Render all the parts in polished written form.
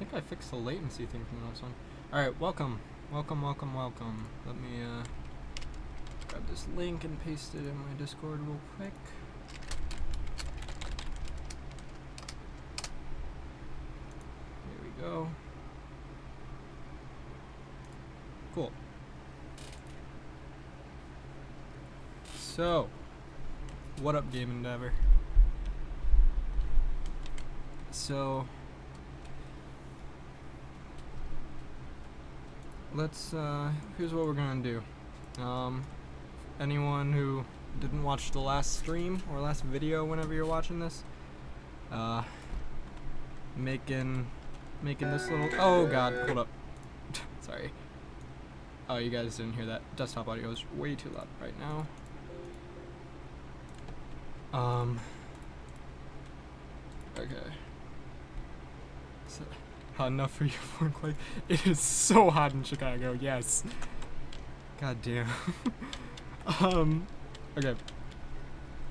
think I fixed the latency thing from the last one. Alright, welcome. Let me grab this link and paste it in my Discord real quick. There we go. Cool. So, what up, Game Endeavor? So, let's, here's what we're gonna do. Anyone who didn't watch the last stream or last video whenever you're watching this, making this little, oh god, hold up. Sorry. Oh, you guys didn't hear that. Desktop audio is way too loud right now. Okay. So, hot enough for you, Forklake? It is so hot in Chicago, yes. God damn. Okay.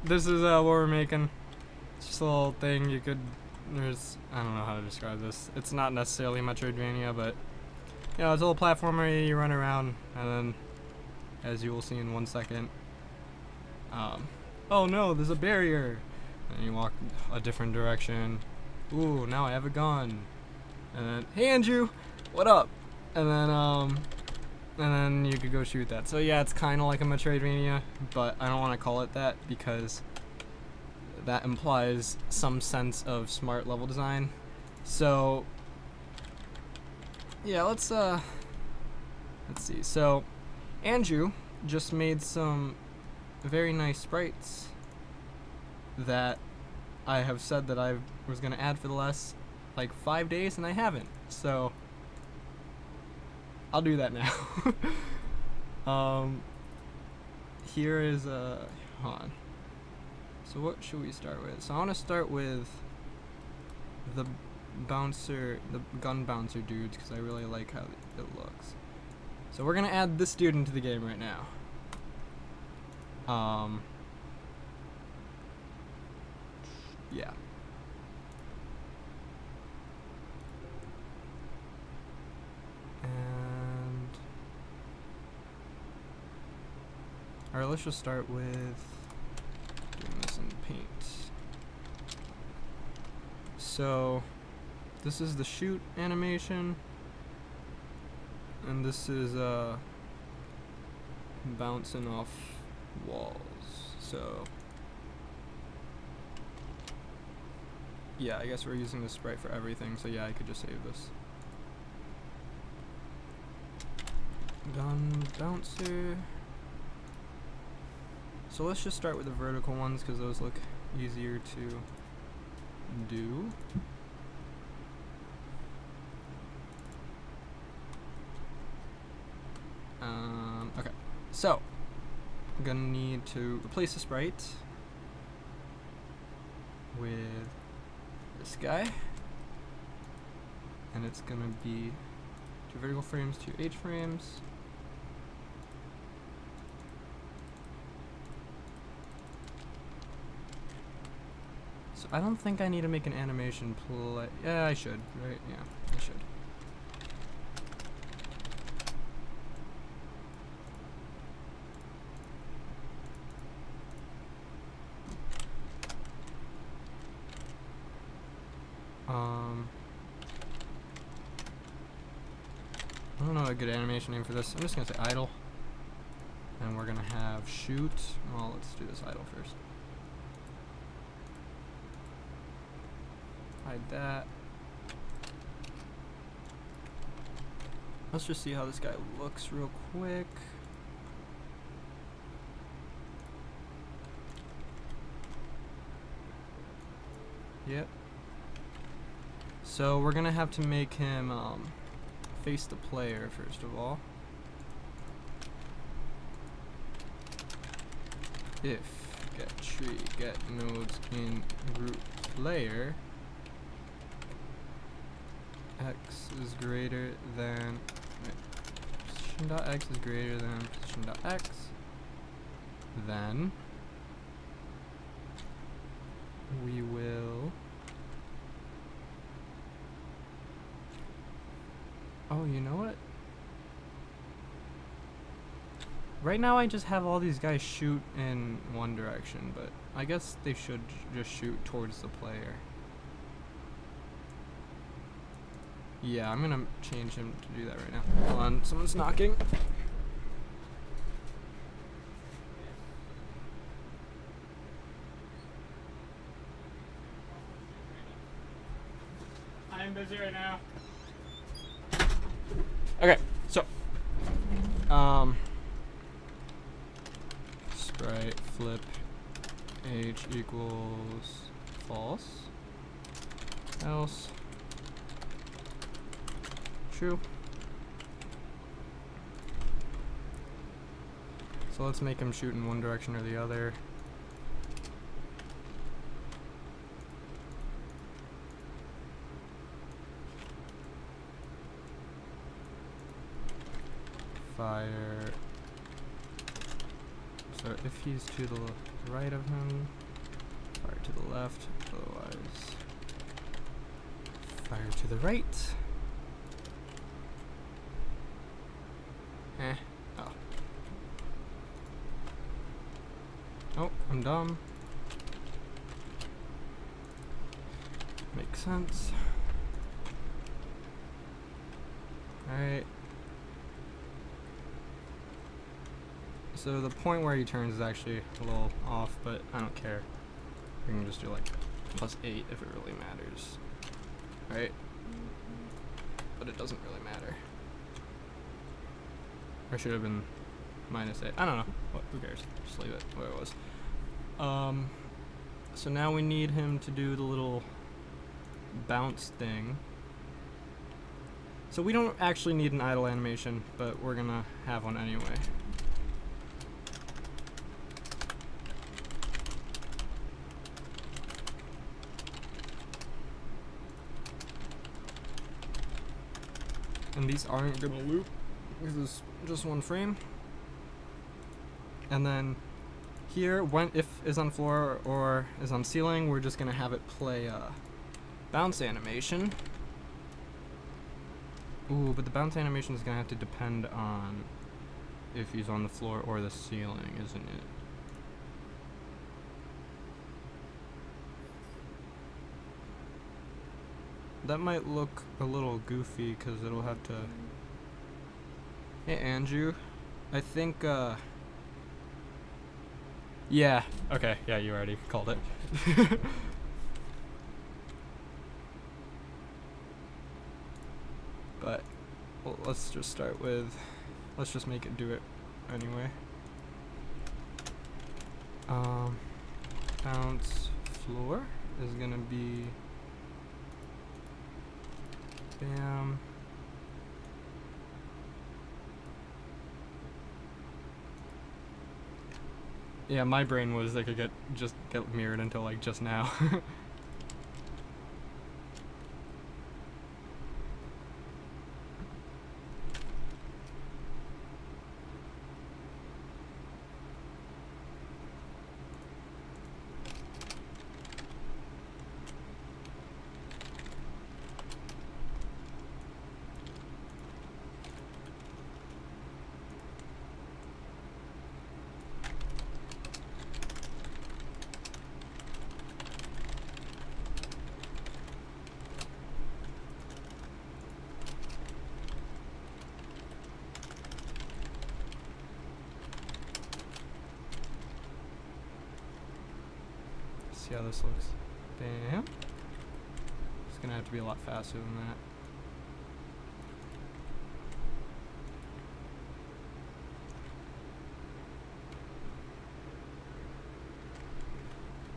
This is, what we're making. It's just a little thing you could, I don't know how to describe this. It's not necessarily Metroidvania, but, you know, it's a little platformer, you run around, and then, as you will see in 1 second, oh no, there's a barrier! And you walk a different direction. Ooh, now I have a gun. And then, hey Andrew, what up? And then you could go shoot that. So yeah, it's kind of like a Metroidvania, but I don't want to call it that because that implies some sense of smart level design. So yeah, let's see. So Andrew just made some very nice sprites that I have said that I was gonna add for the last like 5 days, and I haven't. So I'll do that now. Here is hold on. So what should we start with? So I want to start with the gun bouncer dudes, because I really like how it looks. So we're gonna add this dude into the game right now. Yeah. And alright, let's just start with doing this in paint. So this is the shoot animation, and this is bouncing off walls. So yeah, I guess we're using the sprite for everything, so yeah, I could just save this. Gun bouncer. So let's just start with the vertical ones, because those look easier to do. Okay, so I'm gonna need to replace the sprite with this guy, and it's gonna be 2 vertical frames, 2 H frames. So I don't think I need to make an animation play. Yeah, I should, right? Yeah, I should. I don't know a good animation name for this. I'm just gonna say idle. And we're gonna have shoot. Well, let's do this idle first. Hide that. Let's just see how this guy looks real quick. Yep. So we're gonna have to make him face the player first of all. If get tree get nodes in group player, x is greater than position.x is greater than position.x, then we will Oh, you know what? Right now I just have all these guys shoot in one direction, but I guess they should just shoot towards the player. Yeah, I'm gonna change him to do that right now. Hold on, someone's knocking. I'm busy right now. Okay, so sprite flip h equals false, else true. So let's make him shoot in one direction or the other. Fire. So if he's to the right of him, fire to the left, otherwise fire to the right. Oh. Oh, I'm dumb. Makes sense. Alright. So the point where he turns is actually a little off, but I don't care. We can just do like +8 if it really matters. Right? But it doesn't really matter. Or should have been -8. I don't know. What? Who cares? Just leave it where it was. So now we need him to do the little bounce thing. So we don't actually need an idle animation, but we're gonna have one anyway. And these aren't gonna loop. This is just one frame. And then here, when if is on floor or is on ceiling, we're just gonna have it play a bounce animation. Ooh, but the bounce animation is gonna have to depend on if he's on the floor or the ceiling, isn't it? That might look a little goofy because it'll have to... Hey, Andrew. I think, yeah, okay, yeah, you already called it. But, well, let's just start with... Let's just make it do it anyway. Bounce floor is gonna be... Bam. Yeah, my brain was they could just get mirrored until like just now. See how this looks. Bam. It's gonna have to be a lot faster than that.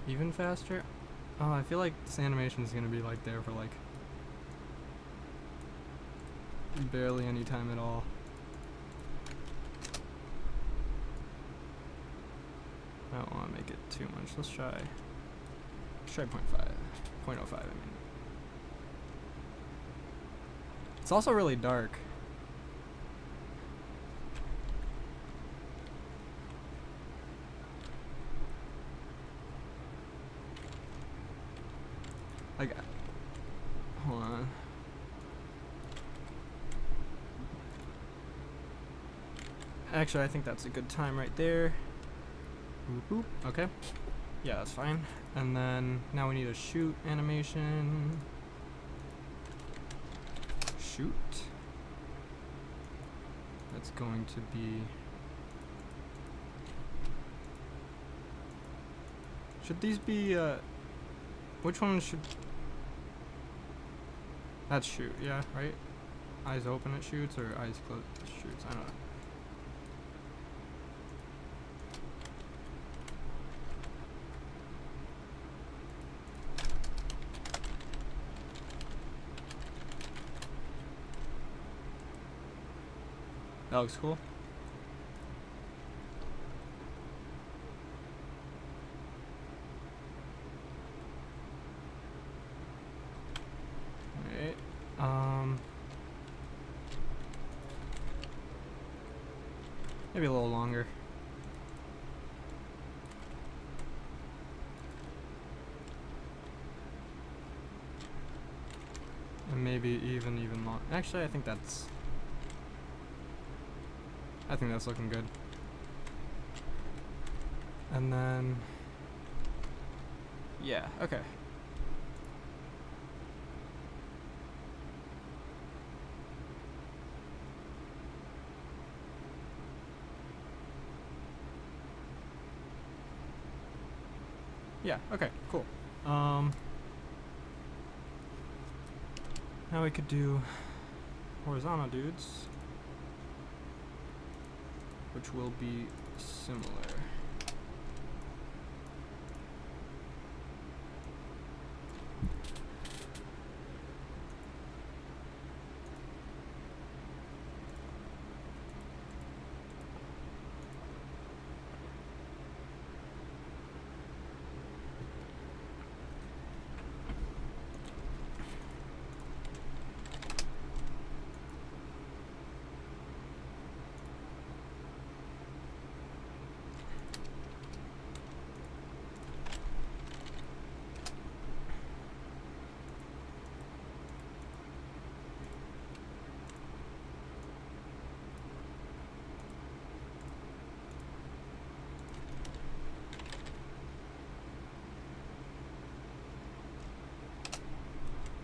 Even faster? Oh, I feel like this animation is gonna be like there for like barely any time at all. I don't want to make it too much. Let's try 0.5. 0.05, I mean. It's also really dark. Like, hold on. Actually, I think that's a good time right there. Boop, boop. Okay. Yeah, that's fine. And then now we need a shoot animation. Shoot. That's going to be... Should these be, which one should... That's shoot, yeah, right? Eyes open it shoots, or eyes closed it shoots? I don't know. That looks cool. Alright. Maybe a little longer. And maybe even long. Actually, I think that's looking good. And then, yeah, okay. Yeah, okay, cool. Now we could do horizontal dudes, which will be similar.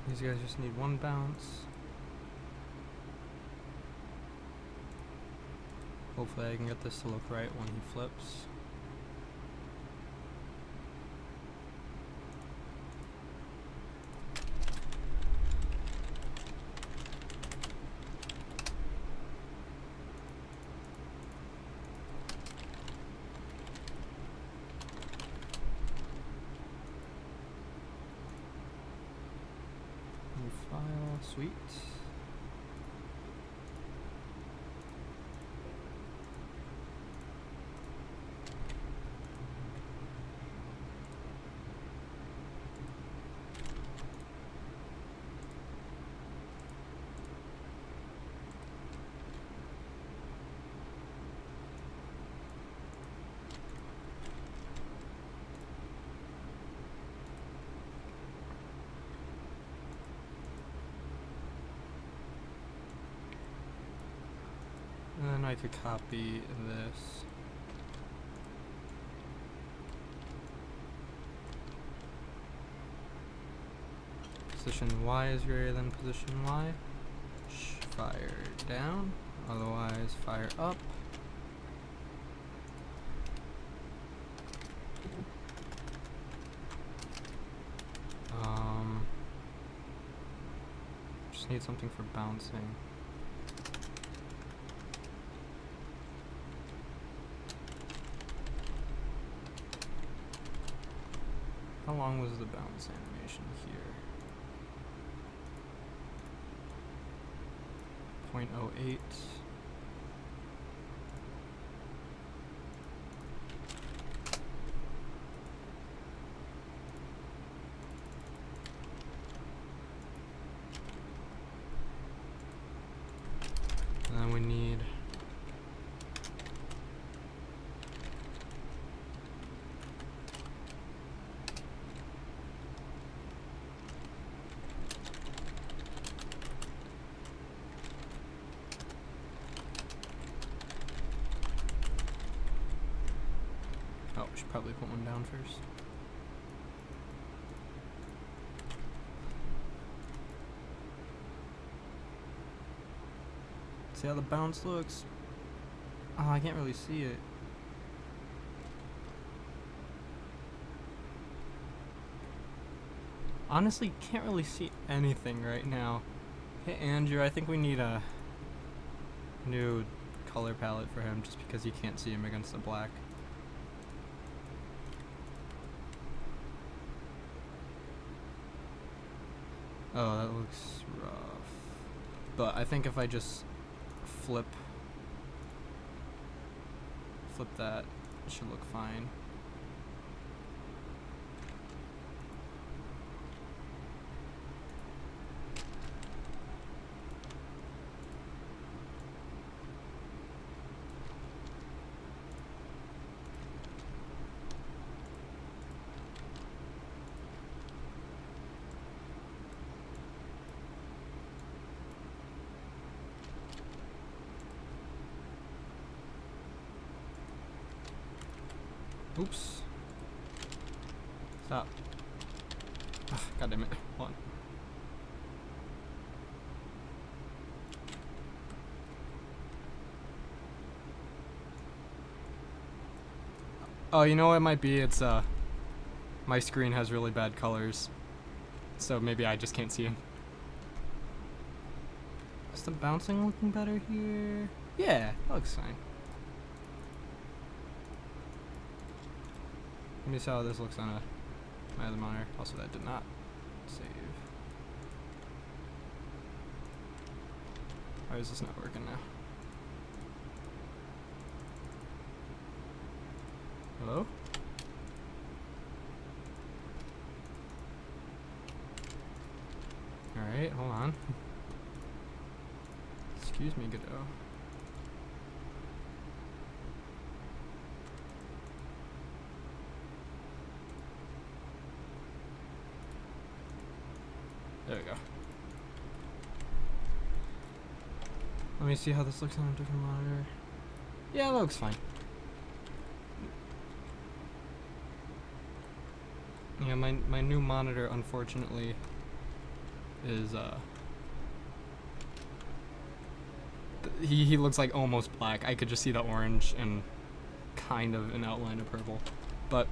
These guys just need one bounce. Hopefully I can get this to look right when he flips. New file, sweet. And then I could copy this. Position Y is greater than position Y. Fire down, otherwise fire up. Just need something for bouncing. How long was the bounce animation here? 0.08. And then we need should probably put one down first. See how the bounce looks? Oh, I can't really see it. Honestly, can't really see anything right now. Hey Andrew, I think we need a new color palette for him just because you can't see him against the black. Oh, that looks rough. But I think if I just flip that, it should look fine. Oops. Stop. Ugh, God damn it. Hold on. Oh, you know what it might be? It's my screen has really bad colors. So maybe I just can't see him. Is the bouncing looking better here? Yeah, that looks fine. Let me see how this looks on my other monitor. Also, that did not save. Why is this not working now? Hello? Alright, hold on. Excuse me, Godot. There we go. Let me see how this looks on a different monitor. Yeah, that looks fine. Yeah, my new monitor, unfortunately, is he looks like almost black. I could just see the orange and kind of an outline of purple, but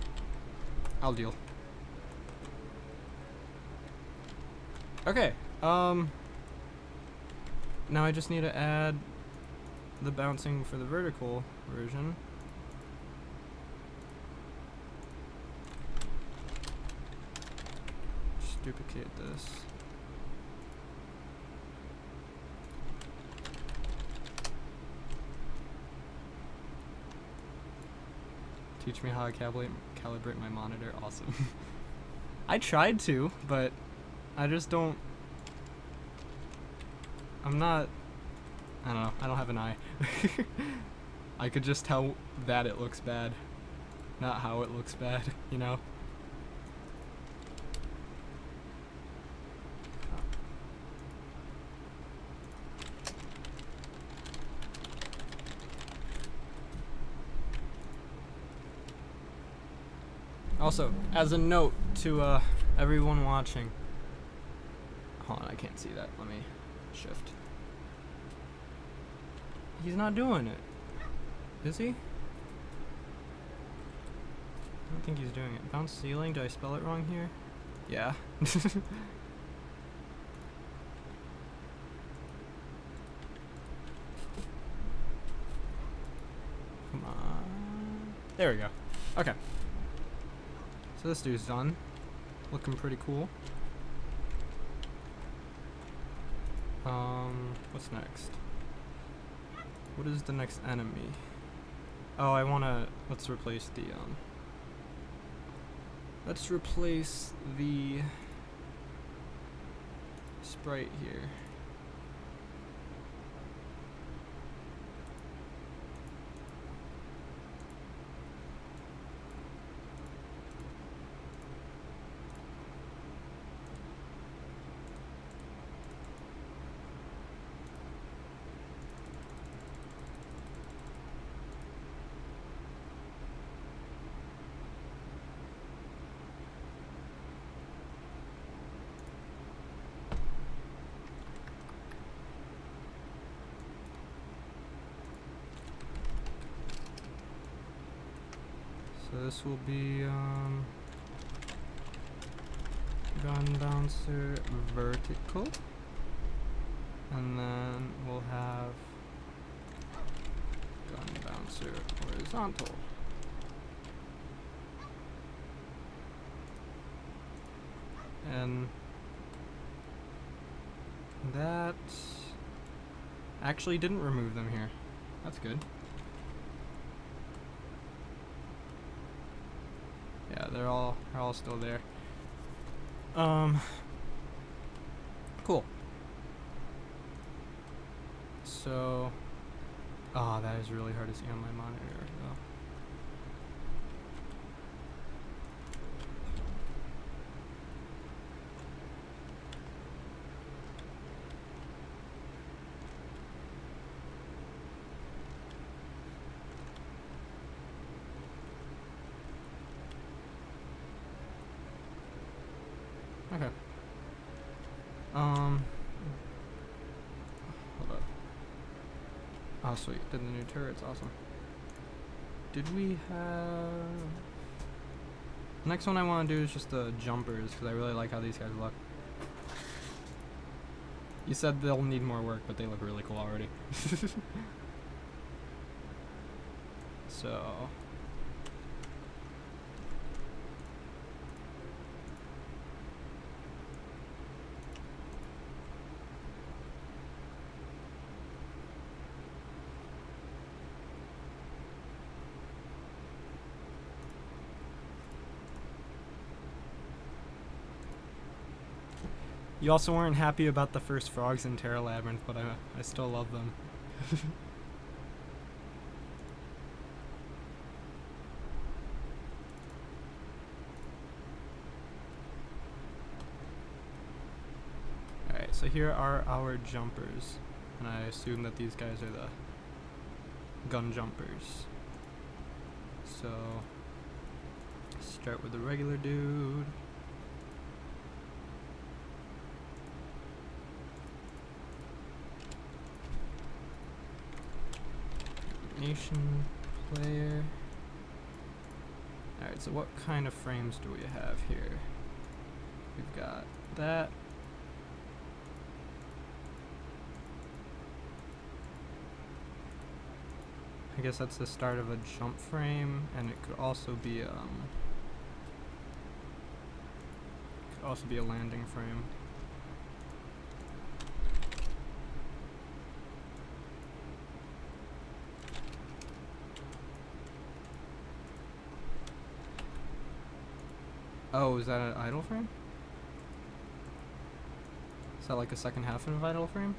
I'll deal. Okay, now I just need to add the bouncing for the vertical version. Just duplicate this. Teach me how to calibrate my monitor. Awesome. I tried to, but I just don't. I don't know. I don't have an eye. I could just tell that it looks bad, not how it looks bad, you know? Also, as a note to everyone watching. Hold on, I can't see that. Let me shift. He's not doing it. Is he? I don't think he's doing it. Bounce ceiling? Did I spell it wrong here? Yeah. Come on. There we go. Okay. So this dude's done. Looking pretty cool. What's next? What is the next enemy? Oh, let's replace the sprite here. So this will be gun bouncer vertical, and then we'll have gun bouncer horizontal. And that actually didn't remove them here. That's good. Yeah, they're all still there. Cool. So, that is really hard to see on my monitor though. Okay. Hold up. Oh, sweet. Did the new turrets. Awesome. Did we have... Next one I want to do is just the jumpers, because I really like how these guys look. You said they'll need more work, but they look really cool already. So... You also weren't happy about the first frogs in Terra Labyrinth, but I still love them. Alright, so here are our jumpers. And I assume that these guys are the gun jumpers. So, start with the regular dude. Nation player. Alright, so what kind of frames do we have here? We've got that. I guess that's the start of a jump frame, and it could also be a landing frame. Oh, is that an idle frame? Is that like a second half of an idle frame?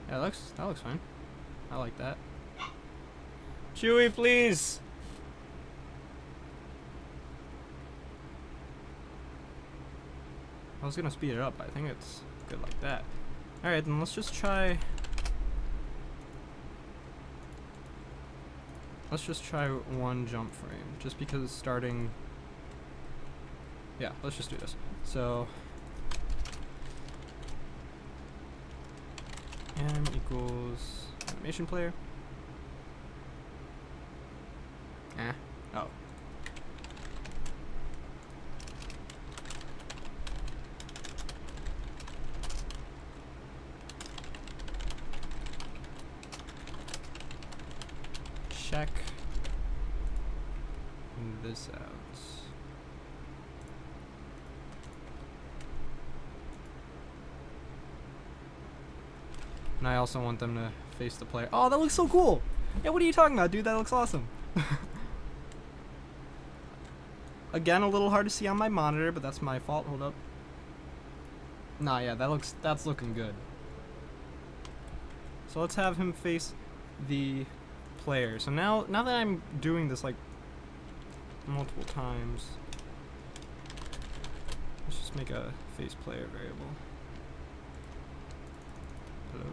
Yeah, that looks fine. I like that. Chewie, please! I was gonna speed it up, but I think it's good like that. Alright, then let's just try... Let's just try one jump frame, just because starting... Yeah, let's just do this. So... M equals animation player. Oh. Check this out. And I also want them to face the player. Oh, that looks so cool! Yeah, what are you talking about, dude? That looks awesome. Again, a little hard to see on my monitor, but that's my fault. Hold up. Nah, yeah, that's looking good. So let's have him face the player. So now that I'm doing this like multiple times, let's just make a face player variable. Hello.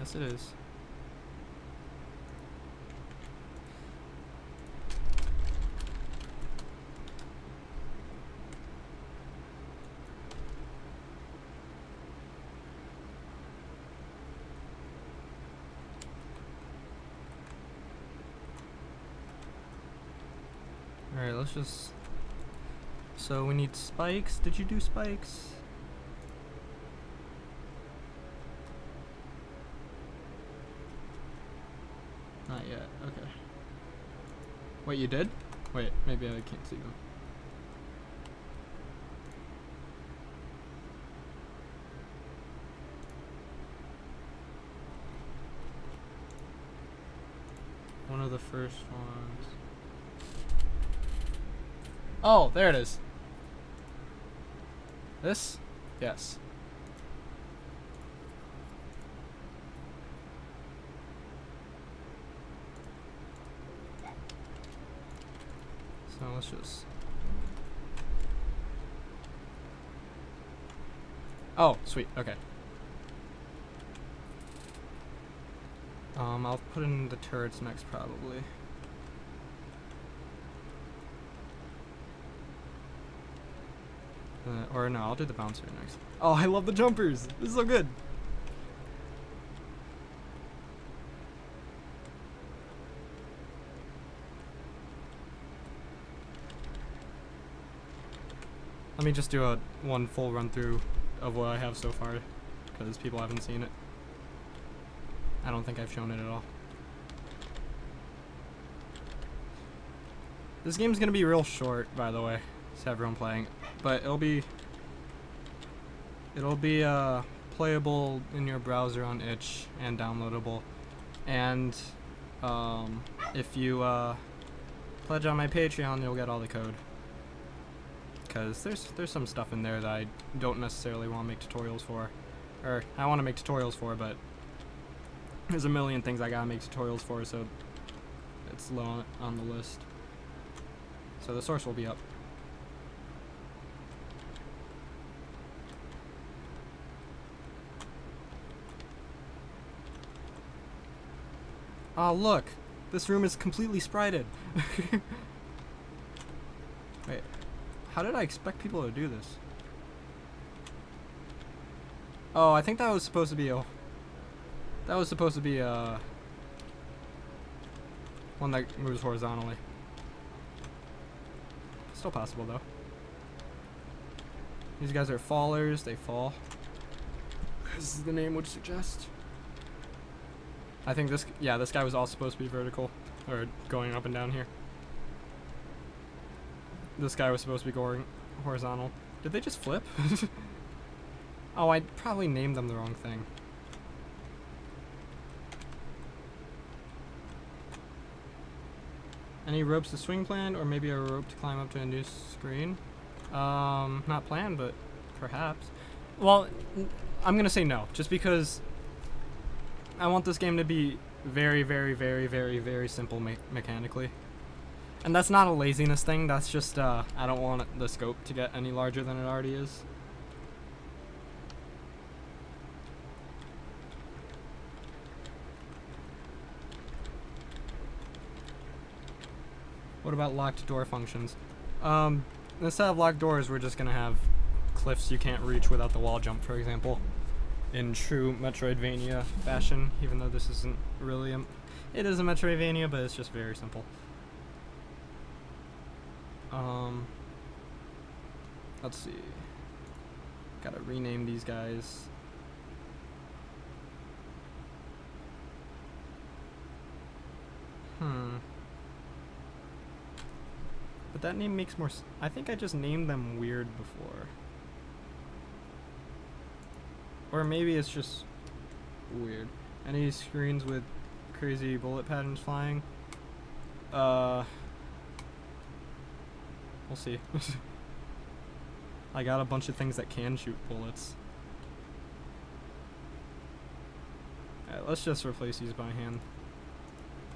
Yes, it is. Alright, let's just... So we need spikes. Did you do spikes? Not yet. Okay. Wait, you did? Wait, maybe I can't see them. One of the first ones. Oh, there it is. This? Yes. So let's just... Oh, sweet. Okay. I'll put in the turrets next, probably. Or no, I'll do the bouncer next. Oh, I love the jumpers! This is so good! Let me just do one full run through of what I have so far, because people haven't seen it. I don't think I've shown it at all. This game's gonna be real short, by the way, to everyone playing, but it'll be playable in your browser on itch and downloadable. And if you pledge on my Patreon, you'll get all the code. Because there's some stuff in there that I don't necessarily want to make tutorials for, or I want to make tutorials for, but there's a million things I gotta make tutorials for, so it's low on the list. So the source will be up. Oh look, this room is completely sprited. Wait, how did I expect people to do this? Oh, I think that was supposed to be a... That was supposed to be a... one that moves horizontally. Still possible though. These guys are fallers, they fall. As the name would suggest. I think this guy was all supposed to be vertical, or going up and down here. This guy was supposed to be going horizontal. Did they just flip? Oh, I probably named them the wrong thing. Any ropes to swing planned, or maybe a rope to climb up to a new screen? Not planned, but perhaps. Well, I'm gonna say no, just because I want this game to be very, very, very, very, very simple mechanically. And that's not a laziness thing, that's just, I don't want the scope to get any larger than it already is. What about locked door functions? Instead of locked doors, we're just gonna have cliffs you can't reach without the wall jump, for example. In true Metroidvania fashion, even though this isn't really it is a Metroidvania, but it's just very simple. Let's see. Gotta rename these guys. But that name makes more I think I just named them weird before. Or maybe it's just weird. Any screens with crazy bullet patterns flying? We'll see. I got a bunch of things that can shoot bullets. Alright, let's just replace these by hand.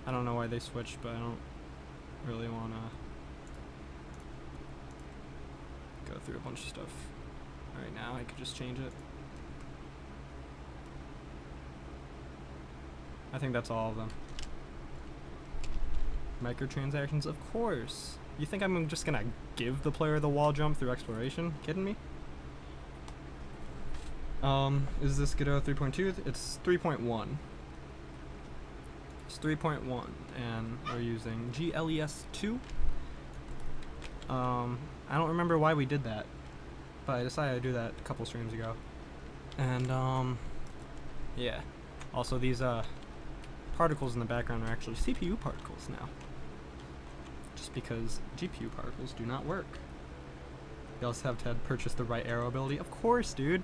I don't know why they switched, but I don't really want to go through a bunch of stuff right now. I could just change it. I think that's all of them. Microtransactions, of course. You think I'm just gonna give the player the wall jump through exploration? Kidding me? Is this Godot 3.2? It's 3.1. It's 3.1, and we're using GLES2. I don't remember why we did that, but I decided to do that a couple streams ago. And, yeah. Also, these, particles in the background are actually CPU particles now. Just because GPU particles do not work. You also have to purchase the right arrow ability. Of course, dude!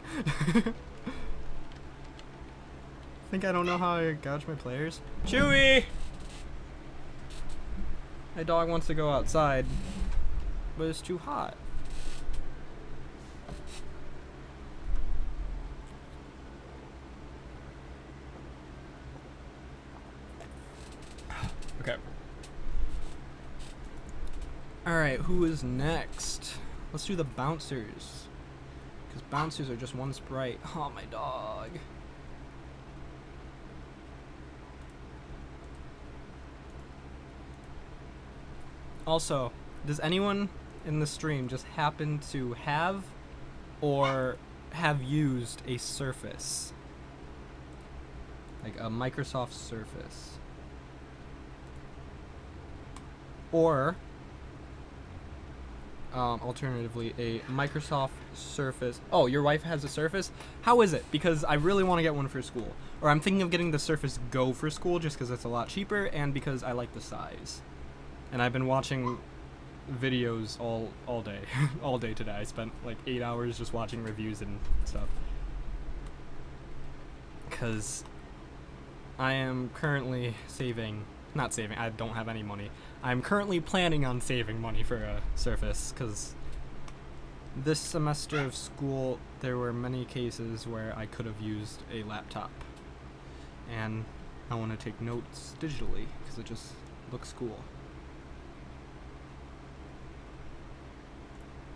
Think I don't know how I gouge my players? Chewie! My dog wants to go outside, but it's too hot. Okay. Alright, who is next? Let's do the bouncers. Because bouncers are just one sprite. Oh, my dog. Also, does anyone in the stream just happen to have or have used a Surface? Like a Microsoft Surface? Or, alternatively, a Microsoft Surface. Oh, your wife has a Surface? How is it? Because I really want to get one for school. Or I'm thinking of getting the Surface Go for school just because it's a lot cheaper and because I like the size. And I've been watching videos all day. All day today. I spent like 8 hours just watching reviews and stuff. Because I am currently not saving, I don't have any money. I'm currently planning on saving money for a Surface, because this semester of school there were many cases where I could have used a laptop. And I want to take notes digitally, because it just looks cool.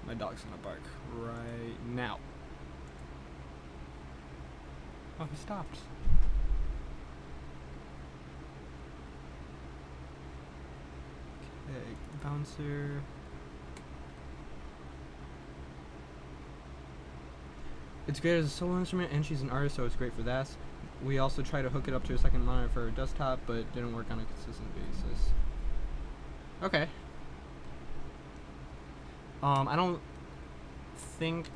My dog's gonna bark right now. Oh, he stopped. Okay, bouncer. It's great as a solo instrument, and she's an artist, so it's great for that. We also tried to hook it up to a second monitor for her desktop, but it didn't work on a consistent basis. Okay. I don't think...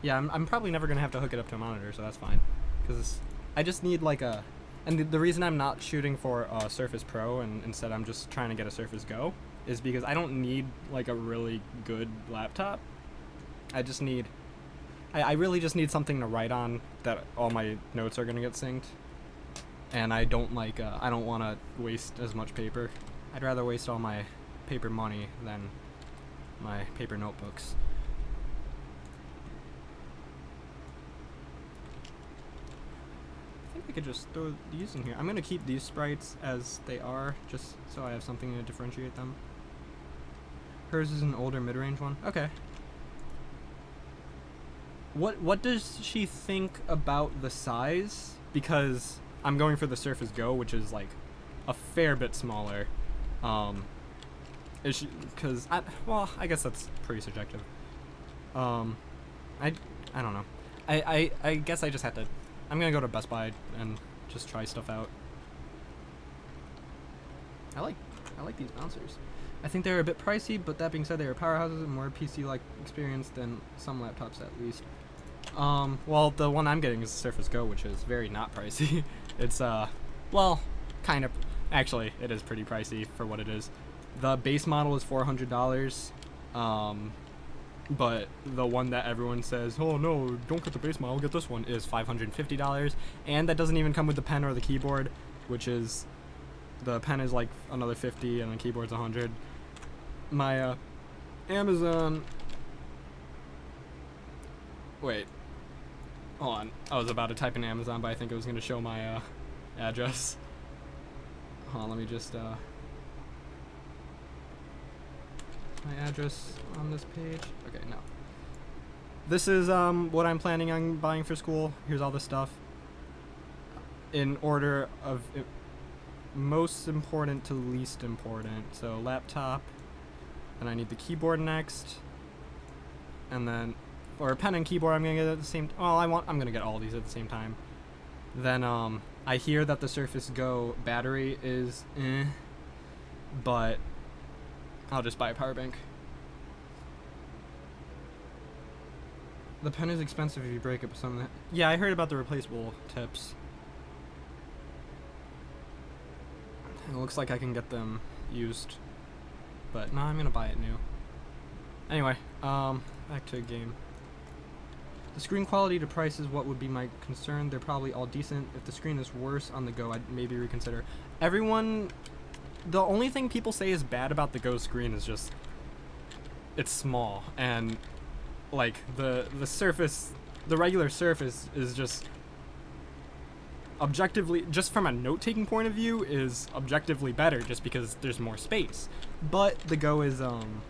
Yeah, I'm probably never going to have to hook it up to a monitor, so that's fine. Because I just need like a... And the reason I'm not shooting for a Surface Pro and instead I'm just trying to get a Surface Go is because I don't need like a really good laptop. I just need... I really just need something to write on that all my notes are going to get synced. And I don't like... I don't want to waste as much paper. I'd rather waste all my paper money than my paper notebooks. I think I could just throw these in here. I'm gonna keep these sprites as they are, just so I have something to differentiate them. Hers is an older mid-range one. Okay. What does she think about the size? Because I'm going for the Surface Go, which is like a fair bit smaller. Is she? Because well, I guess that's pretty subjective. I don't know. I guess I just have to. I'm gonna go to Best Buy and just try stuff out. I like these bouncers. I think they're a bit pricey, but that being said, they are powerhouses and more PC-like experience than some laptops at least. Well, the one I'm getting is the Surface Go, which is very not pricey. It's well, kind of. Actually, it is pretty pricey for what it is. The base model is $400. But the one that everyone says, oh no, don't get the base model, get this one, is $550. And that doesn't even come with the pen or the keyboard, which is, the pen is like another $50 and the keyboard's $100. My Amazon, wait, hold on, I was about to type in Amazon, but I think it was going to show my address. Hold on, let me just, my address on this page. Okay, no. This is what I'm planning on buying for school. Here's all the stuff in order of most important to least important. So laptop, and I need the keyboard next, and then, or pen and keyboard I'm gonna get at the same, I'm gonna get all these at the same time. Then I hear that the Surface Go battery is but I'll just buy a power bank. The pen is expensive if you break it with something. Yeah, I heard about the replaceable tips. It looks like I can get them used, but no, I'm gonna buy it new. Anyway, back to a game. The screen quality to price is what would be my concern. They're probably all decent. If the screen is worse on the Go, I'd maybe reconsider. The only thing people say is bad about the Go screen is just it's small, and like the Surface, the regular Surface is just objectively, just from a note-taking point of view, is objectively better just because there's more space. But the Go is I'm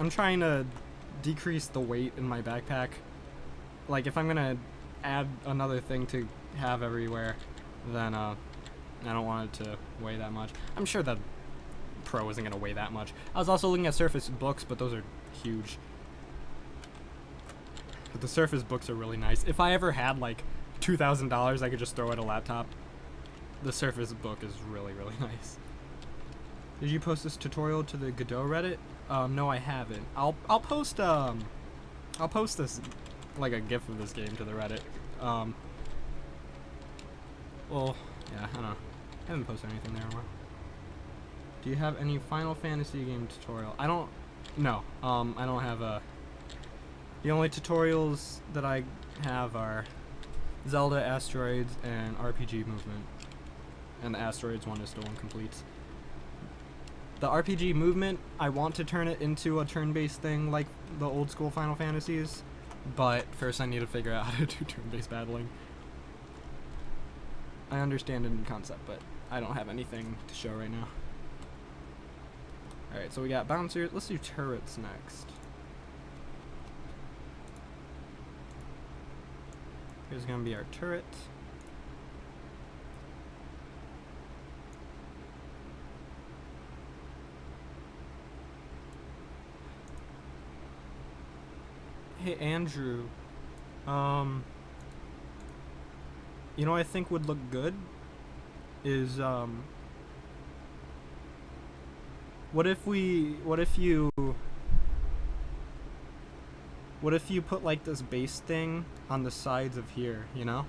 trying to decrease the weight in my backpack. Like, if I'm gonna add another thing to have everywhere, then I don't want it to weigh that much. I'm sure that Pro isn't gonna weigh that much. I was also looking at Surface Books, but those are huge. But the Surface Books are really nice. If I ever had like $2,000 I could just throw at a laptop, the Surface Book is really, really nice. Did you post this tutorial to the Godot Reddit? No, I haven't. I'll post this, like a GIF of this game to the Reddit. Well, yeah, I don't know. I haven't posted anything there in a while. Do you have any Final Fantasy game tutorial? I don't have a... The only tutorials that I have are Zelda, Asteroids, and RPG Movement. And the Asteroids one is still incomplete. The RPG Movement, I want to turn it into a turn-based thing like the old school Final Fantasies, but first I need to figure out how to do turn-based battling. I understand it in concept, but I don't have anything to show right now. Alright, so we got bouncers. Let's do turrets next. Here's gonna be our turret. Hey Andrew, you know what I think would look good is what if you put like this base thing on the sides of here, you know?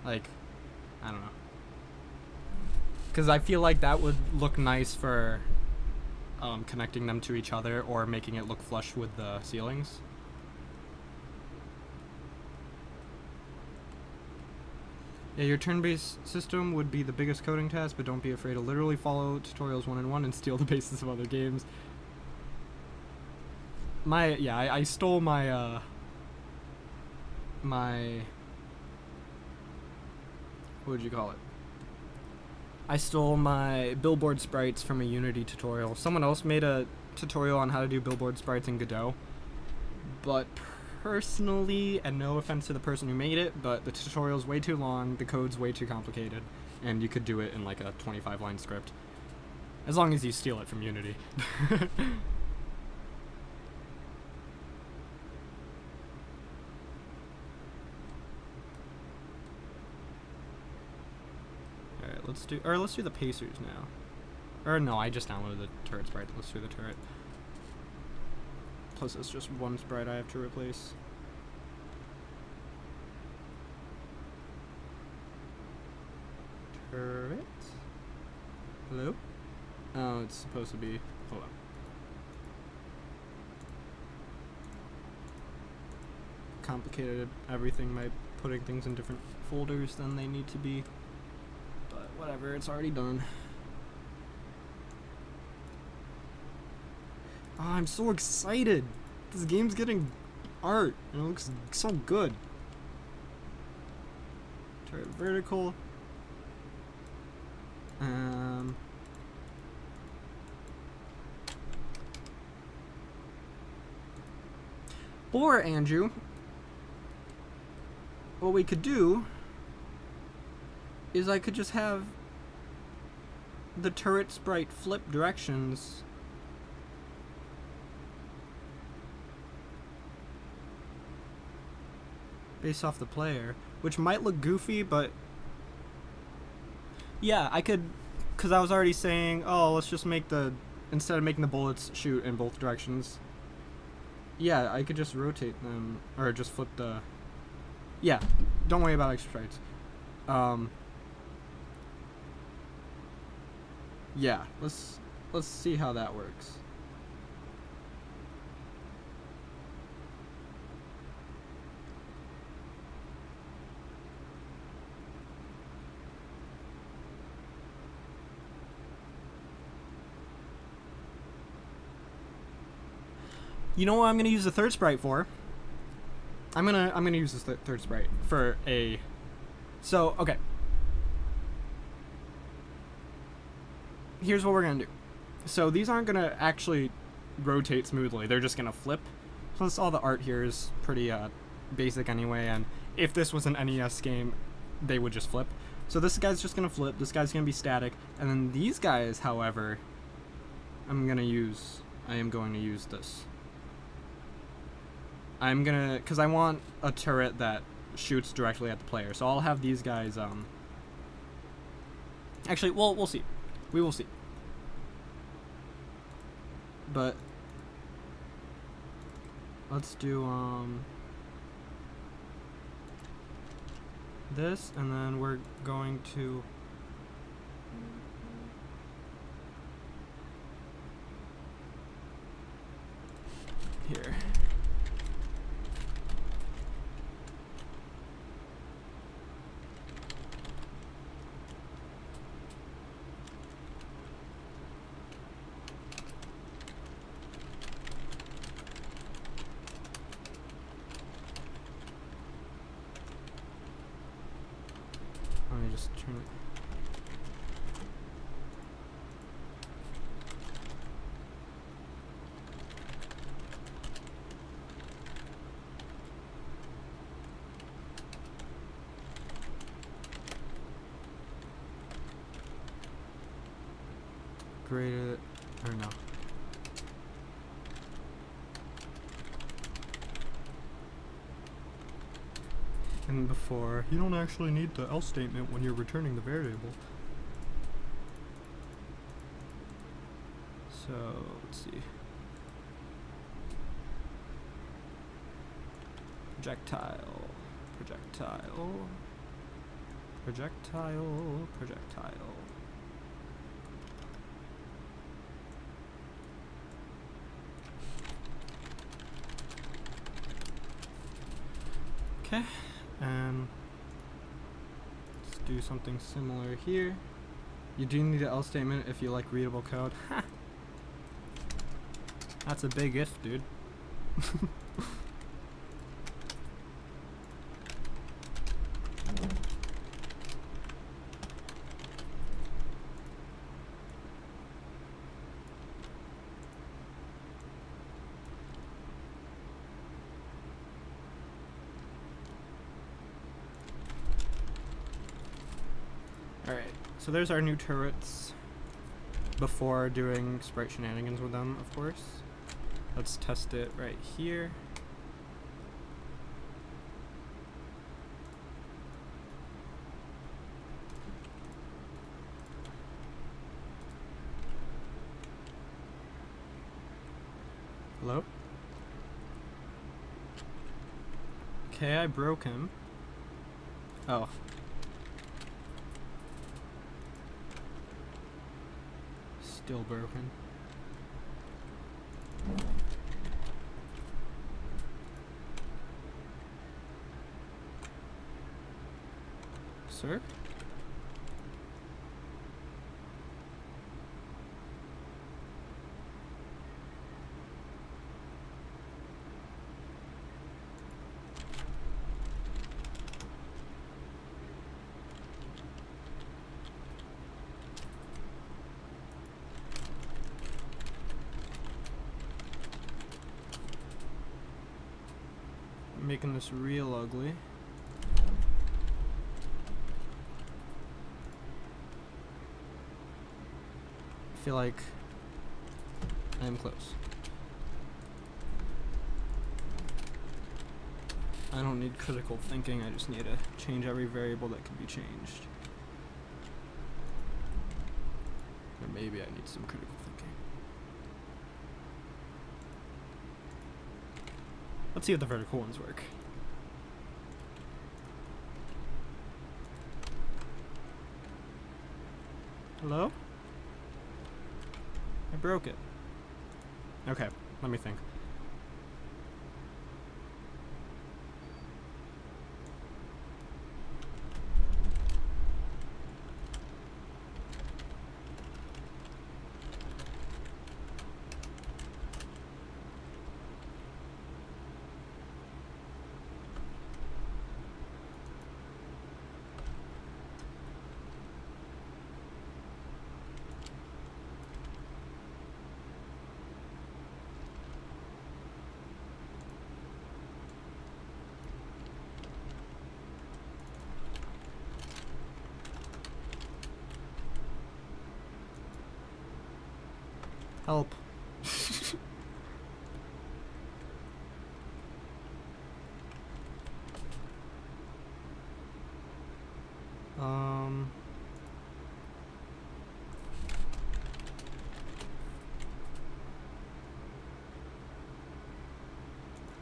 Like, I don't know. Because I feel like that would look nice for connecting them to each other or making it look flush with the ceilings. Yeah, your turn-based system would be the biggest coding task, but don't be afraid to literally follow tutorials one-on-one and steal the basis of other games. I stole my what would you call it? I stole my billboard sprites from a Unity tutorial. Someone else made a tutorial on how to do billboard sprites in Godot. But personally, and no offense to the person who made it, but the tutorial's way too long, the code's way too complicated, and you could do it in like a 25-line script. As long as you steal it from Unity. Let's do the Pacers now. Or no, I just downloaded the turret sprite. Let's do the turret. Plus it's just one sprite I have to replace. Turret? Hello? Oh, it's supposed to be... Hold on. Complicated everything by putting things in different folders than they need to be. Whatever, it's already done. Oh, I'm so excited! This game's getting art, and it looks so good. Turret vertical. Or, Andrew, what we could do is I could just have the turret sprite flip directions. Based off the player, which might look goofy, but yeah, I could, because I was already saying, oh, let's just make the, instead of making the bullets shoot in both directions, yeah, I could just rotate them, or just flip the, yeah, don't worry about extra sprites. Yeah, let's see how that works. You know what I'm gonna use the third sprite for? I'm gonna use this third sprite for a. So okay. Here's what we're gonna do. So these aren't gonna actually rotate smoothly. They're just gonna flip. Plus all the art here is pretty basic anyway. And if this was an NES game, they would just flip. So this guy's just gonna flip. This guy's gonna be static. And then these guys, however, I am going to use this. I'm gonna, because I want a turret that shoots directly at the player. So I'll have these guys, actually, well, we'll see. We will see. But let's do, this, and then we're going to here. Let me just turn it. Grade it, or no. And before, you don't actually need the else statement when you're returning the variable. So, let's see. Projectile, projectile, projectile, projectile. Okay. Let's do something similar here. You do need an else statement if you like readable code. Ha! That's a big if, dude. Alright, so there's our new turrets before doing sprite shenanigans with them, of course. Let's test it right here. Hello? Okay, I broke him. Oh. Still broken. Sir? making this real ugly. I feel like I am close. I don't need critical thinking, I just need to change every variable that can be changed. Or maybe I need some critical thinking. Let's see if the vertical ones work. Hello? I broke it. Okay, let me think. Help.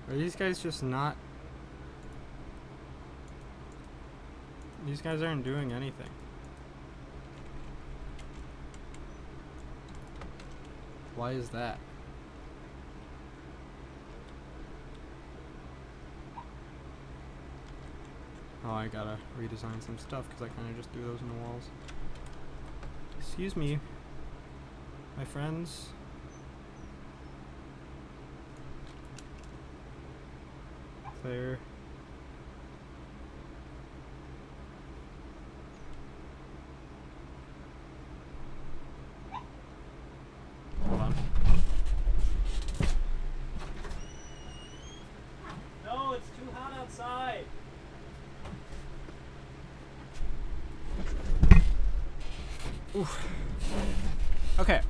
Are these guys just not... These guys aren't doing anything. Why is that? Oh, I gotta redesign some stuff because I kind of just do those in the walls. Excuse me, my friends. There. Hold on. No, it's too hot outside. Oof. Okay.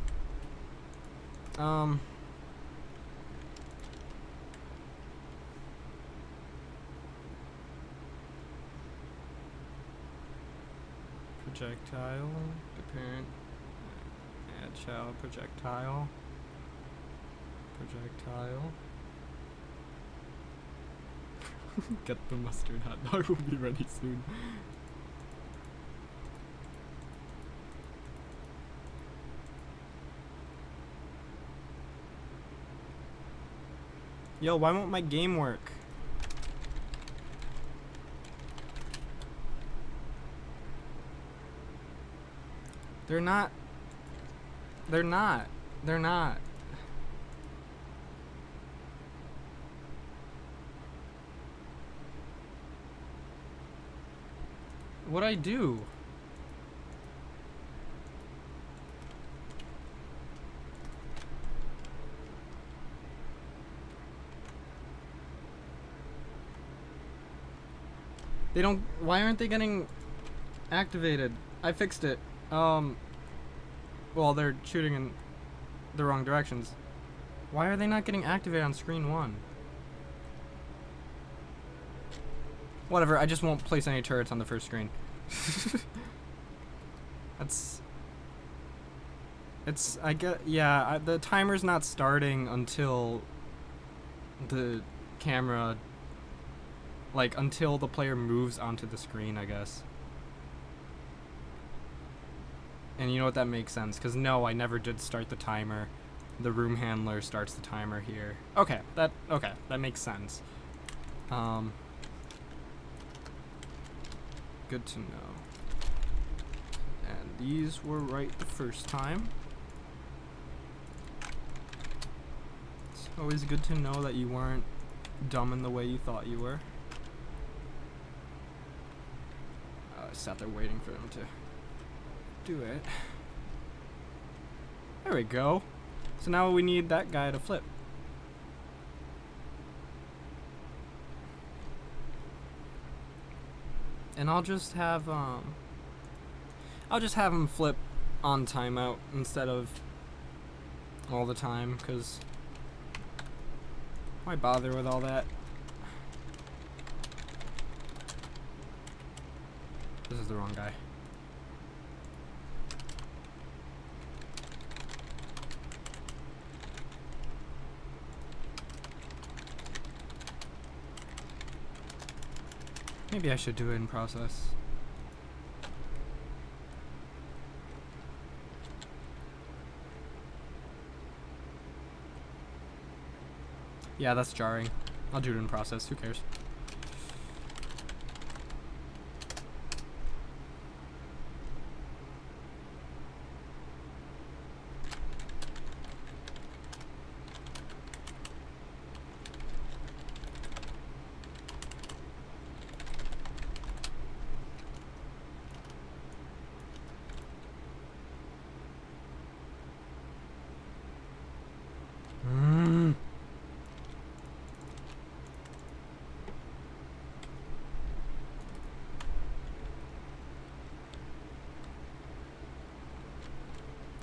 Projectile, apparent, add child projectile, Get the mustard hot dog will be ready soon. Yo, why won't my game work? They're not. What'd I do? They don't. Why aren't they getting activated? I fixed it. Well, they're shooting in the wrong directions. Why are they not getting activated on screen 1? Whatever, I just won't place any turrets on the first screen. I get, yeah, the timer's not starting until the camera, like, until the player moves onto the screen, I guess. And you know what, that makes sense, because no, I never did start the timer. The room handler starts the timer here. Okay, that makes sense. Good to know. And these were right the first time. It's always good to know that you weren't dumb in the way you thought you were. I sat there waiting for him to do it. There we go. So now we need that guy to flip. And I'll just have him flip on timeout instead of all the time, because why bother with all that? This is the wrong guy. Maybe I should do it in process. Yeah, that's jarring. I'll do it in process. Who cares?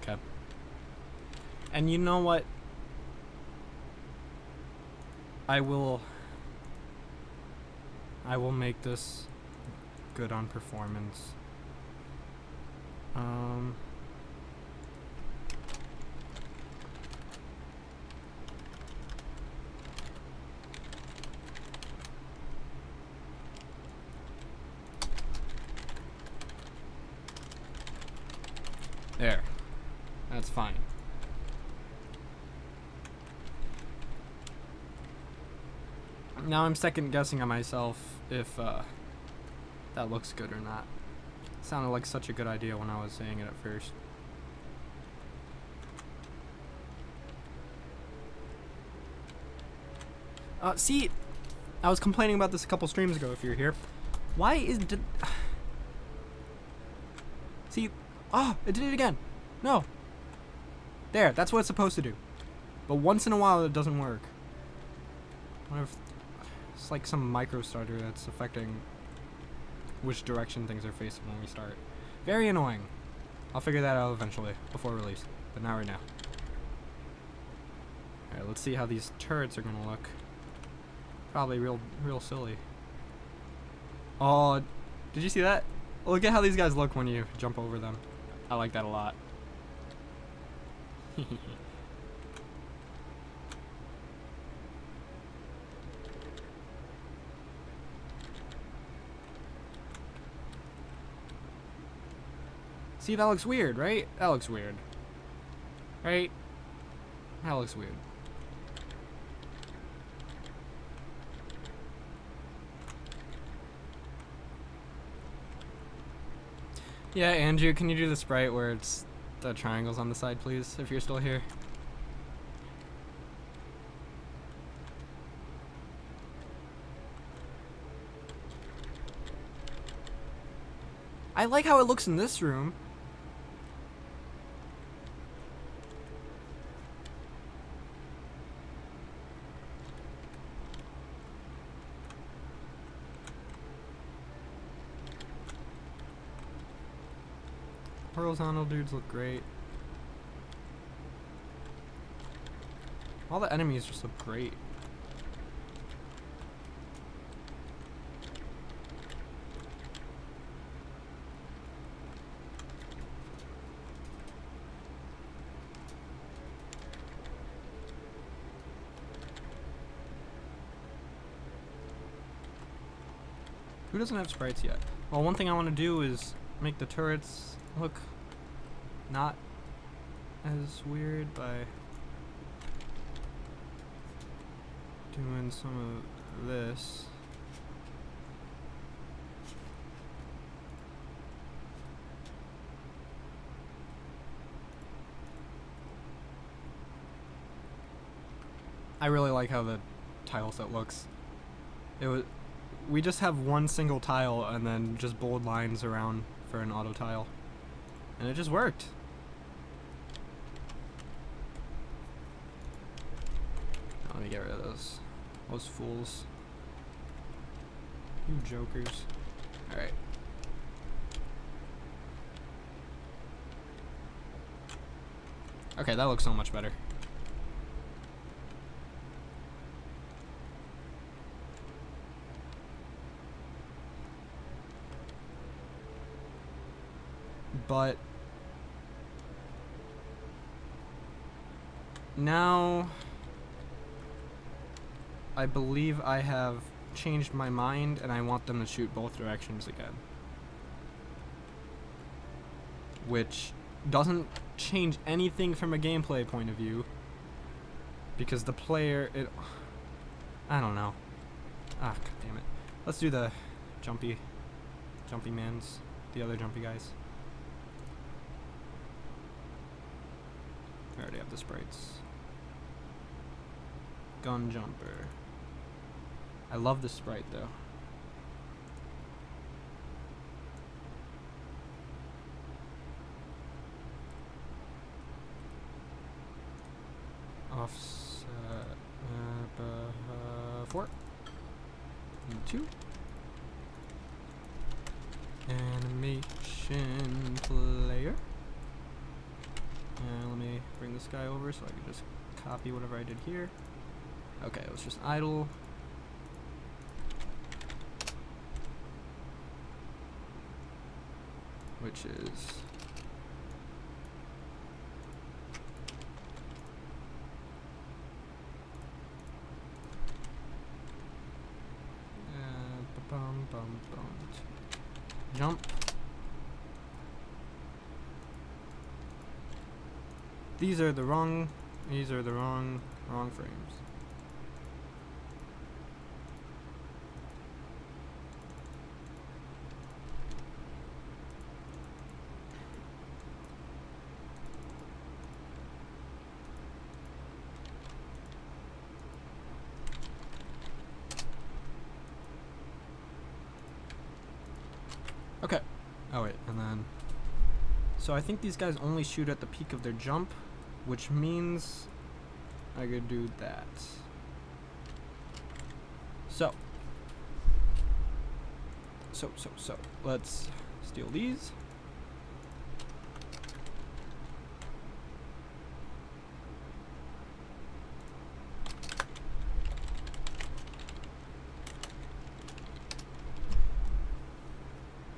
Okay. And you know what? I will make this good on performance. There. That's fine. Now I'm second guessing on myself if that looks good or not. It sounded like such a good idea when I was saying it at first. See, I was complaining about this a couple streams ago if you're here. Why is... See, it did it again. No. There, that's what it's supposed to do. But once in a while it doesn't work. I wonder if it's like some micro starter that's affecting which direction things are facing when we start. Very annoying. I'll figure that out eventually, before release. But not right now. Alright, let's see how these turrets are gonna look. Probably real silly. Oh, did you see that? Look at how these guys look when you jump over them. I like that a lot. See, that looks weird, right? That looks weird. Right? That looks weird. Yeah, Andrew, can you do the sprite where it's the triangles on the side, please, if you're still here? I like how it looks in this room. Horizontal dudes look great. All the enemies just look great. Who doesn't have sprites yet? Well, one thing I want to do is make the turrets look not as weird by doing some of this. I really like how the tile set looks. We just have one single tile and then just bold lines around for an auto tile. And it just worked. Let me get rid of those fools. You jokers. Alright. Okay, that looks so much better. But now I believe I have changed my mind and I want them to shoot both directions again. Which doesn't change anything from a gameplay point of view. Because the player, I don't know. Ah, god damn it. Let's do the jumpy mans, the other jumpy guys. I already have the sprites. Gun jumper. I love the sprite though. Offset 4 and 2. Animation player. And let me bring this guy over so I can just copy whatever I did here. Okay, it was just idle. Which is jump. These are the wrong frames. Okay. Oh wait, and then so I think these guys only shoot at the peak of their jump, which means I could do that. So let's steal these.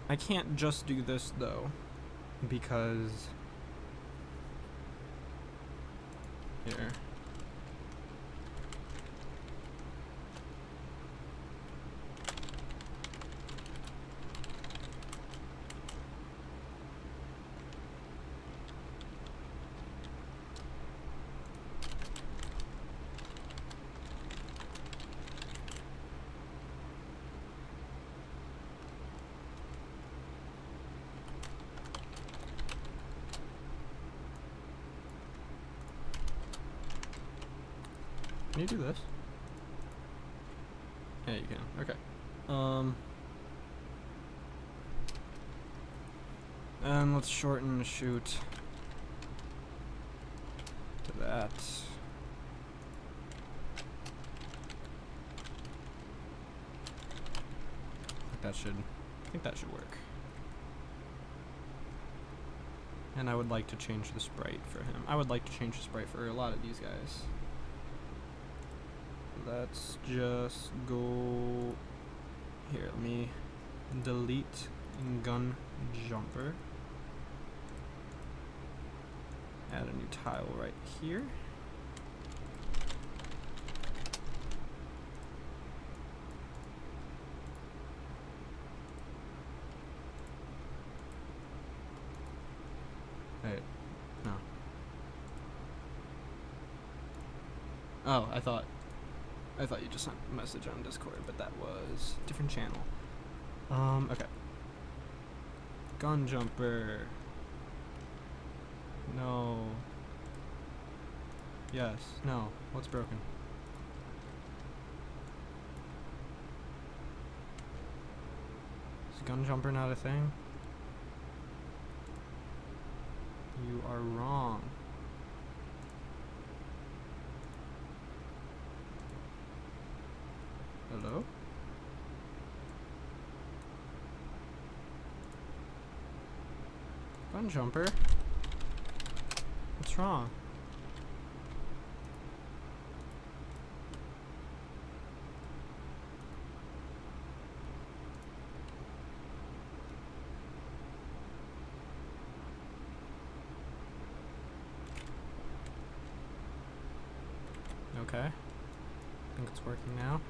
I can't just do this though, because here. Can you do this? Yeah, you can. Okay. And let's shorten the shoot to that. I think that should work. And I would like to change the sprite for him. I would like to change the sprite for a lot of these guys. Let's just go here. Let me delete gun jumper. Add a new tile right here. Wait, no. Oh, I thought you just sent a message on Discord, but that was a different channel. Okay. Gun jumper. No. Yes. No. What's broken? Is gun jumper not a thing? You are wrong. Hello? Gun jumper. What's wrong? Okay. I think it's working now.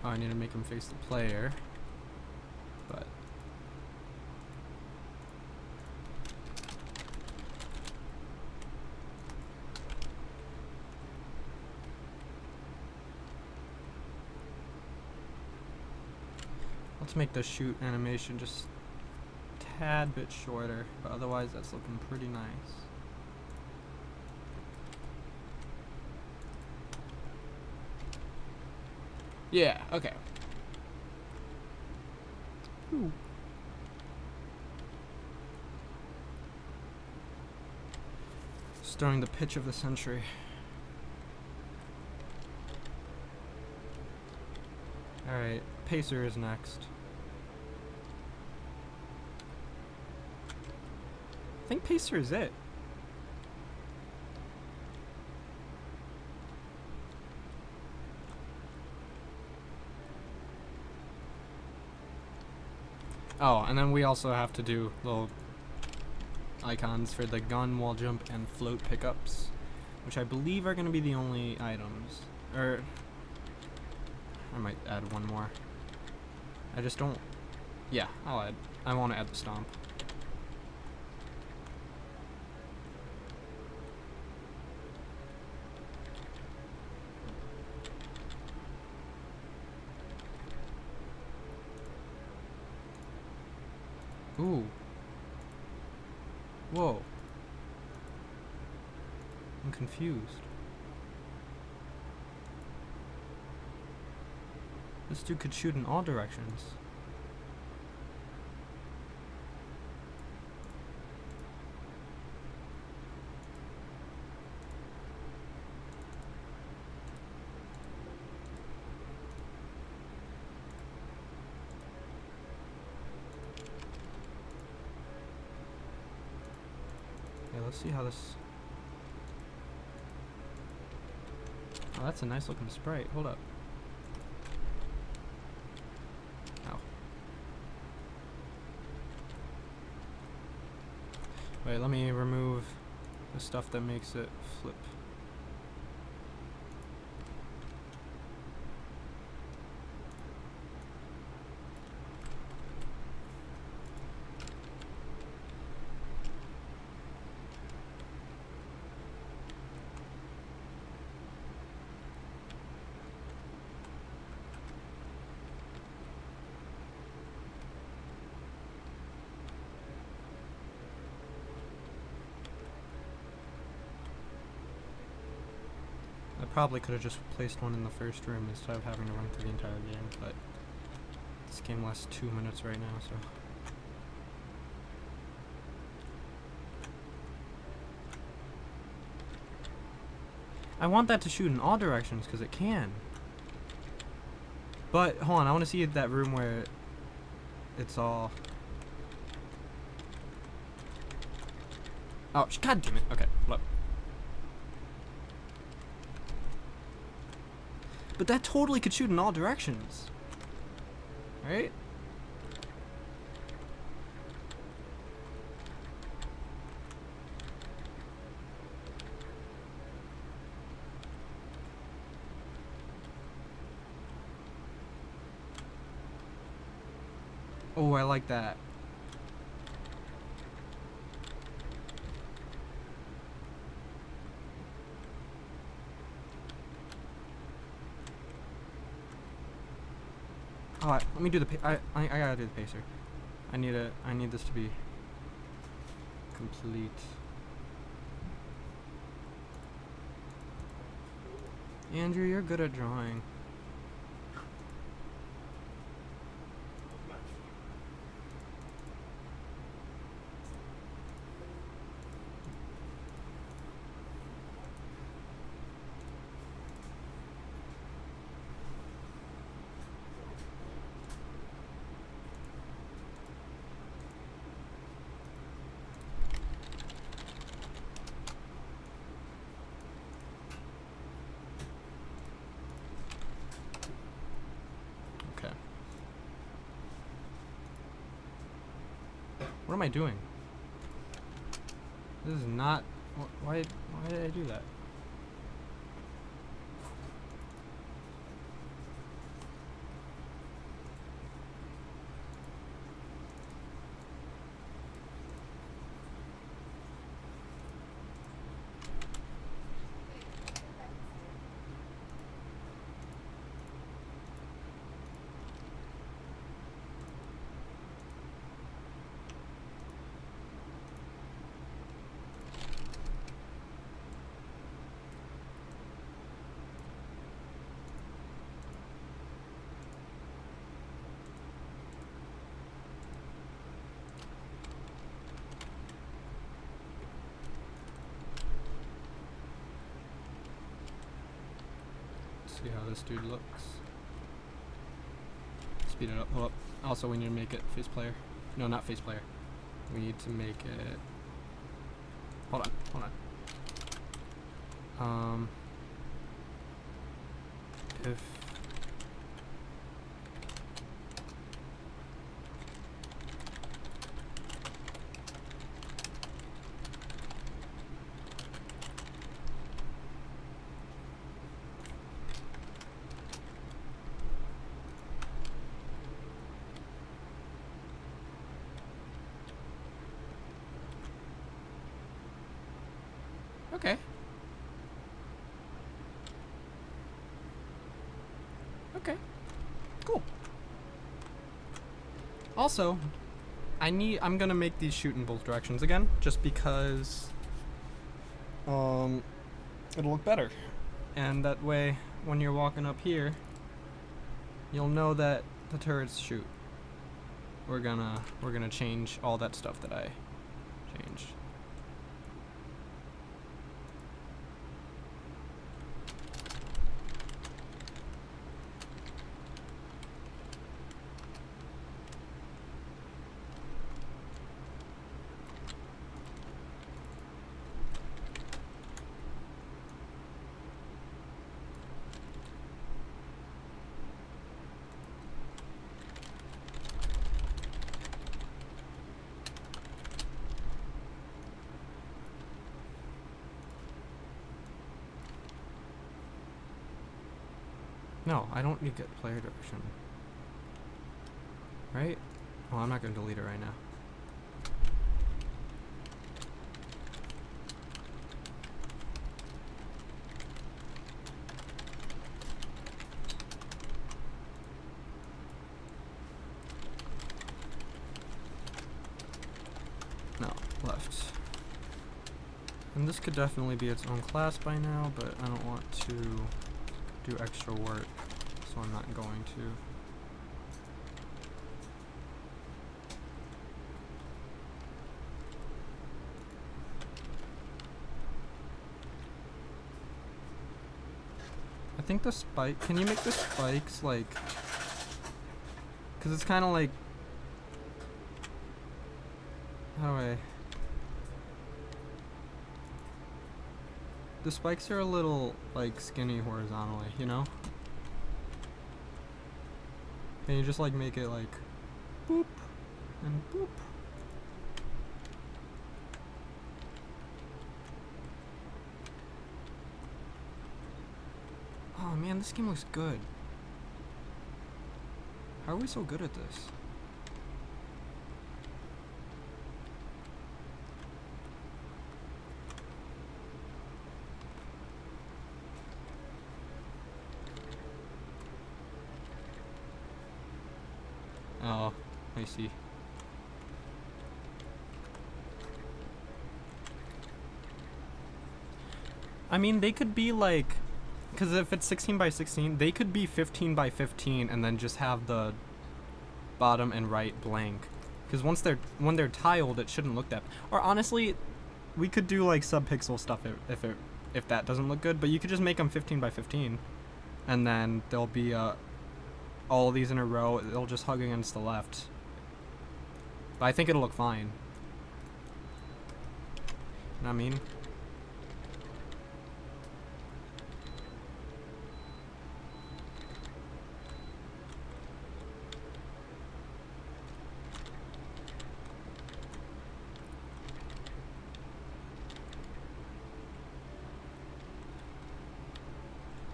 Oh, I need to make him face the player. But let's make the shoot animation just a tad bit shorter, but otherwise that's looking pretty nice. Yeah, okay. Ooh. Starting the pitch of the century. Alright, Pacer is next. I think Pacer is it. Oh, and then we also have to do little icons for the gun, wall jump, and float pickups, which I believe are going to be the only items. Or I might add one more. I just don't. Yeah, I'll add. I want to add the stomp. Ooh. Whoa. I'm confused. This dude could shoot in all directions. Yeah, let's see how this... Oh, that's a nice looking sprite. Hold up. Ow. Wait, let me remove the stuff that makes it flip. I probably could have just placed one in the first room instead of having to run through the entire game, but this game lasts 2 minutes right now, so... I want that to shoot in all directions, because it can. But, hold on, I want to see that room where it's all... Oh, god damn it. Okay, look. But that totally could shoot in all directions. Right? Oh, I like that. Oh, let me do the I gotta do the pacer. I need this to be complete. Andrew, you're good at drawing. What am I doing? This is not... Why did I do that? See how this dude looks. Speed it up, hold up. Also, we need to make it face player. No, not face player. We need to make it... Hold on. If... Okay. Okay. Cool. Also, I'm gonna make these shoot in both directions again, just because it'll look better. And that way, when you're walking up here, you'll know that the turrets shoot. We're gonna change all that stuff that I changed. No, I don't need to get player direction. Right? Oh, I'm not going to delete it right now. No, left. And this could definitely be its own class by now, but I don't want to do extra work, so I'm not going to. I think the spike, can you make the spikes like, because it's kind of like, how do I, the spikes are a little like skinny horizontally, you know? Can you just like make it like boop and boop? Oh man, this game looks good. How are we so good at this? Oh, I see. I mean, they could be like, because if it's 16 by 16, they could be 15 by 15 and then just have the bottom and right blank. Because when they're tiled, it shouldn't look that. Or honestly, we could do like subpixel stuff if that doesn't look good. But you could just make them 15 by 15, and then there'll be all of these in a row. They'll just hug against the left. But I think it'll look fine. You know what I mean?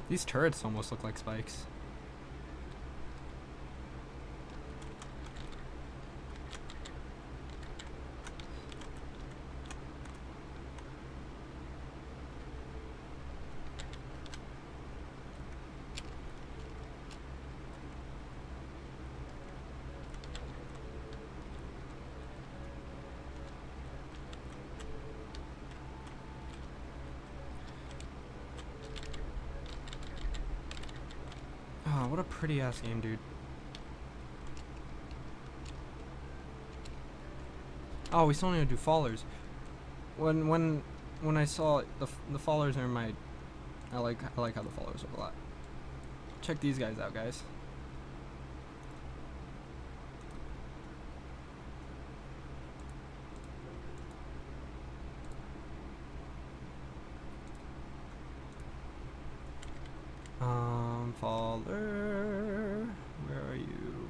These turrets almost look like spikes. Oh, what a pretty ass game, dude. Oh, we still need to do fallers. When I saw the fallers are my, I like how the fallers look a lot. Check these guys out, guys. Faller, where are you?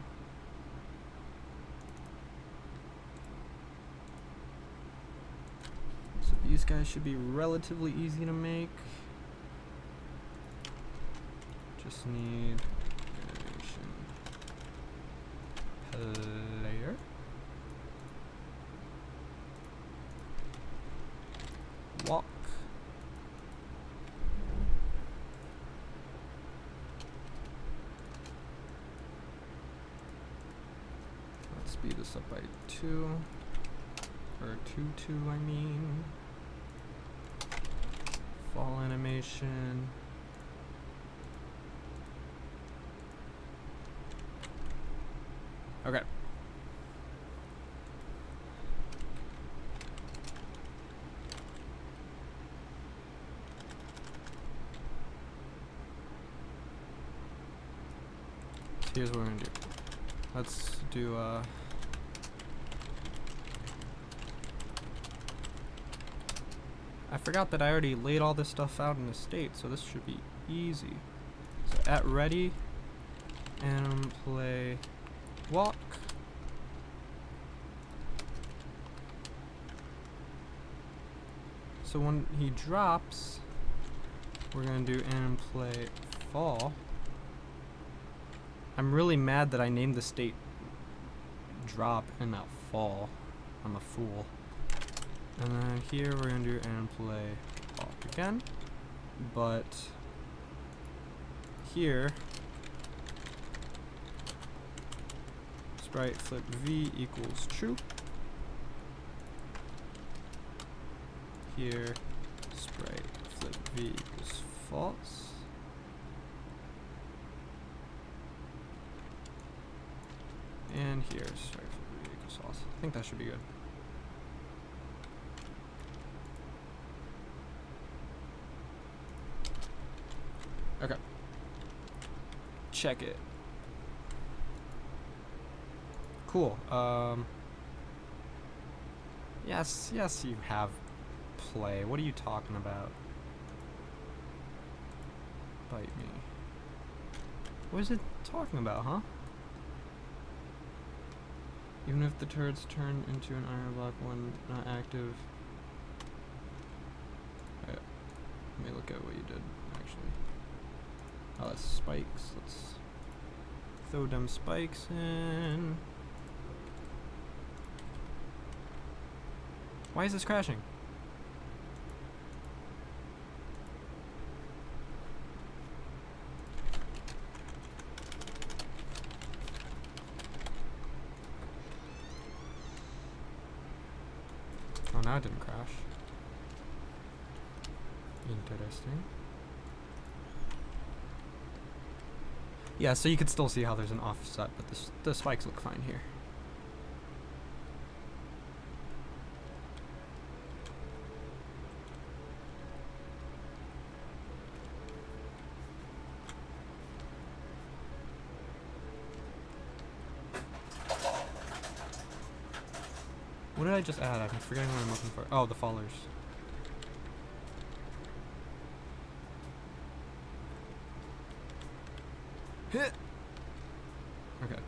So these guys should be relatively easy to make. Just need animation player. Walk. Let's speed this up by 2. Or 2, I mean. Fall animation. Okay. So here's what we're gonna do. Let's do I forgot that I already laid all this stuff out in the state, so this should be easy. So at ready and play walk. So when he drops, we're gonna do and play fall. I'm really mad that I named the state drop and not fall. I'm a fool. And then here we're gonna do and play walk again, but here sprite flip v equals true. Here sprite flip v equals false. And here sprite flip v equals false. I think that should be good. Okay. Check it. Cool. Yes, you have play. What are you talking about? Bite me. What is it talking about, huh? Even if the turrets turn into an iron block when not active. Let me look at what you did, actually. Oh, that's spikes. Let's throw them spikes in. Why is this crashing? Oh, now it didn't crash. Interesting. Yeah, so you could still see how there's an offset, but the spikes look fine here. What did I just add? I'm forgetting what I'm looking for. Oh, the fallers. Hit. Okay.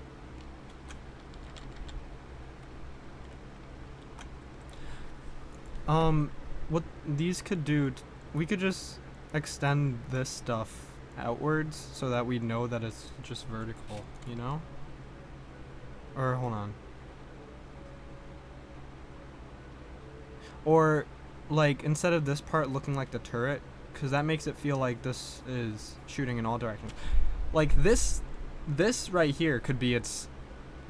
What these could do, we could just extend this stuff outwards so that we know that it's just vertical, you know? Or hold on. Or like instead of this part looking like the turret, because that makes it feel like this is shooting in all directions. Like this right here could be its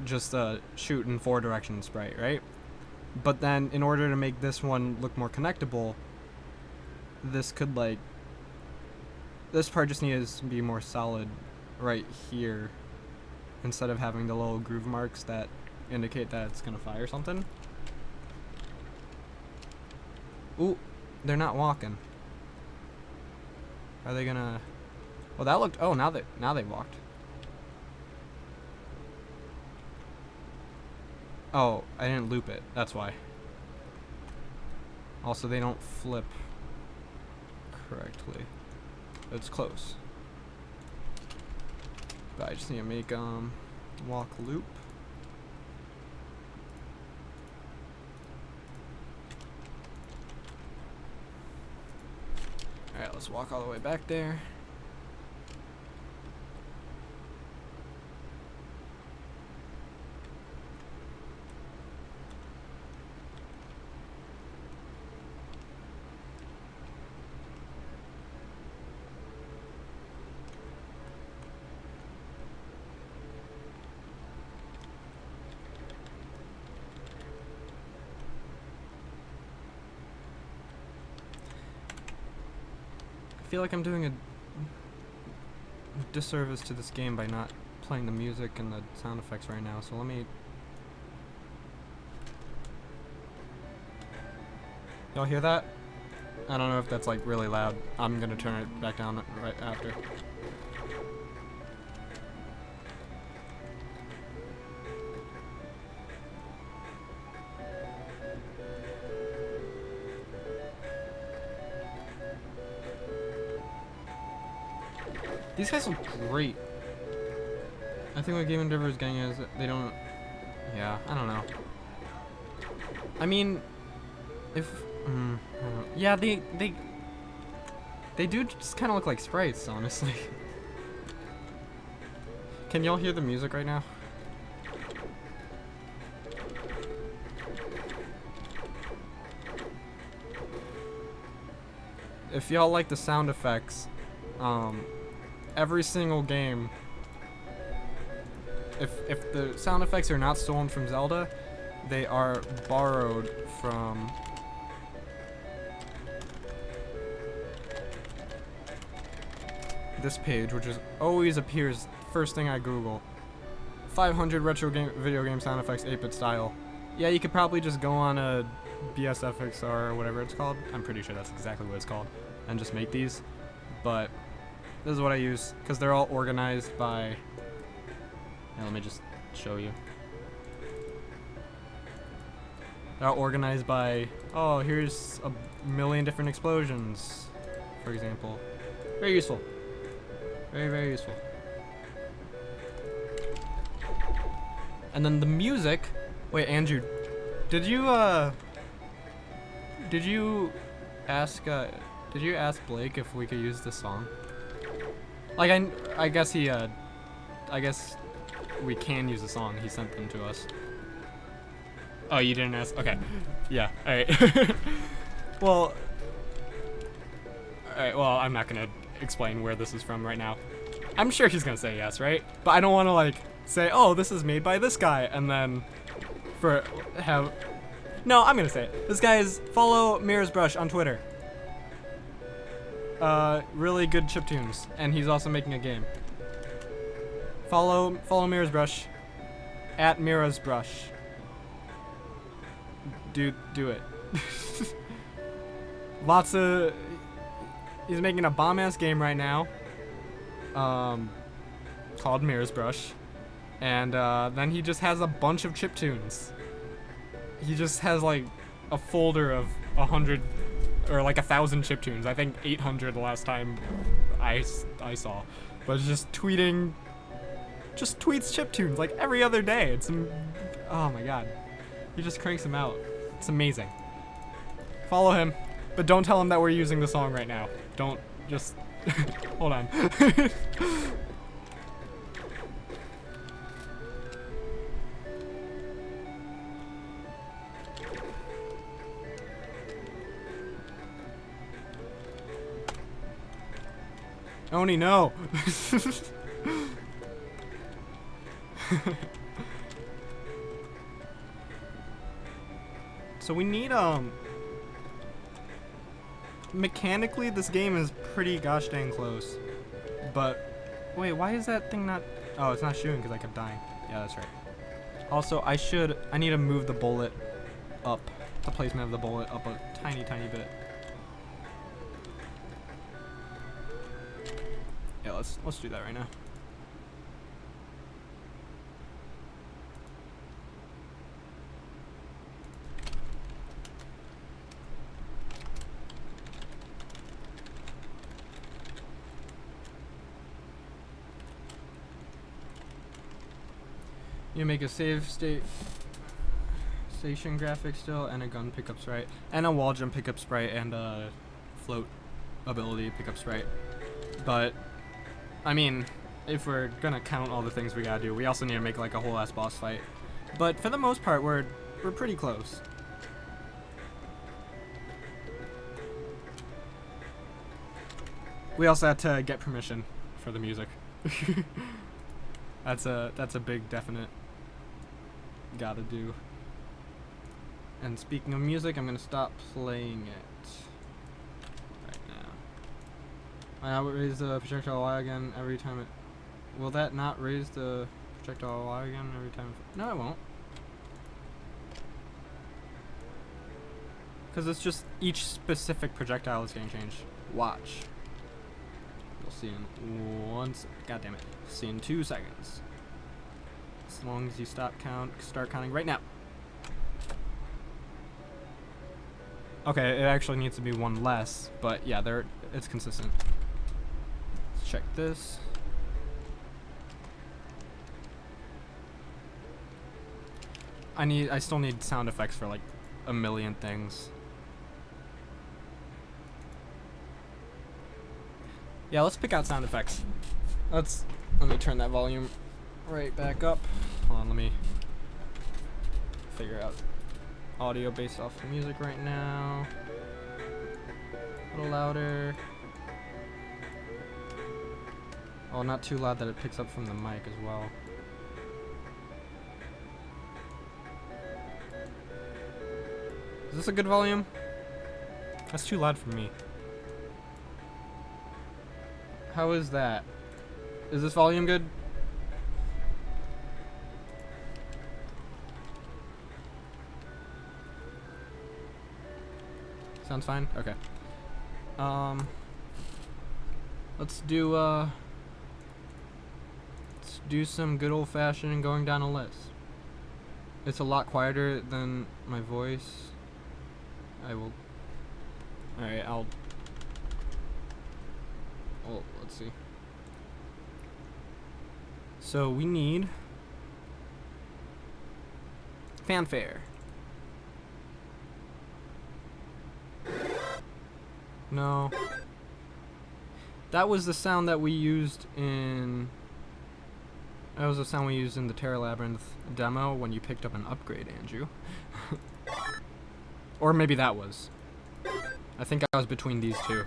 just a shoot in 4 directions sprite, right? But then in order to make this one look more connectable, this could like, this part just needs to be more solid right here instead of having the little groove marks that indicate that it's gonna fire something. Ooh, they're not walking. Are they gonna? Well, that looked. Oh, now they walked. Oh, I didn't loop it. That's why. Also, they don't flip correctly. It's close. But I just need to make walk loop. Alright, let's walk all the way back there. I feel like I'm doing a disservice to this game by not playing the music and the sound effects right now, so let me... Y'all hear that? I don't know if that's like really loud. I'm gonna turn it back down right after. These guys look great. I think what Game Endeavor is getting is they don't... Yeah, I don't know. I mean, if... I don't know. Yeah, they do just kind of look like sprites, honestly. Can y'all hear the music right now? If y'all like the sound effects, every single game, if the sound effects are not stolen from Zelda, they are borrowed from this page, which is always appears first thing I Google. 500 retro video game sound effects 8-bit style. Yeah, you could probably just go on a BSFXR or whatever it's called. I'm pretty sure that's exactly what it's called, and just make these. But this is what I use because they're all organized by. Yeah, let me just show you. They're all organized by. Oh, here's a million different explosions, for example. Very useful. Very, very useful. And then the music. Wait, Andrew, did you ask Blake if we could use this song? Like I guess he I guess we can use the song. He sent them to us. Oh, you didn't ask? Okay. Yeah. All right. Well, I'm not gonna explain where this is from right now. I'm sure he's gonna say yes, right? But I don't want to like say, oh, this is made by this guy, and then no, I'm gonna say it. This guy is follow Mirror's Brush on Twitter. Really good chiptunes, and he's also making a game. Follow Mirror's Brush at Mirror's Brush. Do it. He's making a bomb-ass game right now, called Mirror's Brush, and then he just has a bunch of chiptunes. He just has like a folder of 100 or like 1,000 chiptunes. I think 800 the last time I saw, but it's just tweets chiptunes like every other day. Oh my god, he just cranks them out. It's amazing. Follow him, but don't tell him that we're using the song right now. Don't, just Hold on. Oni, no! So we need, mechanically this game is pretty gosh dang close. But, wait, why is that thing not, oh, it's not shooting because I kept dying. Yeah, that's right. Also, I need to move the bullet up, the placement of the bullet up a tiny bit. Yeah, let's do that right now. You make a save station graphic still, and a gun pickup sprite, and a wall jump pickup sprite, and a float ability pickup sprite. But I mean, if we're gonna count all the things we gotta do, we also need to make like a whole ass boss fight. But for the most part, we're pretty close. We also had to get permission for the music. That's a big definite gotta do. And speaking of music, I'm gonna stop playing it right now. I will raise the projectile Y again every time it. Will that not raise the projectile Y again every time? No, it won't. Because it's just each specific projectile is getting changed. Watch. We'll see in God damn it. See in 2 seconds. As long as you start counting right now. Okay, it actually needs to be one less, but yeah, it's consistent. Let's check this. I still need sound effects for like a million things. Yeah, let's pick out sound effects. Let me turn that volume right back up. Hold on, let me figure out audio based off the music right now. A little louder. Oh, not too loud that it picks up from the mic as well. Is this a good volume? That's too loud for me. How is that? Is this volume good? Sounds fine? Okay. Let's do some good old-fashioned going down a list. It's a lot quieter than my voice. Alright, well, let's see. So we need fanfare. No. That was the sound that we used in... That was the sound we used in the Terra Labyrinth demo when you picked up an upgrade, Andrew. Or maybe that was. I think I was between these two.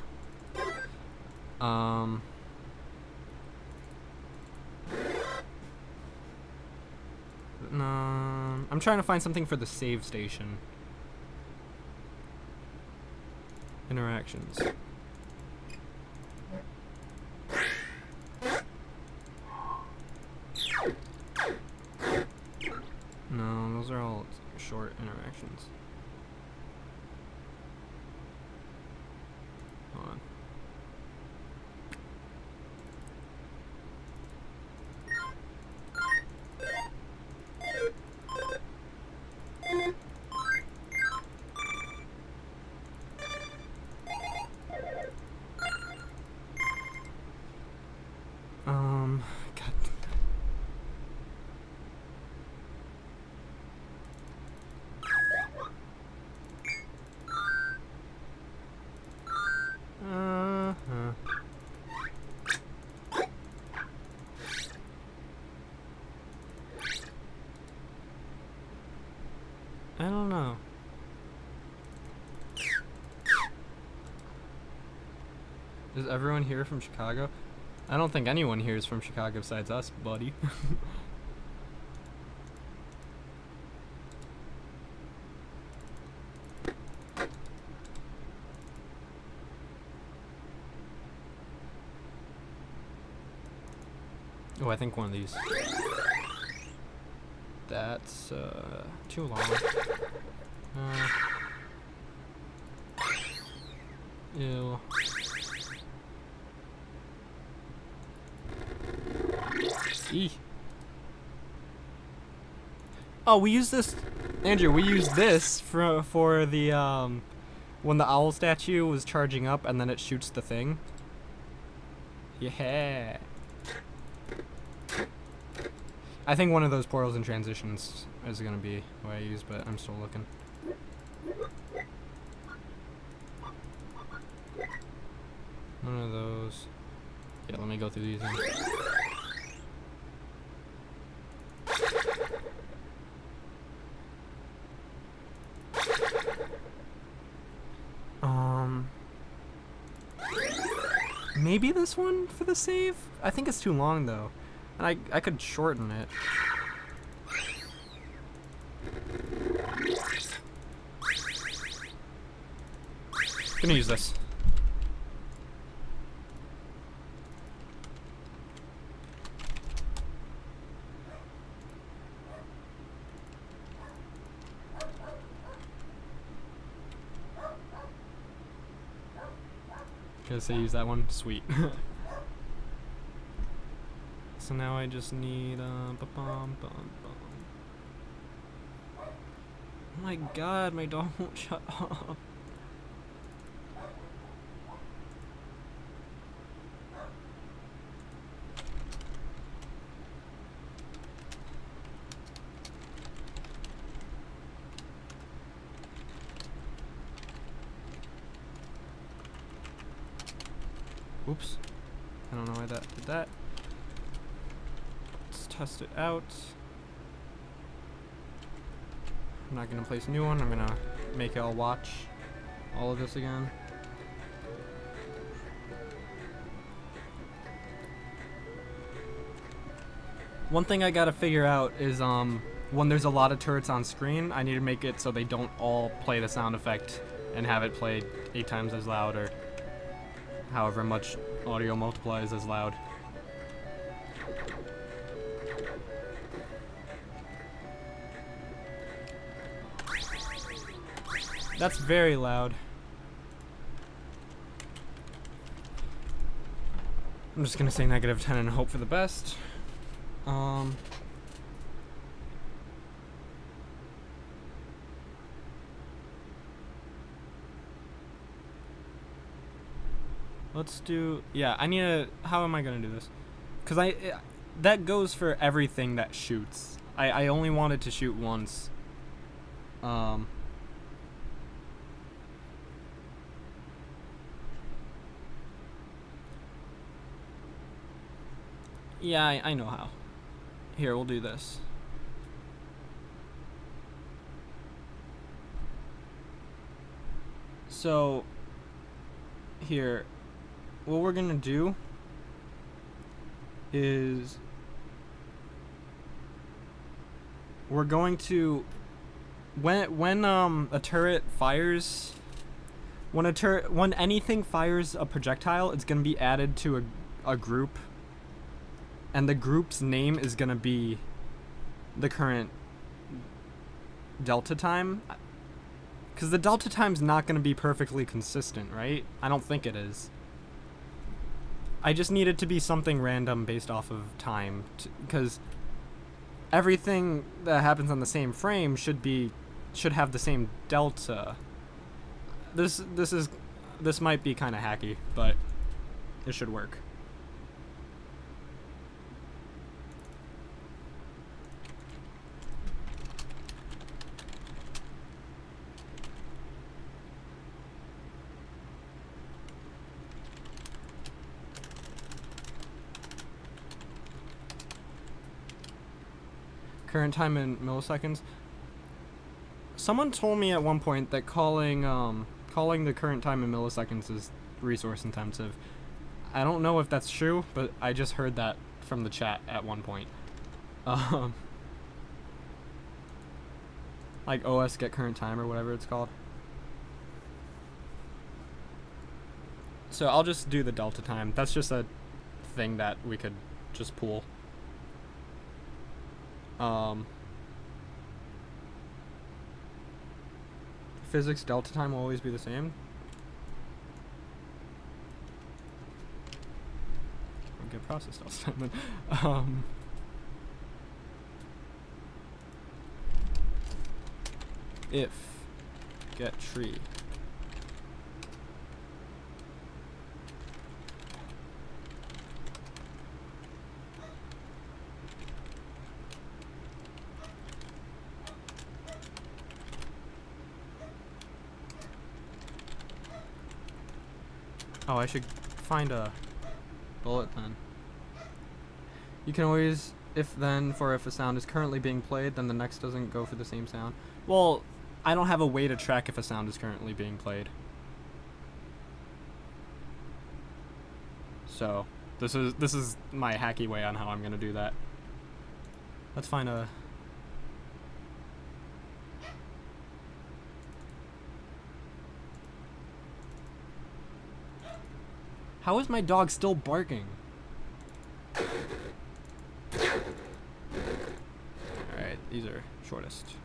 I'm trying to find something for the save station. Interactions. No, those are all short interactions. Hold on. God. I don't know. Is everyone here from Chicago? I don't think anyone here is from Chicago besides us, buddy. Oh, I think one of these. That's too long. Ew. Eee. Oh, we use this, Andrew. We used this for the when the owl statue was charging up, and then it shoots the thing. Yeah. I think one of those portals and transitions is gonna be what I use, but I'm still looking. One of those. Yeah, let me go through these then. Maybe this one for the save? I think it's too long though. And I could shorten it. Gonna use this. Gonna say use that one. Sweet. So now I just need oh my god, my dog won't shut up. Oops. I don't know why that did that. Let's test it out. I'm not gonna place a new one. I'm gonna make y'all watch all of this again. One thing I gotta figure out is when there's a lot of turrets on screen, I need to make it so they don't all play the sound effect and have it played 8 times as loud or however much audio multiplies as loud. That's very loud. I'm just gonna say -10 and hope for the best. Let's do, yeah, I need to, how am I gonna do this? Because that goes for everything that shoots. I only wanted to shoot once. Yeah, I know how. Here, we'll do this. So, here, what we're gonna do is we're going to, when a turret fires, when anything fires a projectile, it's gonna be added to a group, and the group's name is gonna be the current delta time, because the delta time's not gonna be perfectly consistent, right? I don't think it is. I just need it to be something random based off of time, because everything that happens on the same frame should have the same delta. This might be kind of hacky, but it should work. Current time in milliseconds. someone told me at one point that calling the current time in milliseconds is resource intensive. I don't know if that's true, but I just heard that from the chat at one point. Like OS get current time or whatever it's called. So I'll just do the delta time. That's just a thing that we could just pool. Physics delta time will always be the same. I'll get process delta time then. If get tree. Oh, I should find a bullet then. You can always, if a sound is currently being played, then the next doesn't go for the same sound. Well, I don't have a way to track if a sound is currently being played. So, this is my hacky way on how I'm gonna do that. Let's find a... How is my dog still barking? Alright, these are shortest.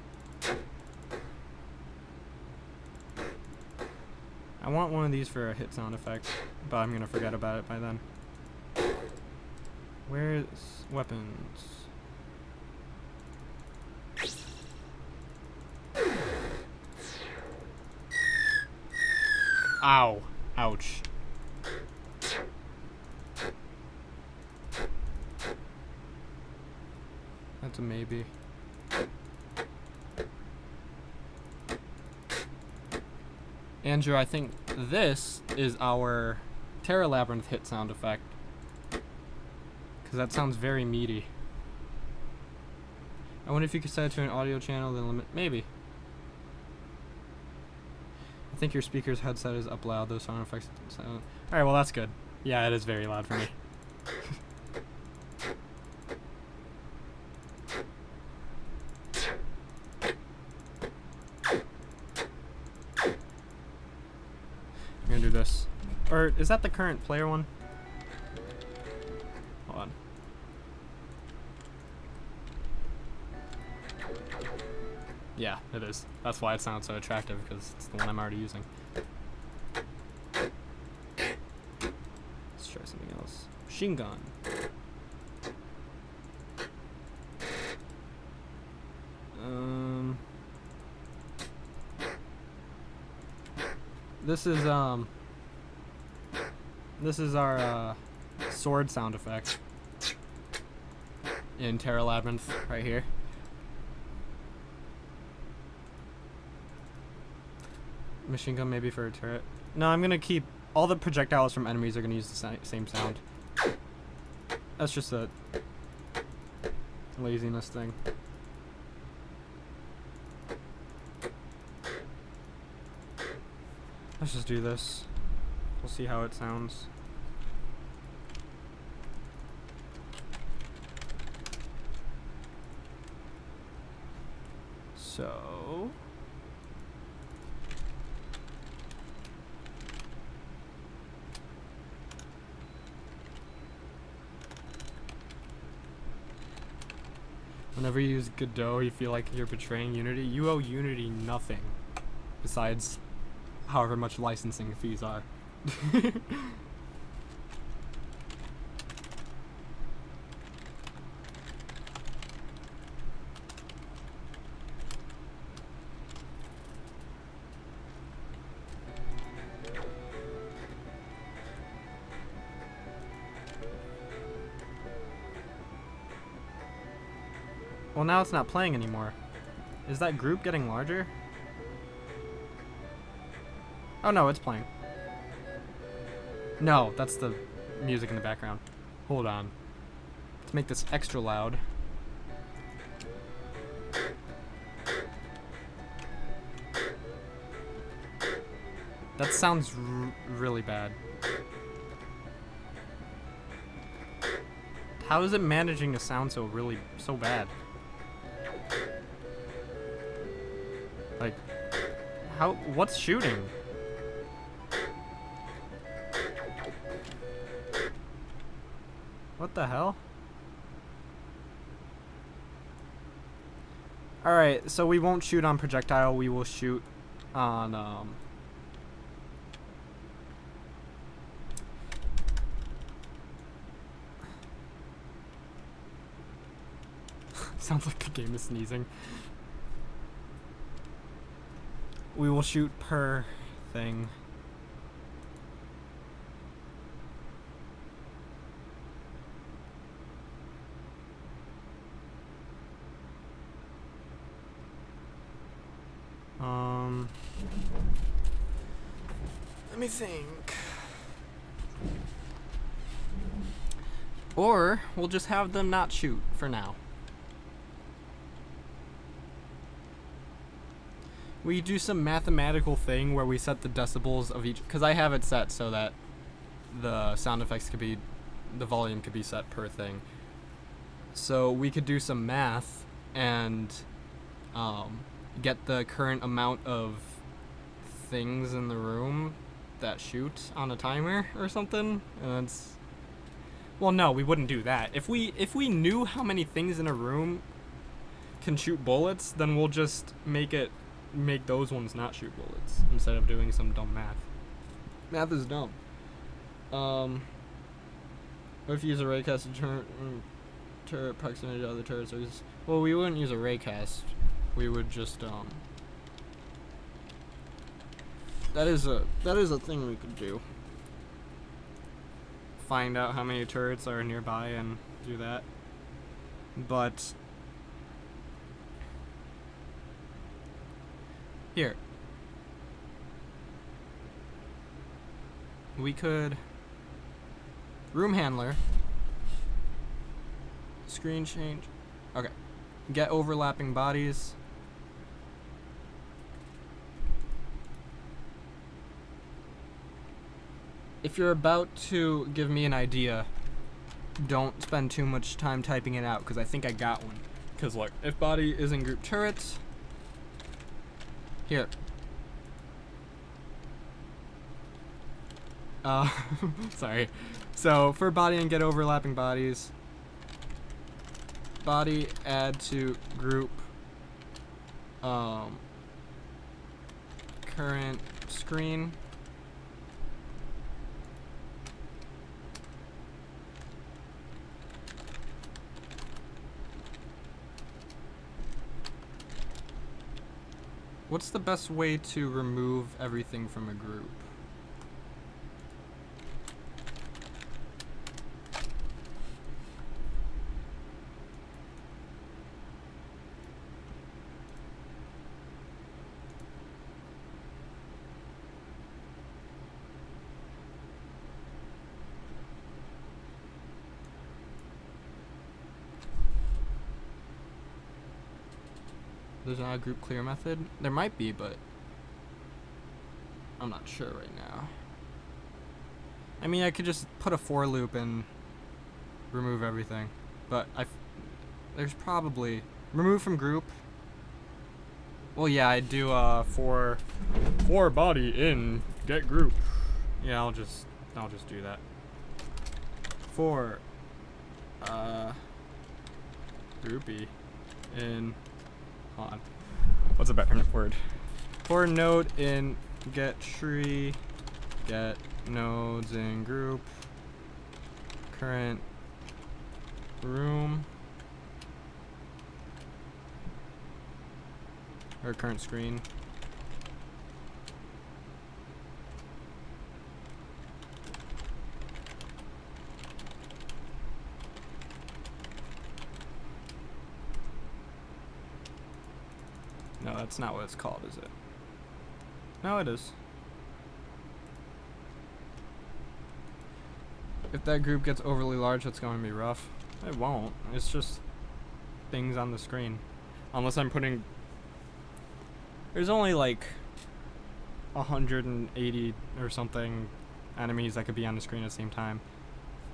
I want one of these for a hit sound effect, but I'm gonna forget about it by then. Where's weapons? Ow. Ouch. That's a maybe. Andrew, I think this is our Terra Labyrinth hit sound effect. Because that sounds very meaty. I wonder if you could set it to an audio channel, then limit. Maybe. I think your speaker's headset is up loud, those sound effects silent. Alright, well that's good. Yeah, it is very loud for me. I'm gonna do this. Or is that the current player one? Hold on. Yeah, it is. That's why it sounds so attractive, because it's the one I'm already using. Let's try something else. Machine gun. This is our sword sound effect in Terra Labyrinth right here. Machine gun maybe for a turret. No, I'm gonna keep all the projectiles from enemies are gonna use the same sound. That's just a laziness thing. Let's just do this. We'll see how it sounds. So... Whenever you use Godot, you feel like you're betraying Unity. You owe Unity nothing, besides however much licensing fees are. Well, now it's not playing anymore. Is that group getting larger? Oh no, it's playing. No, that's the music in the background. Hold on. Let's make this extra loud. That sounds really bad. How is it managing to sound so bad? Like, what's shooting? What the hell? Alright, so we won't shoot on projectile, we will shoot on, sounds like the game is sneezing. We will shoot per thing. Let me think. Or we'll just have them not shoot for now. We do some mathematical thing where we set the decibels of each, because I have it set so that the sound effects could be, the volume could be set per thing. So we could do some math and get the current amount of things in the room that shoot on a timer or something, and it's, well, no, we wouldn't do that. If we knew how many things in a room can shoot bullets, then we'll just make those ones not shoot bullets instead of doing some dumb math. Math is dumb. What if you use a raycast to turn turret proximity to other turrets? Well, we wouldn't use a raycast. We would just that is a thing we could do. Find out how many turrets are nearby and do that. But here, we could room handler, screen change. Okay, get overlapping bodies. If you're about to give me an idea, don't spend too much time typing it out, because I think I got one. Because look, if body is in group turrets, here. Sorry. So for body and get overlapping bodies, body add to group current screen. What's the best way to remove everything from a group? There's not a group clear method? There might be, but I'm not sure right now. I mean, I could just put a for loop and remove everything, but there's probably remove from group. Well, yeah, I do for body in get group. Yeah, I'll just do that. For groupie in, hold on, what's a better word? For node in get tree, get nodes in group, current room, or current screen. No, that's not what it's called, is it? No, it is. If that group gets overly large, that's going to be rough. It won't. It's just things on the screen. Unless I'm putting... There's only like 180 or something enemies that could be on the screen at the same time.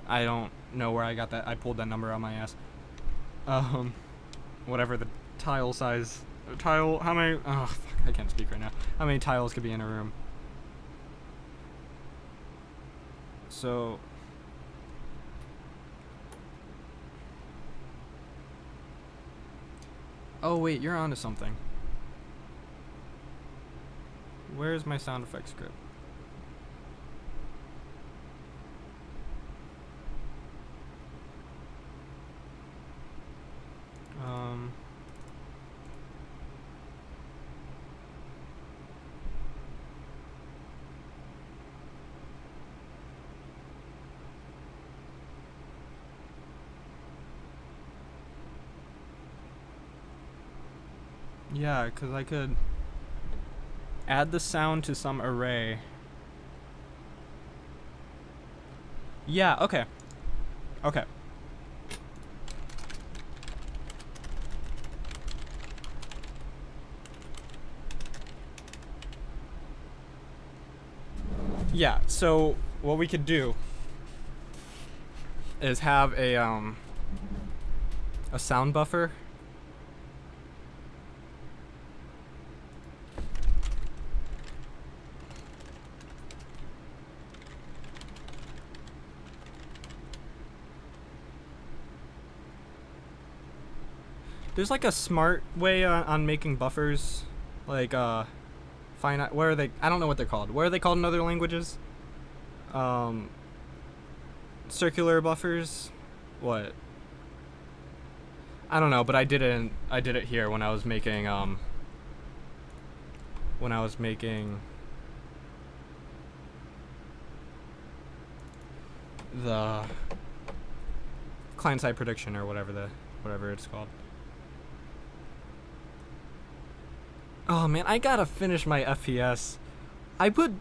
I don't know where I got that. I pulled that number out my ass. Whatever the tile size. Tile, how many? Oh, fuck, I can't speak right now. How many tiles could be in a room? So. Oh, wait, you're onto something. Where's my sound effects script? Yeah, because I could add the sound to some array. Yeah, okay. Okay. Yeah, so what we could do is have a sound buffer. There's like a smart way on making buffers, like finite. Where are they? I don't know what they're called. What are they called in other languages? Circular buffers. What? I don't know, but I did it here when I was making the client-side prediction or whatever it's called. Oh man, I gotta finish my FPS.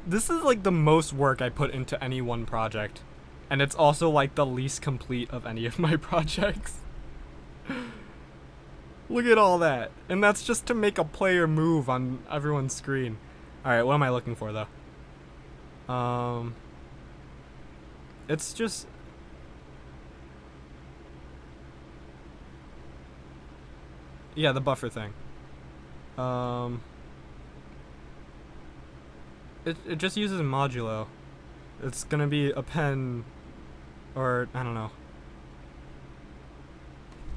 This is like the most work I put into any one project, and it's also like the least complete of any of my projects. Look at all that, and that's just to make a player move on everyone's screen. All right, what am I looking for though? It's just. Yeah, the buffer thing. It just uses modulo. It's gonna be append, or I don't know.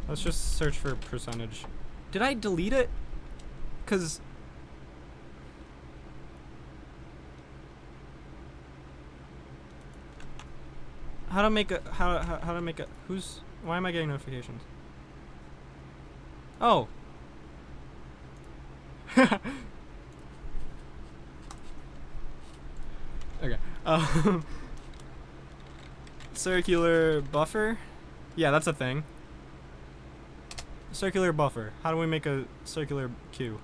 Let's just search for percentage. Did I delete it? 'Cause how to make a who's why am I getting notifications? Oh. Okay. Circular buffer? Yeah, that's a thing. Circular buffer. How do we make a circular queue?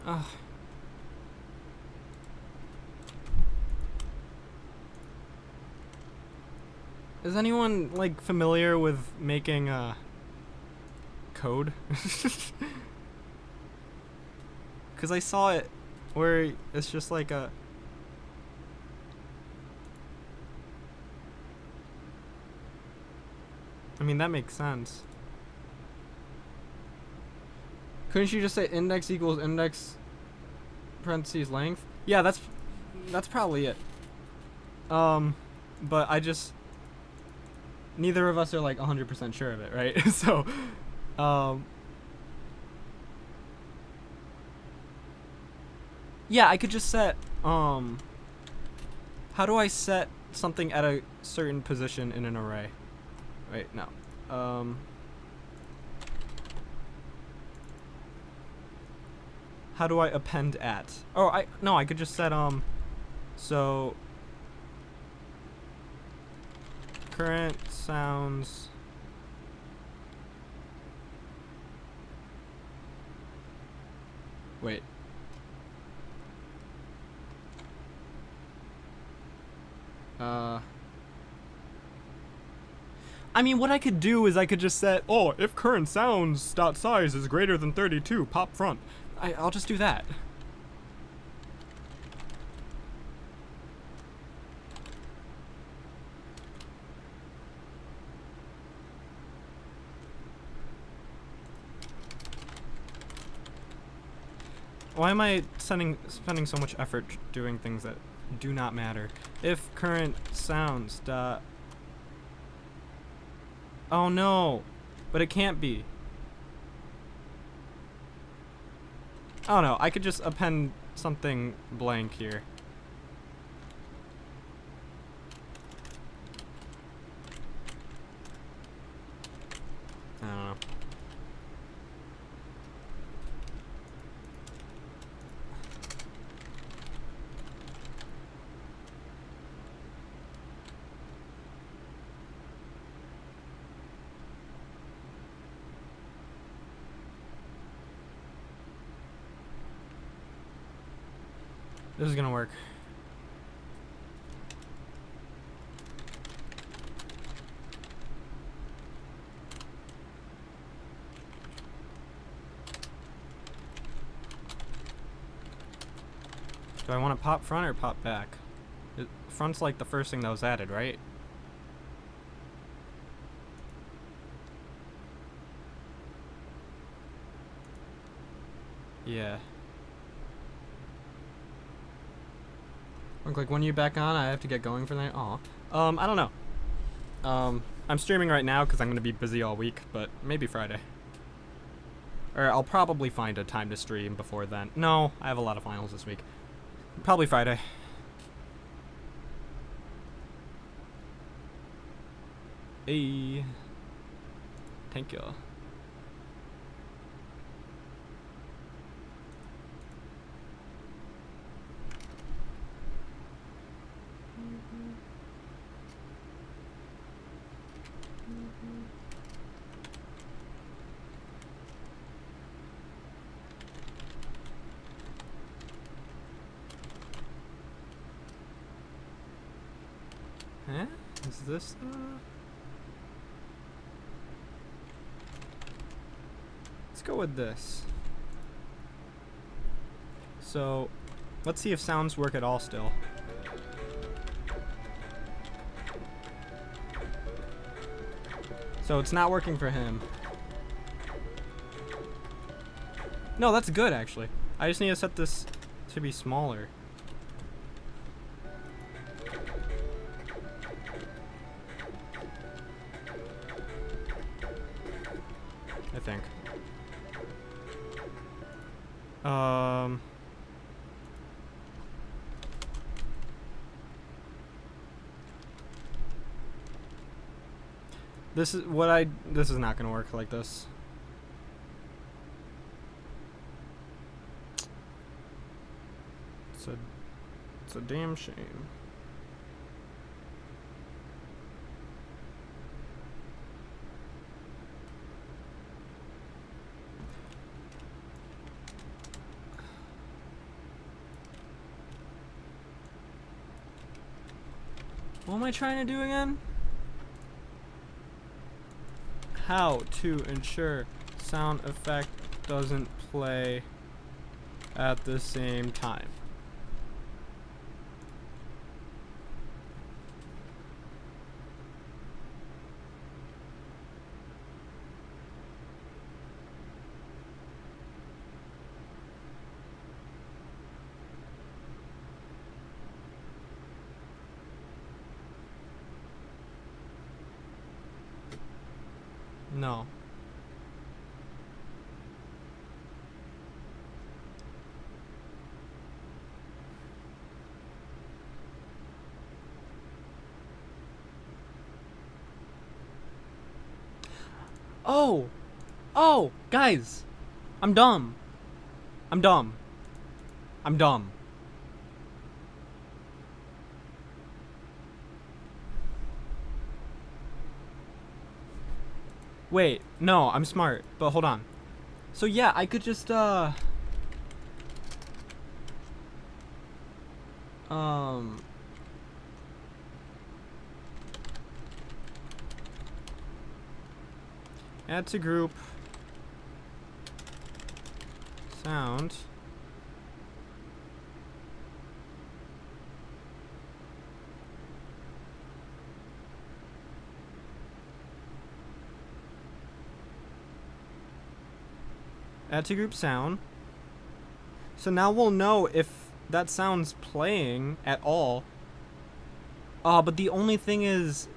Ugh. Is anyone like familiar with making code? Cause I saw it where it's just like a. I mean that makes sense. Couldn't you just say index equals index parentheses length? Yeah, that's probably it. But I just. Neither of us are like 100% sure of it, right? So, yeah, I could just set, how do I set something at a certain position in an array? Wait, no. How do I append at? Oh, I could just set, so current sounds. Wait. I mean, what I could do is I could just set, oh, if current sounds dot size is greater than 32, pop front. I'll just do that. Why am I spending so much effort doing things that do not matter? If current sounds dot... Oh no! But it can't be. Oh no, I could just append something blank here. I don't know. This is gonna work. Do I want to pop front or pop back? Front's like the first thing that was added, right? Yeah. Like when you back on, I have to get going for that. Aw. I don't know. I'm streaming right now because I'm gonna be busy all week, but maybe Friday. Or I'll probably find a time to stream before then. No, I have a lot of finals this week. Probably Friday. Hey. Thank you. Huh? Is this Let's go with this. So, let's see if sounds work at all still. So it's not working for him. No, that's good actually. I just need to set this to be smaller. I think. This is not gonna work like this. It's a damn shame. What am I trying to do again? How to ensure sound effect doesn't play at the same time. No. Oh! Oh! Guys! I'm dumb. I'm dumb. I'm dumb. Wait, no, I'm smart, but hold on. So yeah, I could just, Add to group. Sound. Add to group sound. So now we'll know if that sound's playing at all. But the only thing is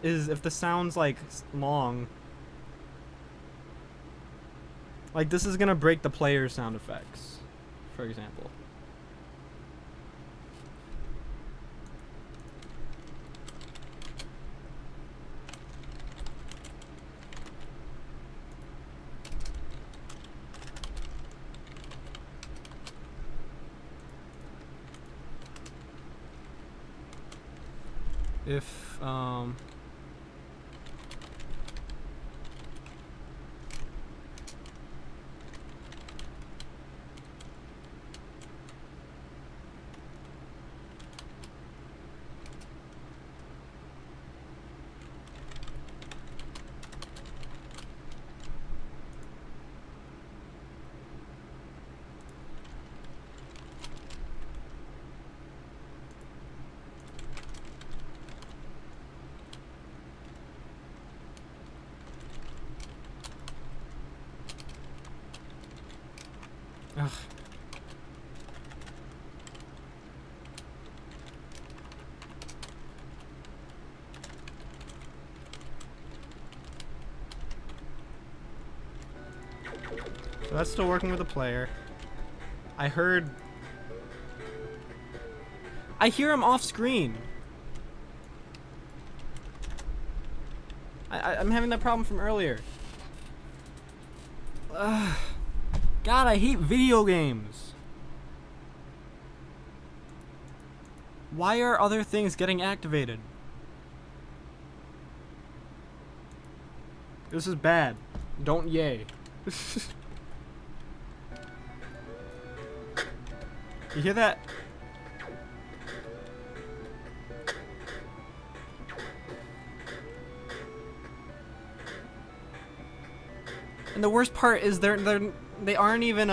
if the sound's like long. Like this is gonna break the player sound effects, for example. If ugh. So that's still working with the player. I hear him off screen. I'm having that problem from earlier. Ugh. God, I hate video games. Why are other things getting activated? This is bad. Don't yay. You hear that? And the worst part is they aren't even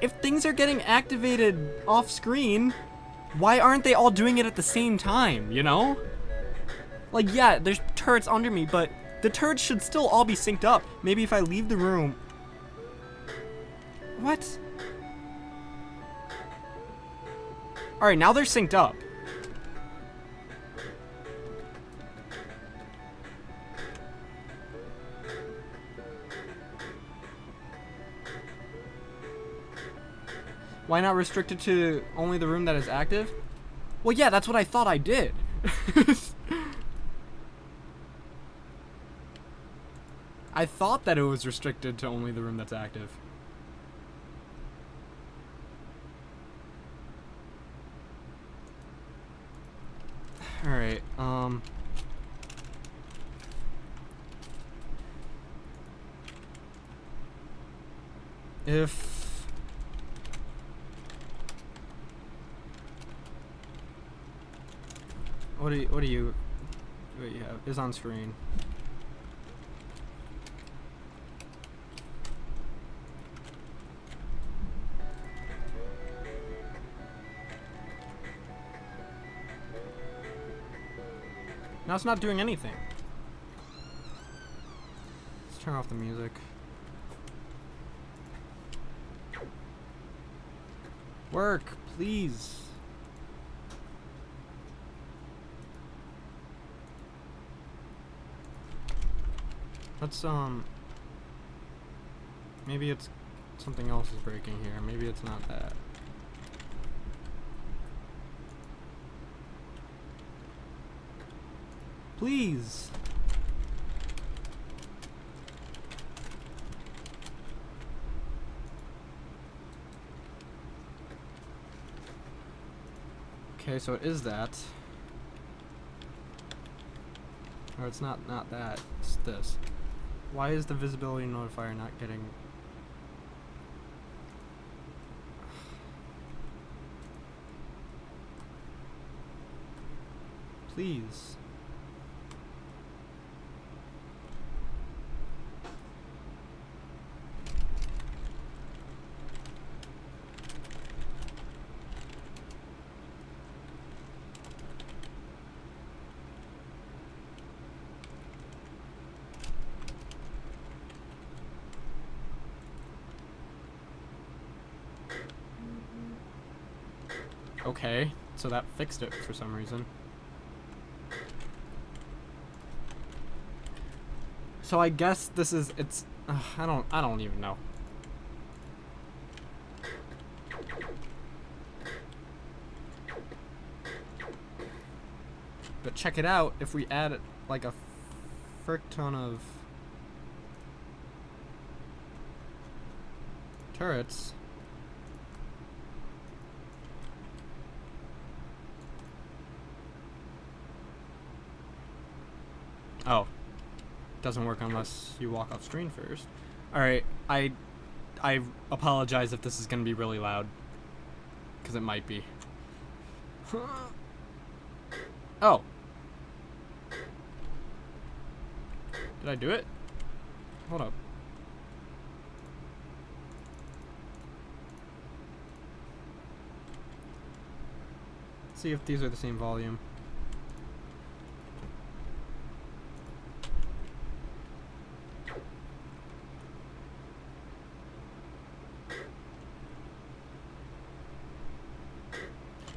if things are getting activated off screen, why aren't they all doing it at the same time, you know? Like, yeah, there's turrets under me, but the turrets should still all be synced up. Maybe if I leave the room. What? Alright, now they're synced up. Why not restrict it to only the room that is active? Well, yeah, that's what I thought I did. I thought that it was restricted to only the room that's active. Alright, if what do you have is on screen. Now it's not doing anything. Let's turn off the music. Work, please. Let's maybe it's something else is breaking here. Maybe it's not that. Please. Okay, so it is that. Or it's not that. It's this. Why is the visibility notifier not getting... Please. Okay, so that fixed it for some reason. So I guess this is, it's, I don't even know. But check it out, if we add like a frick ton of turrets. Oh. Doesn't work unless you walk off screen first. Alright, I apologize if this is gonna be really loud. Because it might be. Oh. Did I do it? Hold up. Let's see if these are the same volume.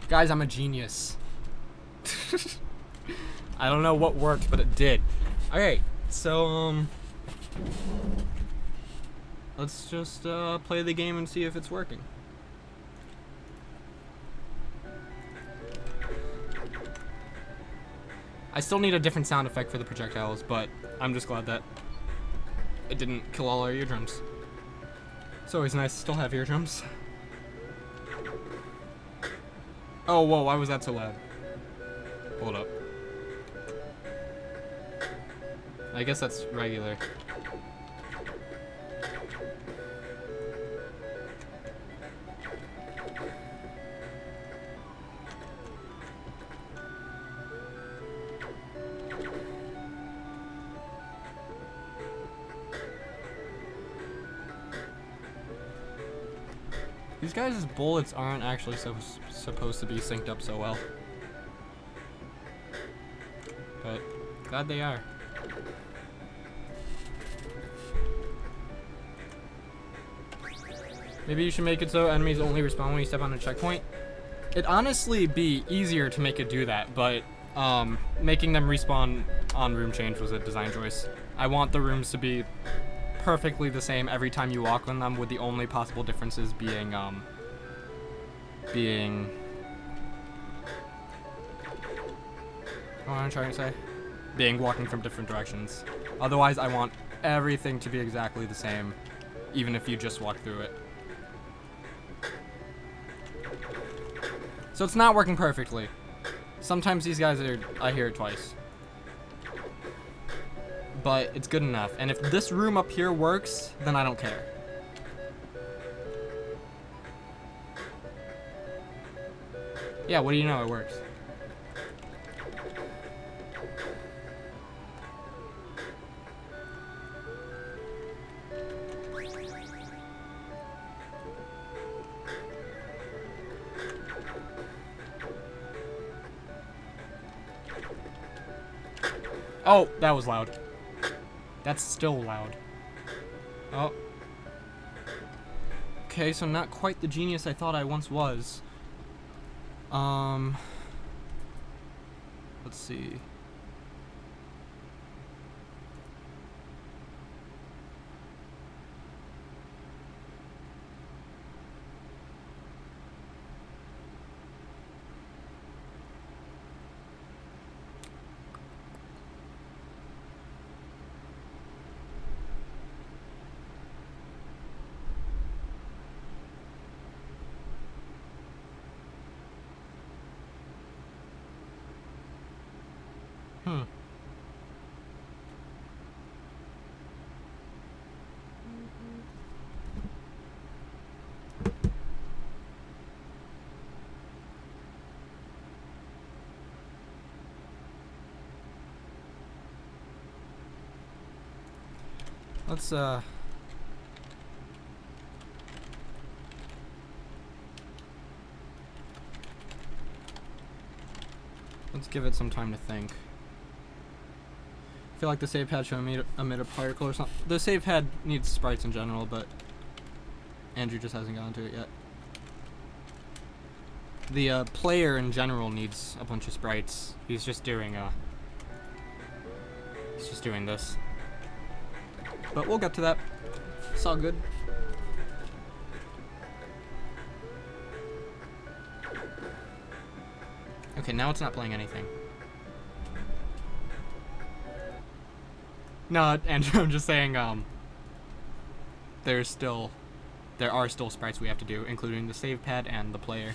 Guys, I'm a genius. I don't know what worked, but it did. Alright, so, let's just, play the game and see if it's working. I still need a different sound effect for the projectiles, but I'm just glad that it didn't kill all our eardrums. It's always nice to still have eardrums. Oh, whoa, why was that so loud? Hold up. I guess that's regular. These guys' bullets aren't actually supposed to be synced up so well. But glad they are. Maybe you should make it so enemies only respawn when you step on a checkpoint. It'd honestly be easier to make it do that, but making them respawn on room change was a design choice. I want the rooms to be perfectly the same every time you walk on them, with the only possible differences being what am I trying to say? Being walking from different directions. Otherwise, I want everything to be exactly the same, even if you just walk through it. So it's not working perfectly. Sometimes these guys are, I hear it twice. But it's good enough. And if this room up here works, then I don't care. Yeah, what do you know? It works. Oh, that was loud. That's still loud. Oh. Okay, so not quite the genius I thought I once was. Let's see. Let's give it some time to think. I feel like the save pad should emit a particle or something. The save pad needs sprites in general, but Andrew just hasn't gotten to it yet. The player in general needs a bunch of sprites. He's just doing this. But we'll get to that. It's all good. Okay, now it's not playing anything. No, Andrew, I'm just saying, there are still sprites we have to do, including the save pad and the player.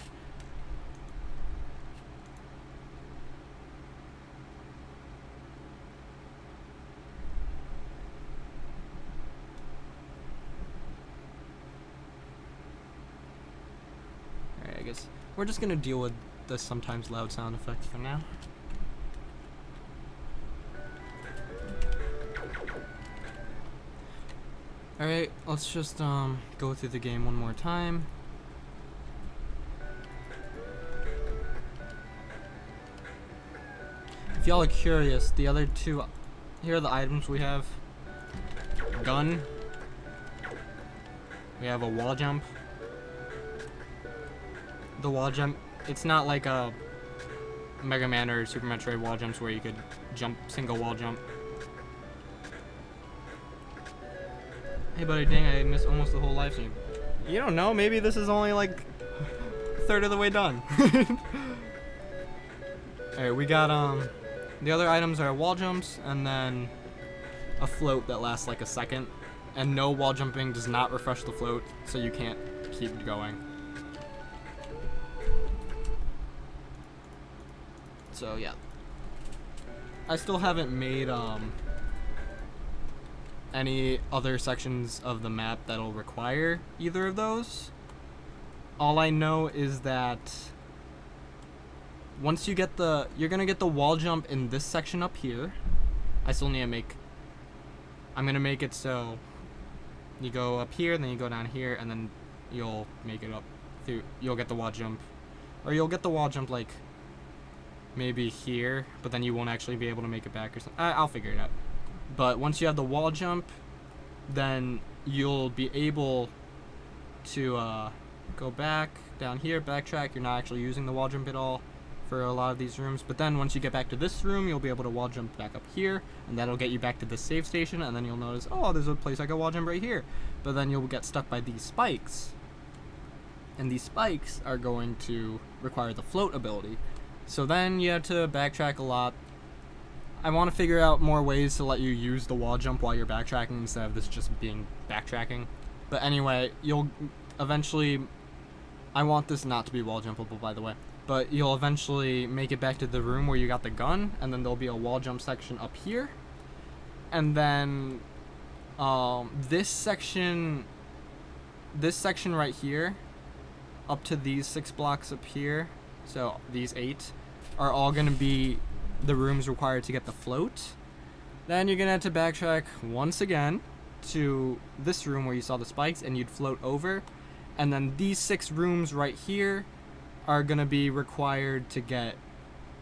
Alright, I guess we're just gonna deal with the sometimes loud sound effect for now. Alright, let's just go through the game one more time. If y'all are curious, the other two, here are the items we have. Gun. We have a wall jump. The wall jump, it's not like a Mega Man or Super Metroid wall jumps where you could jump, single wall jump. Hey buddy, dang, I missed almost the whole live stream. You don't know, maybe this is only like a third of the way done. Alright, we got the other items are wall jumps and then a float that lasts like a second. And no wall jumping does not refresh the float, so you can't keep going. So yeah. I still haven't made any other sections of the map that'll require either of those. All I know is that once you get you're gonna get the wall jump in this section up here. I still need to I'm gonna make it so you go up here, then you go down here, and then you'll make it up through, you'll get the wall jump. Or you'll get the wall jump like maybe here, but then you won't actually be able to make it back or something. I'll figure it out. But once you have the wall jump, then you'll be able to go back down here, backtrack. You're not actually using the wall jump at all for a lot of these rooms. But then once you get back to this room, you'll be able to wall jump back up here, and that'll get you back to this save station, and then you'll notice, oh, there's a place I can wall jump right here. But then you'll get stuck by these spikes. And these spikes are going to require the float ability. So then you have to backtrack a lot. I want to figure out more ways to let you use the wall jump while you're backtracking instead of this just being backtracking. But anyway, you'll eventually, I want this not to be wall jumpable, by the way, but you'll eventually make it back to the room where you got the gun, and then there'll be a wall jump section up here. And then this section right here, up to these 6 blocks up here, so these 8, are all going to be the rooms required to get the float. Then you're going to have to backtrack once again to this room where you saw the spikes, and you'd float over. And then these 6 rooms right here are going to be required to get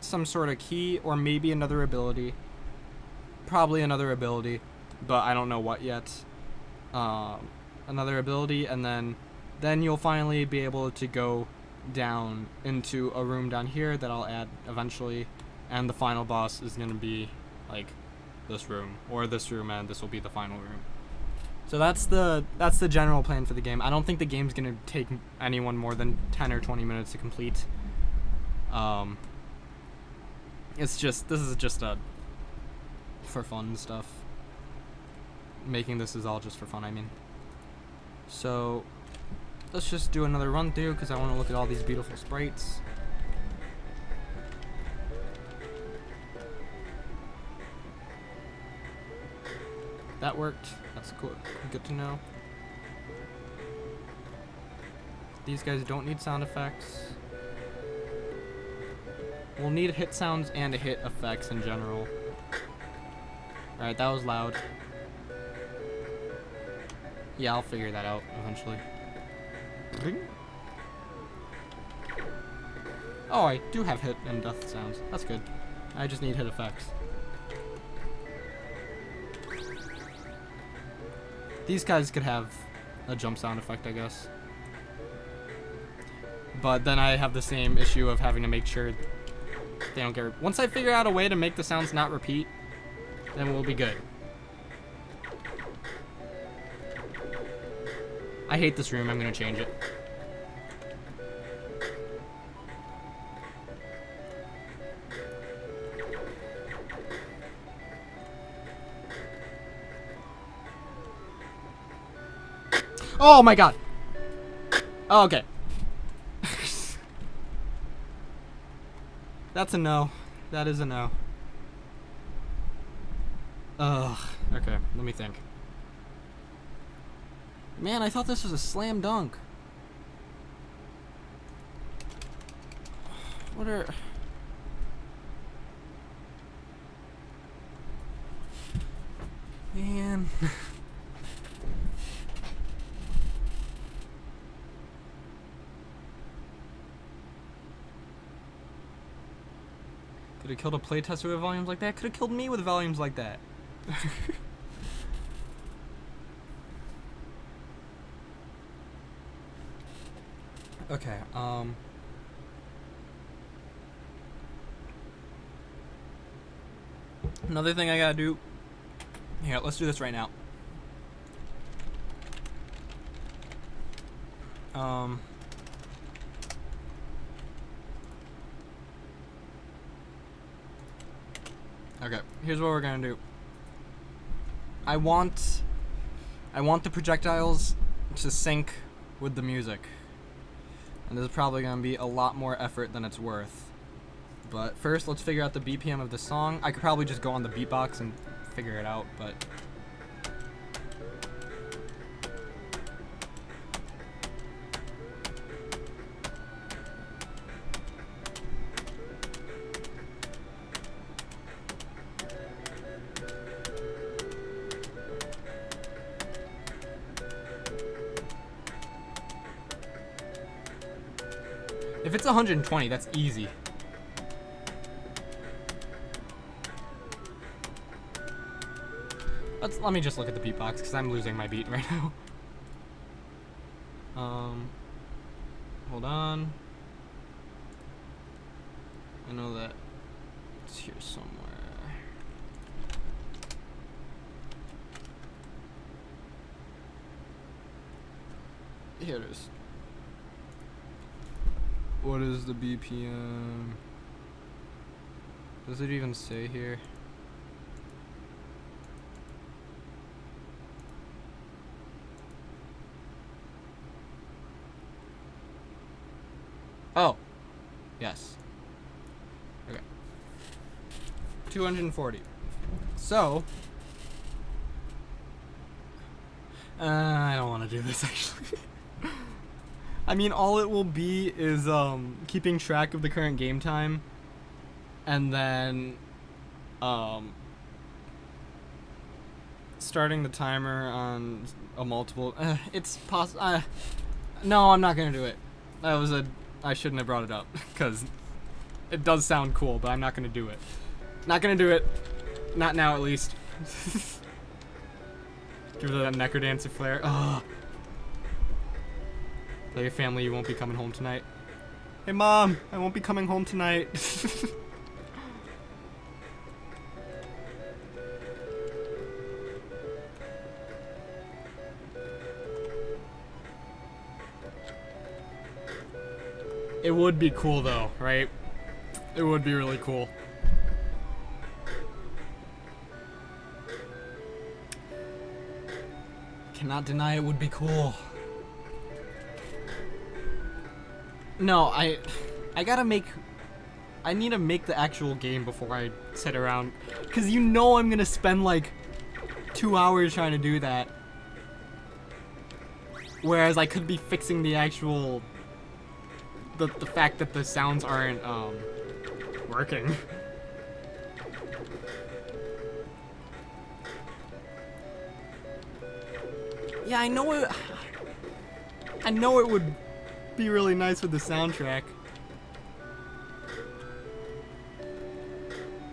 some sort of key, or maybe another ability. Probably another ability, but I don't know what yet. Another ability, and then you'll finally be able to go down into a room down here that I'll add eventually, and the final boss is going to be like this room, or this room, and this will be the final room. So that's the general plan for the game. I don't think the game's going to take anyone more than 10 or 20 minutes to complete. This is just for fun stuff. Making this is all just for fun, I mean. So let's just do another run through because I want to look at all these beautiful sprites. That worked. That's cool. Good to know. These guys don't need sound effects. We'll need hit sounds and hit effects in general. Alright, that was loud. Yeah, I'll figure that out eventually. Oh, I do have hit and death sounds. That's good. I just need hit effects. These guys could have a jump sound effect, I guess. but then I have the same issue of having to make sure they don't get. Once I figure out a way to make the sounds not repeat, then we'll be good. I hate this room. I'm gonna change it. Oh my god. Oh, okay. That's a no. That is a no. Ugh. Okay, let me think. Man, I thought this was a slam dunk. What are... Man... Could have killed a playtester with volumes like that. Could have killed me with volumes like that. Okay, another thing I gotta do. Here, let's do this right now. Okay, here's what we're gonna do. I want the projectiles to sync with the music. And this is probably gonna be a lot more effort than it's worth. But first, let's figure out the BPM of the song. I could probably just go on the beatbox and figure it out, but... If it's 120, that's easy. Let me just look at the beatbox because I'm losing my beat right now. Hold on. I know that it's here somewhere. Here it is. What is the BPM? Does it even say here? Oh, yes. Okay. 240. So, I don't want to do this actually. I mean, all it will be is keeping track of the current game time, and then starting the timer on a multiple. It's possible. No, I'm not gonna do it. That was I shouldn't have brought it up because it does sound cool, but I'm not gonna do it. Not gonna do it. Not now, at least. Give it that necrodancer flair. Ugh. Tell your family you won't be coming home tonight. Hey mom, I won't be coming home tonight. It would be cool though, right? It would be really cool. Cannot deny it would be cool. No, I need to make the actual game before I sit around, because you know I'm gonna spend like 2 hours trying to do that, whereas I could be fixing the actual the fact that the sounds aren't working. Yeah, I know it would be really nice with the soundtrack.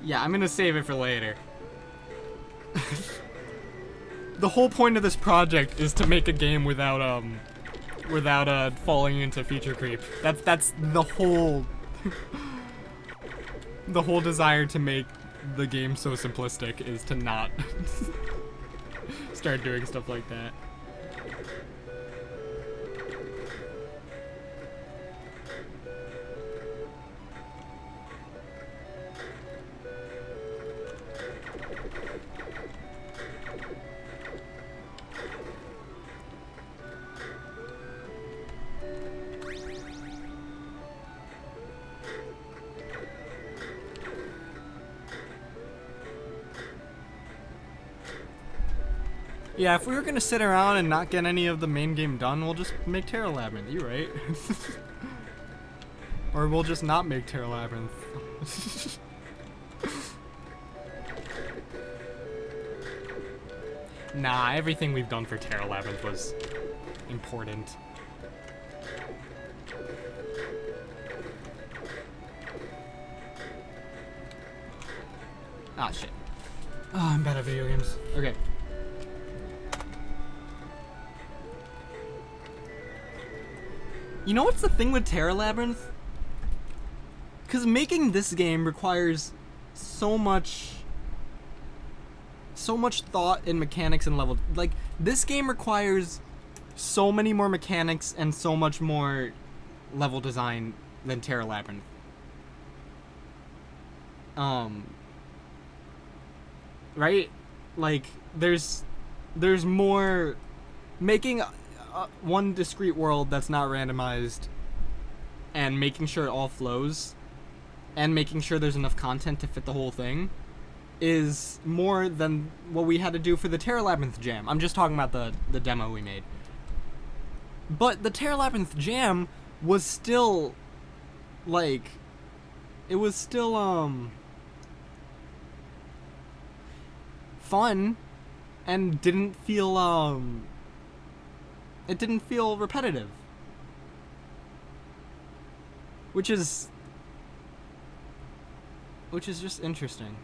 Yeah, I'm gonna save it for later. The whole point of this project is to make a game without without falling into feature creep. That's the whole the whole desire to make the game so simplistic is to not start doing stuff like that. Yeah, if we were gonna sit around and not get any of the main game done, we'll just make Terra Labyrinth. You right? Or we'll just not make Terra Labyrinth. Nah, everything we've done for Terra Labyrinth was important. Ah, shit. Oh, I'm bad at video games. Okay. You know what's the thing with Terra Labyrinth? Because making this game requires so much thought and mechanics and level. Like, this game requires so many more mechanics and so much more level design than Terra Labyrinth. Right? Like, there's more making one discrete world that's not randomized and making sure it all flows and making sure there's enough content to fit the whole thing is more than what we had to do for the Terra Labyrinth Jam. I'm just talking about the demo we made. But the Terra Labyrinth Jam was still, like, it was still, fun and didn't feel, it didn't feel repetitive. Which is just interesting.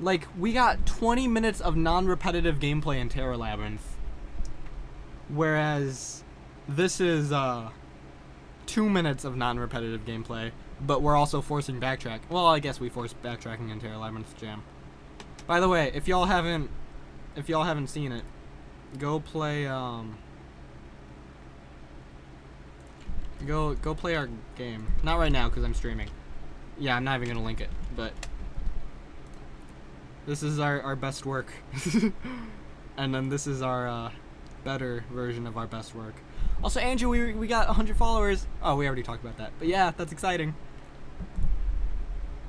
Like, we got 20 minutes of non-repetitive gameplay in Terra Labyrinth, whereas this is 2 minutes of non-repetitive gameplay, but we're also forcing backtrack. Well, I guess we forced backtracking in Terra Labyrinth Jam. By the way, if y'all haven't seen it, go play go play our game. Not right now because I'm streaming. Yeah, I'm not even gonna link it, but this is our best work. And then this is our better version of our best work. Also, Andrew, we got 100 followers. Oh, we already talked about that. But yeah, that's exciting.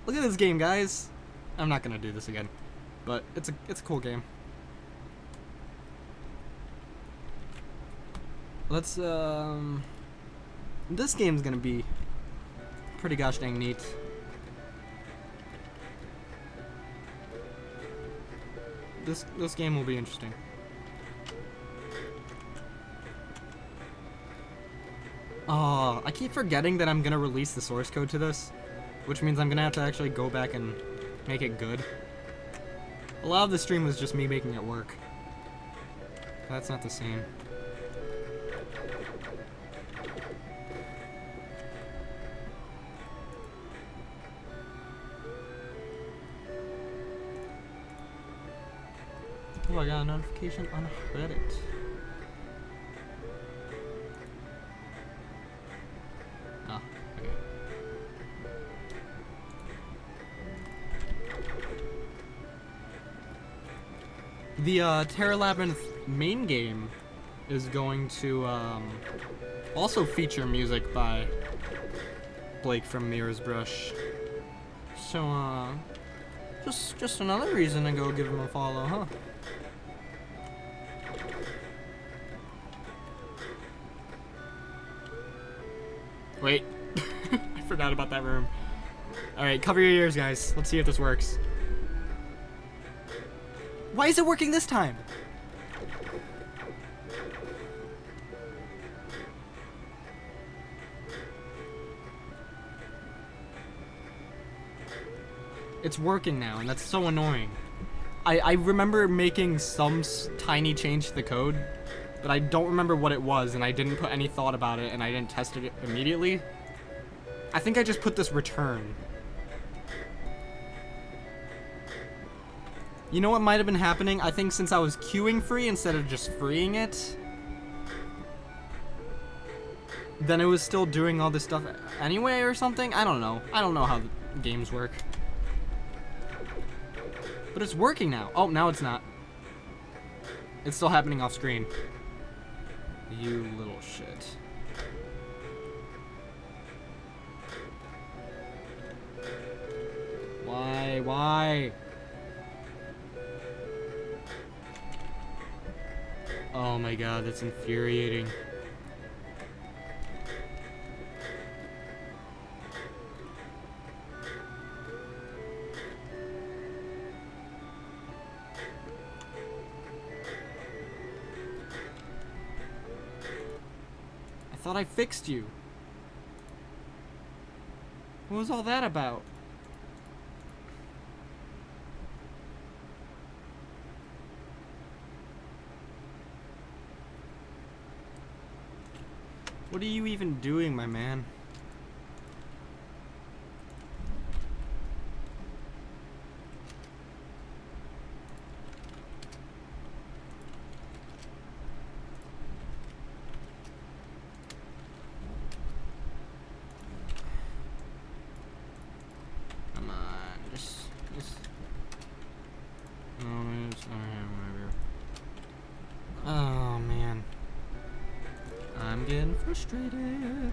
Look at this game, guys. I'm not gonna do this again, but it's a cool game. Let's this game's gonna be pretty gosh dang neat. This game will be interesting. Oh, I keep forgetting that I'm gonna release the source code to this, which means I'm gonna have to actually go back and make it good. A lot of the stream was just me making it work. That's not the same. Oh, I got a notification on Reddit. Oh, okay. The Terra Labyrinth main game is going to also feature music by Blake from Mirror's Brush. So just another reason to go give him a follow, huh? Wait, I forgot about that room. Alright, cover your ears, guys. Let's see if this works. Why is it working this time? It's working now, and that's so annoying. I remember making some tiny change to the code, but I don't remember what it was, and I didn't put any thought about it, and I didn't test it immediately. I think I just put this return. You know what might have been happening? I think since I was queuing free instead of just freeing it, then it was still doing all this stuff anyway or something? I don't know. I don't know how the games work. But it's working now. Oh, now it's not. It's still happening off screen. You little shit. Why? Why? Oh my god, that's infuriating. I thought I fixed you. What was all that about? What are you even doing, my man? Come on, just. No, it's whatever. Oh man. I'm getting frustrated.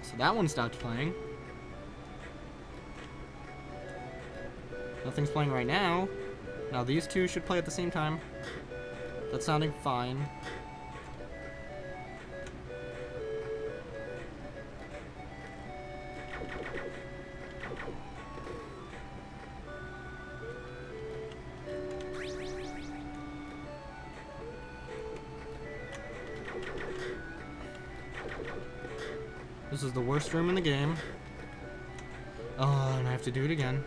So that one stopped playing. Nothing's playing right now. Now these two should play at the same time. That's sounding fine. This is the worst room in the game. Oh, and I have to do it again.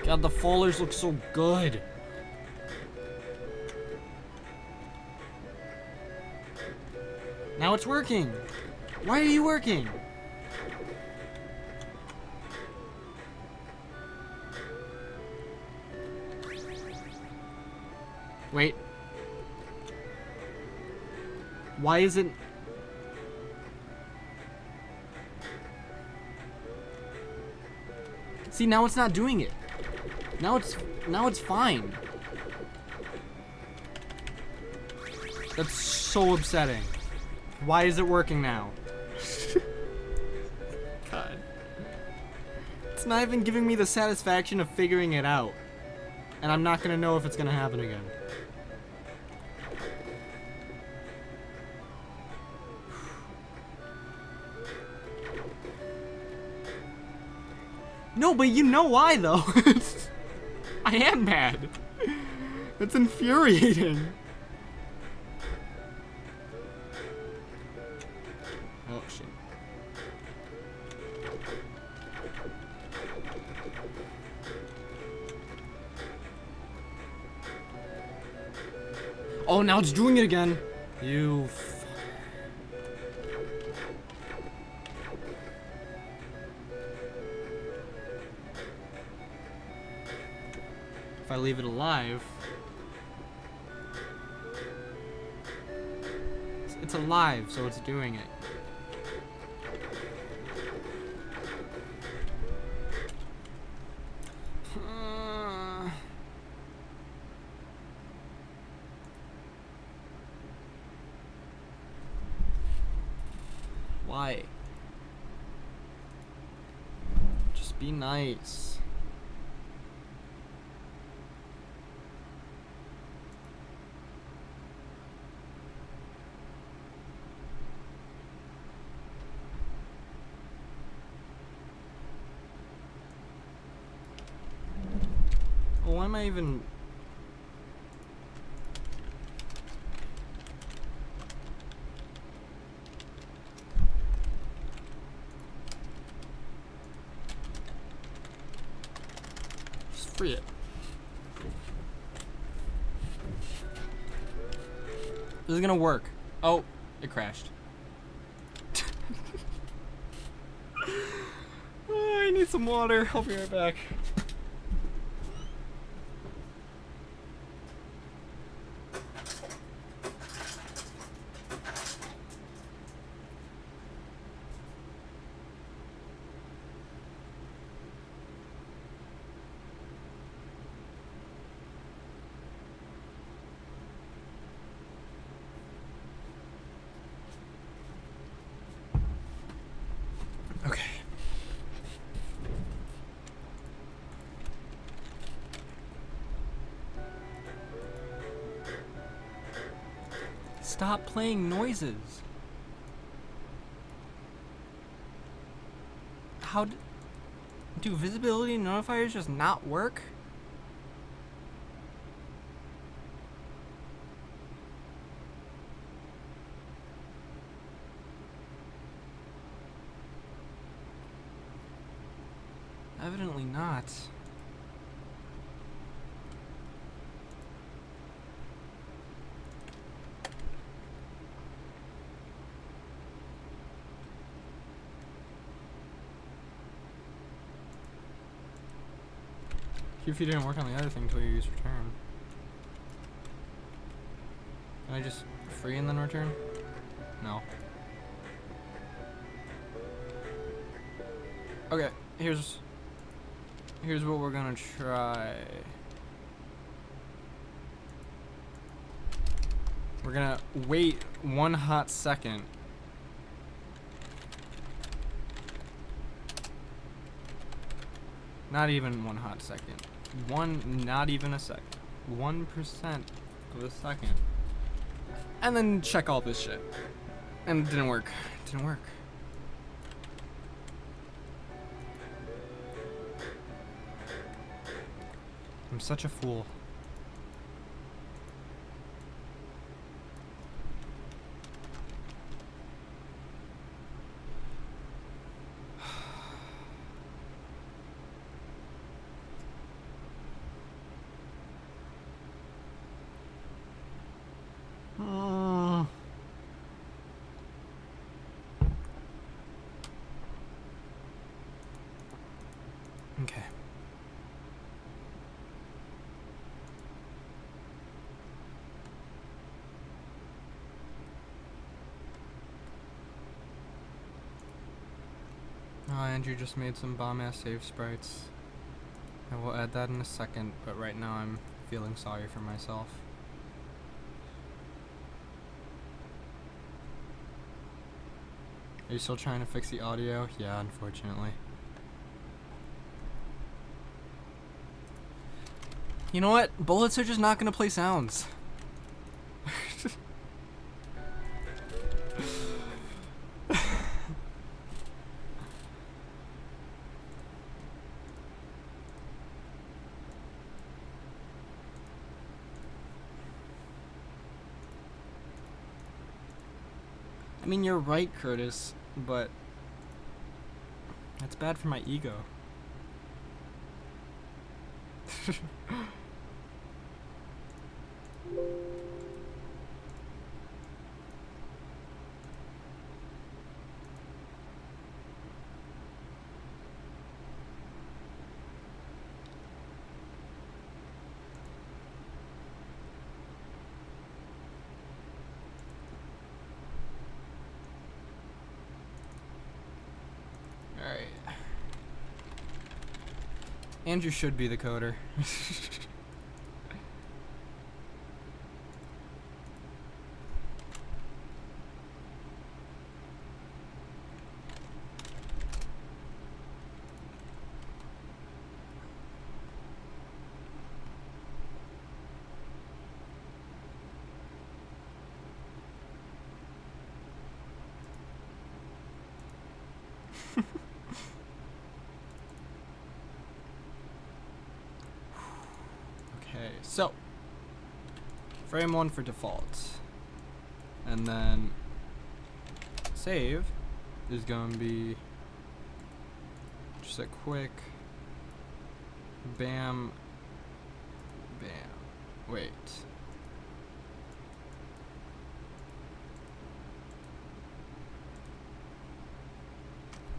God, the fallers look so good. Now it's working. Why are you working? Wait. Why is it... See, now it's not doing it. Now it's fine. That's so upsetting. Why is it working now? God. It's not even giving me the satisfaction of figuring it out. And I'm not gonna know if it's gonna happen again. No, but you know why, though. I am mad. It's infuriating. Oh, shit. Oh, now it's doing it again. You If I leave it alive, it's alive, so it's doing it. Why? Just be nice. Oh, why am am I even... Just free it. This is gonna work. Oh, it crashed. Oh, I need some water. I'll be right back. Okay. Stop playing noises. How do visibility notifiers just not work? Evidently not. If you didn't work on the other thing until you use return. Can I just free and then return? No. Okay, here's what we're gonna try. We're gonna wait 1 hot second. Not even 1 hot second. Not even a second. 1% of a second. And then check all this shit. And it didn't work. It didn't work. I'm such a fool. Okay. Andrew just made some bomb-ass save sprites. I will add that in a second, but right now I'm feeling sorry for myself. Are you still trying to fix the audio? Yeah, unfortunately. You know what? Bullets are just not gonna play sounds. I mean, you're right, Curtis, but that's bad for my ego. Alright. Andrew should be the coder. So, frame 1 for default. And then save is going to be just a quick bam, bam. Wait.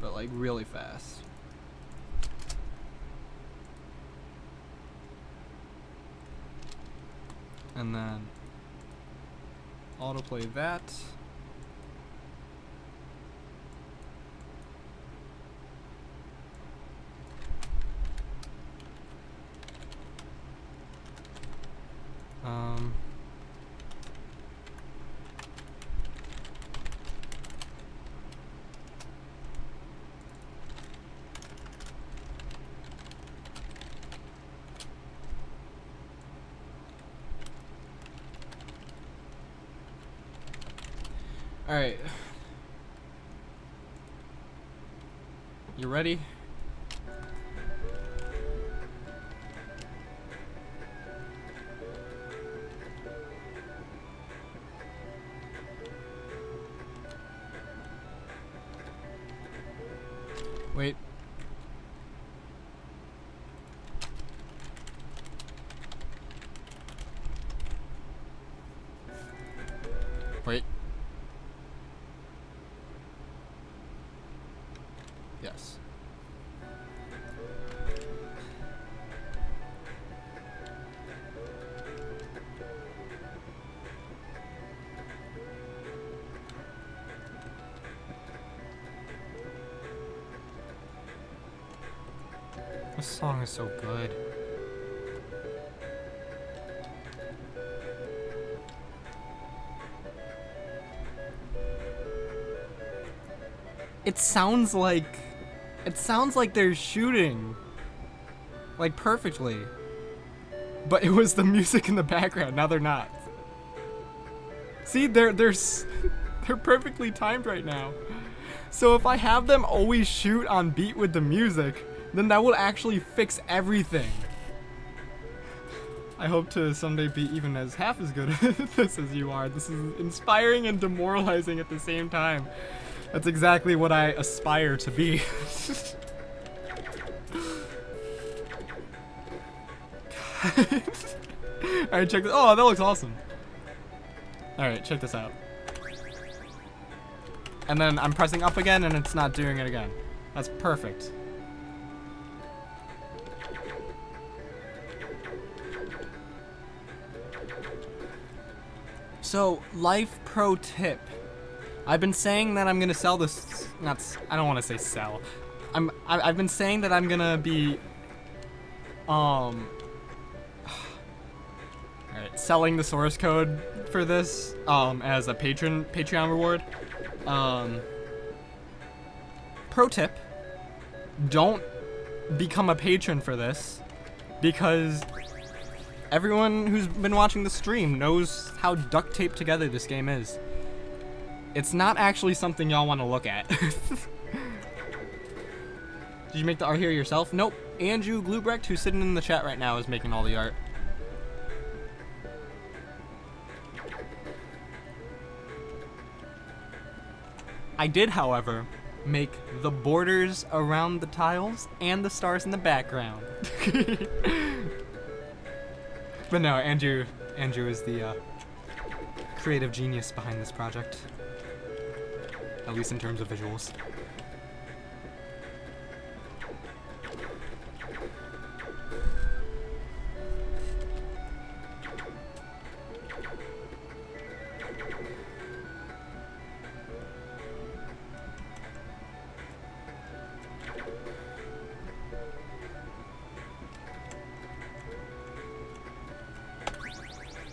But like really fast. And then autoplay that. All right. You ready? Wait. Wait. Yes. This song is so good. It sounds like they're shooting like perfectly. But it was the music in the background. Now they're not. See, they're perfectly timed right now. So if I have them always shoot on beat with the music, then that will actually fix everything. I hope to someday be even as half as good at this as you are. This is inspiring and demoralizing at the same time. That's exactly what I aspire to be. Alright, check this. Oh, that looks awesome. Alright, check this out. And then I'm pressing up again and it's not doing it again. That's perfect. So, life pro tip. I've been saying that I'm gonna sell this. I don't want to say sell. I've been saying that I'm gonna be, alright, selling the source code for this, as a Patreon reward. Pro tip: don't become a patron for this, because everyone who's been watching the stream knows how duct taped together this game is. It's not actually something y'all want to look at. Did you make the art here yourself? Nope. Andrew Glubrecht, who's sitting in the chat right now, is making all the art. I did, however, make the borders around the tiles and the stars in the background. But no, Andrew is the creative genius behind this project. At least in terms of visuals.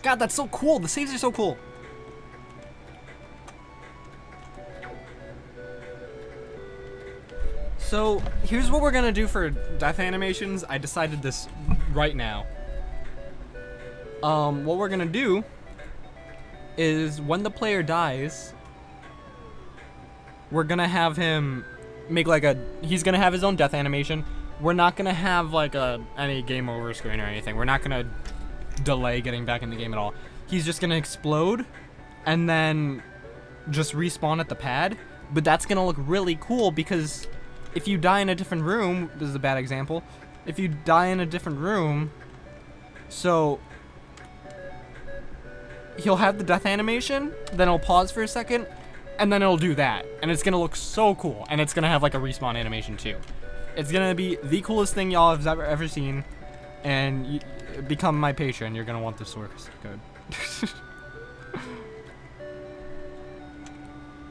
God, that's so cool. The saves are so cool. So here's what we're gonna do for death animations. I decided this right now. What we're gonna do is when the player dies, we're gonna have him make like he's gonna have his own death animation. We're not gonna have like any game over screen or anything. We're not gonna delay getting back in the game at all. He's just gonna explode and then just respawn at the pad. But that's gonna look really cool because if you die in a different room, this is a bad example. If you die in a different room, so he'll have the death animation, then it'll pause for a second, and then it'll do that. And it's gonna look so cool. And it's gonna have like a respawn animation too. It's gonna be the coolest thing y'all have ever seen. And you become my patron. You're gonna want this source code.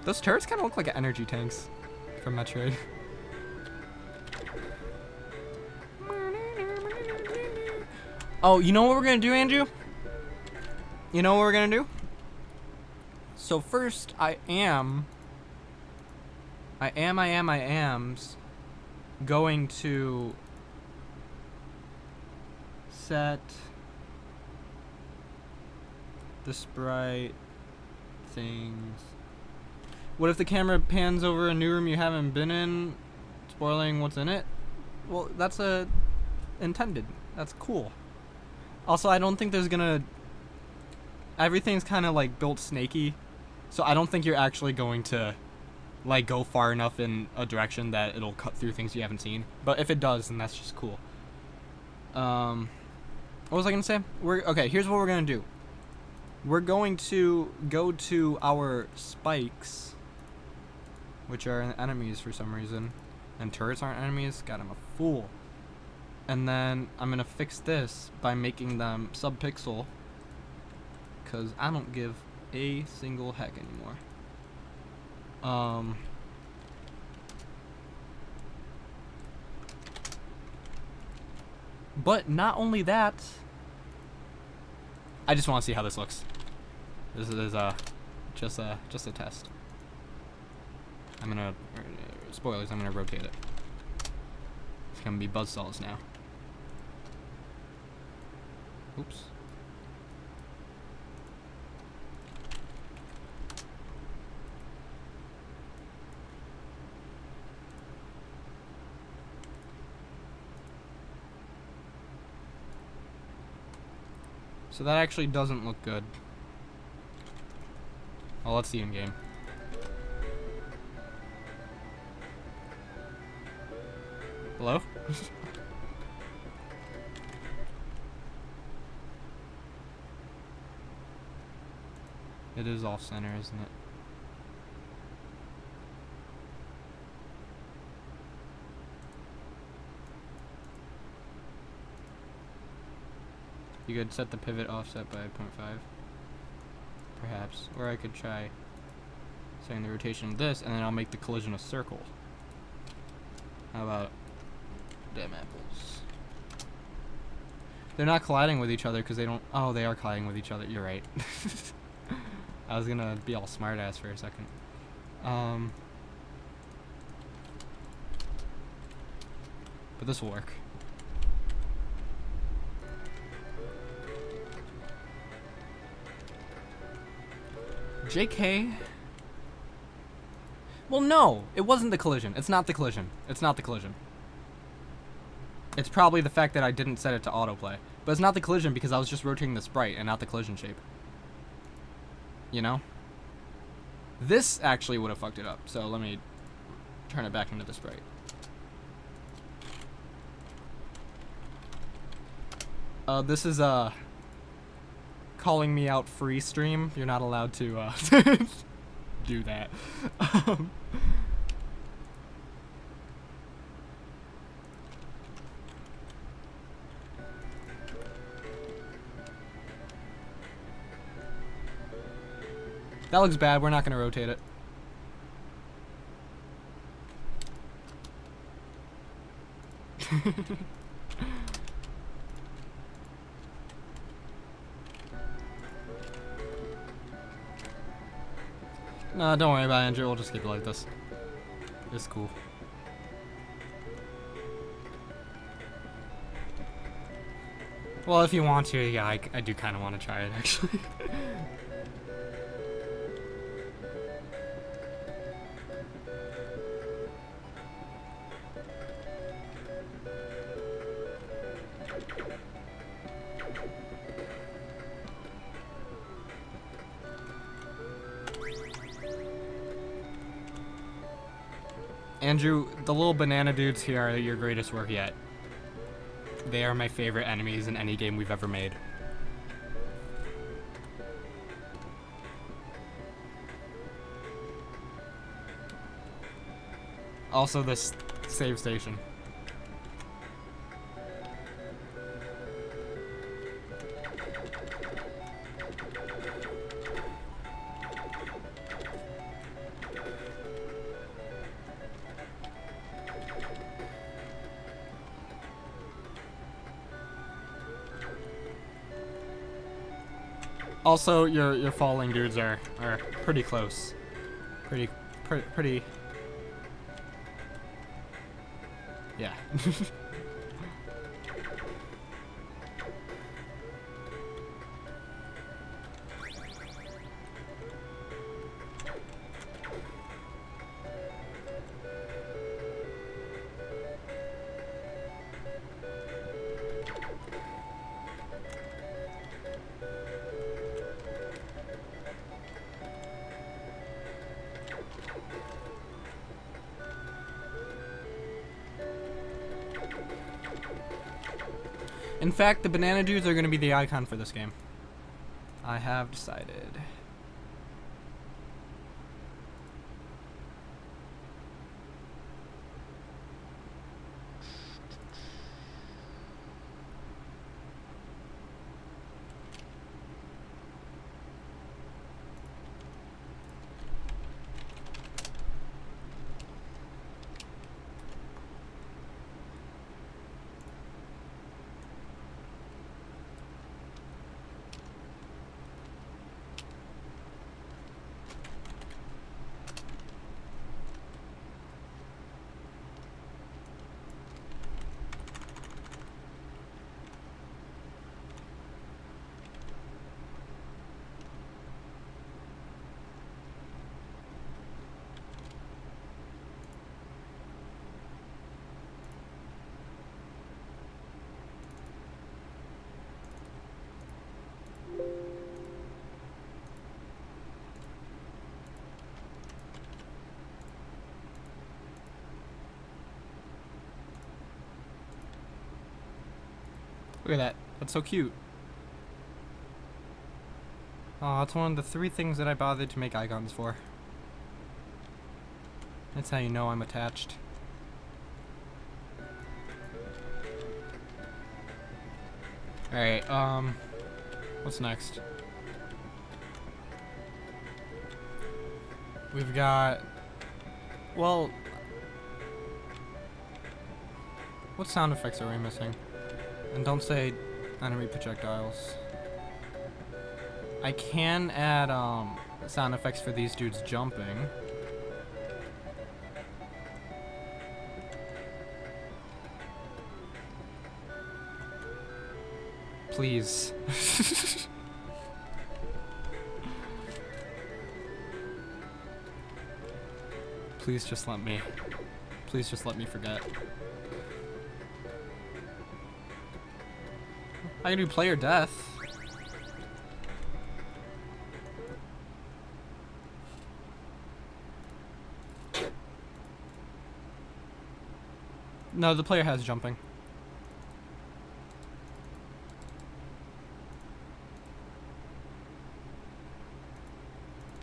Those turrets kind of look like energy tanks from Metroid. Oh, you know what we're gonna do, Andrew? You know what we're gonna do? So first, I am going to set the sprite things. What if the camera pans over a new room you haven't been in, spoiling what's in it? Well, that's intended. That's cool. Also, I don't think there's gonna... Everything's kind of like built snaky, so I don't think you're actually going to like go far enough in a direction that it'll cut through things you haven't seen. But if it does, then that's just cool. What was I gonna say? Okay, here's what we're gonna do. We're going to go to our spikes, which are enemies for some reason, and turrets aren't enemies. God, I'm a fool. And then I'm gonna fix this by making them subpixel, because I don't give a single heck anymore. But not only that, I just want to see how this looks. This is just a test. I'm gonna spoilers. I'm gonna rotate it. It's gonna be buzzsaws now. Oops. So that actually doesn't look good. Oh, let's see in game. Hello? It is off center, isn't it? You could set the pivot offset by 0.5, perhaps. Or I could try setting the rotation of this, and then I'll make the collision a circle. How about damn apples? They're not colliding with each other because they don't... Oh, they are colliding with each other. You're right. I was gonna be all smart ass for a second. But this will work. JK? Well, no, it wasn't the collision. It's not the collision. It's not the collision. It's probably the fact that I didn't set it to autoplay. But it's not the collision because I was just rotating the sprite and not the collision shape. You know? This actually would have fucked it up. So let me turn it back into the sprite. This is calling me out free stream. You're not allowed to do that. That looks bad. We're not going to rotate it. No, don't worry about it, Andrew. We'll just keep it like this. It's cool. Well, if you want to, yeah, I do kind of want to try it, actually. Andrew, the little banana dudes here are your greatest work yet. They are my favorite enemies in any game we've ever made. Also, this save station. Also, your falling dudes are pretty close. Pretty. Yeah. In fact, the banana dudes are going to be the icon for this game. I have decided. Look at that. That's so cute. Oh, it's one of the 3 things that I bothered to make icons for. That's how you know I'm attached. Alright, what's next? We've got... Well... What sound effects are we missing? And don't say enemy projectiles. I can add sound effects for these dudes jumping. Please. Please just let me. Please just let me forget. I can do player death. No, the player has jumping.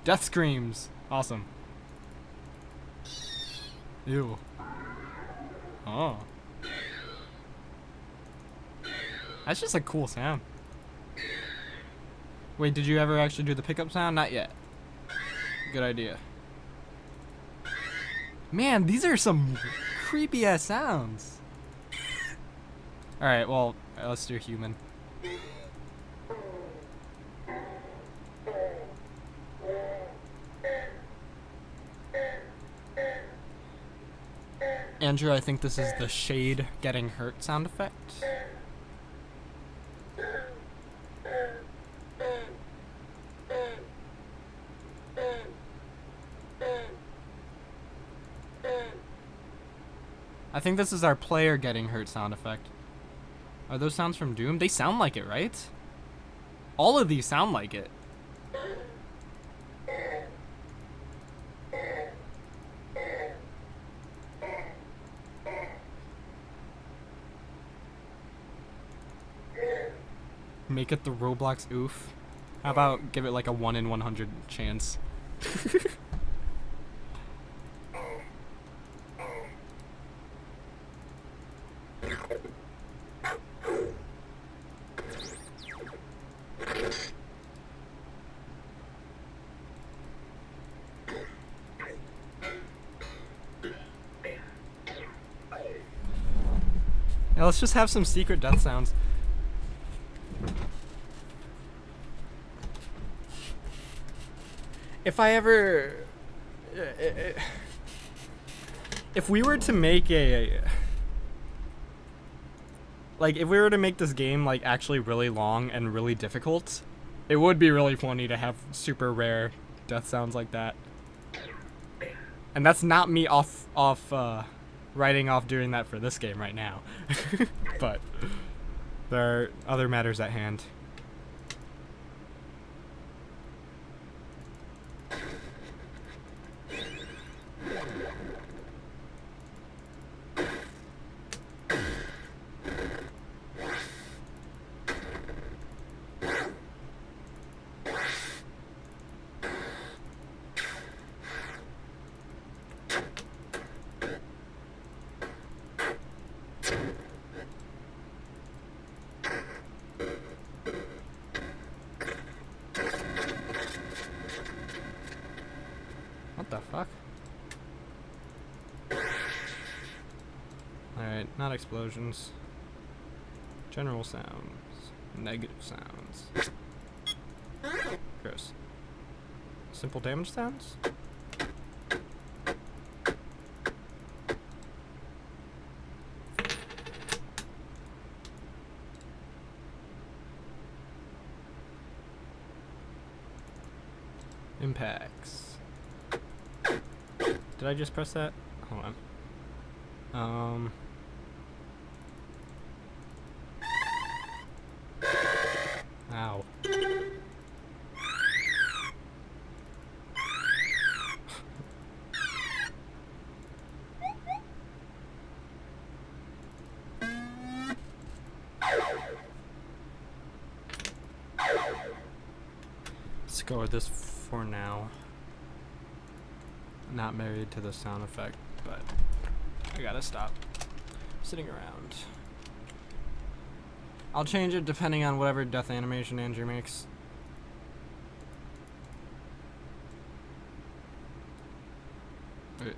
Death screams. Awesome. Ew. Oh. That's just a cool sound. Wait, did you ever actually do the pickup sound? Not yet. Good idea. Man, these are some creepy ass sounds. Alright, well, let's do human. Andrew, I think this is the shade getting hurt sound effect. I think this is our player getting hurt sound effect. Are those sounds from Doom? They sound like it, right? All of these sound like it. Make it the Roblox oof. How about give it like a 1 in 100 chance? Yeah, let's just have some secret death sounds. If I ever... if we were to make a... Like, if we were to make this game, like, actually really long and really difficult, it would be really funny to have super rare death sounds like that. And that's not me writing off doing that for this game right now. But there are other matters at hand. What the fuck? Alright, not explosions. General sounds. Negative sounds. Gross. Simple damage sounds? Impacts. Did I just press that? Hold on. Ow. Let's go with this for now. Not married to the sound effect, but I gotta stop sitting around. I'll change it depending on whatever death animation Andrew makes. Wait.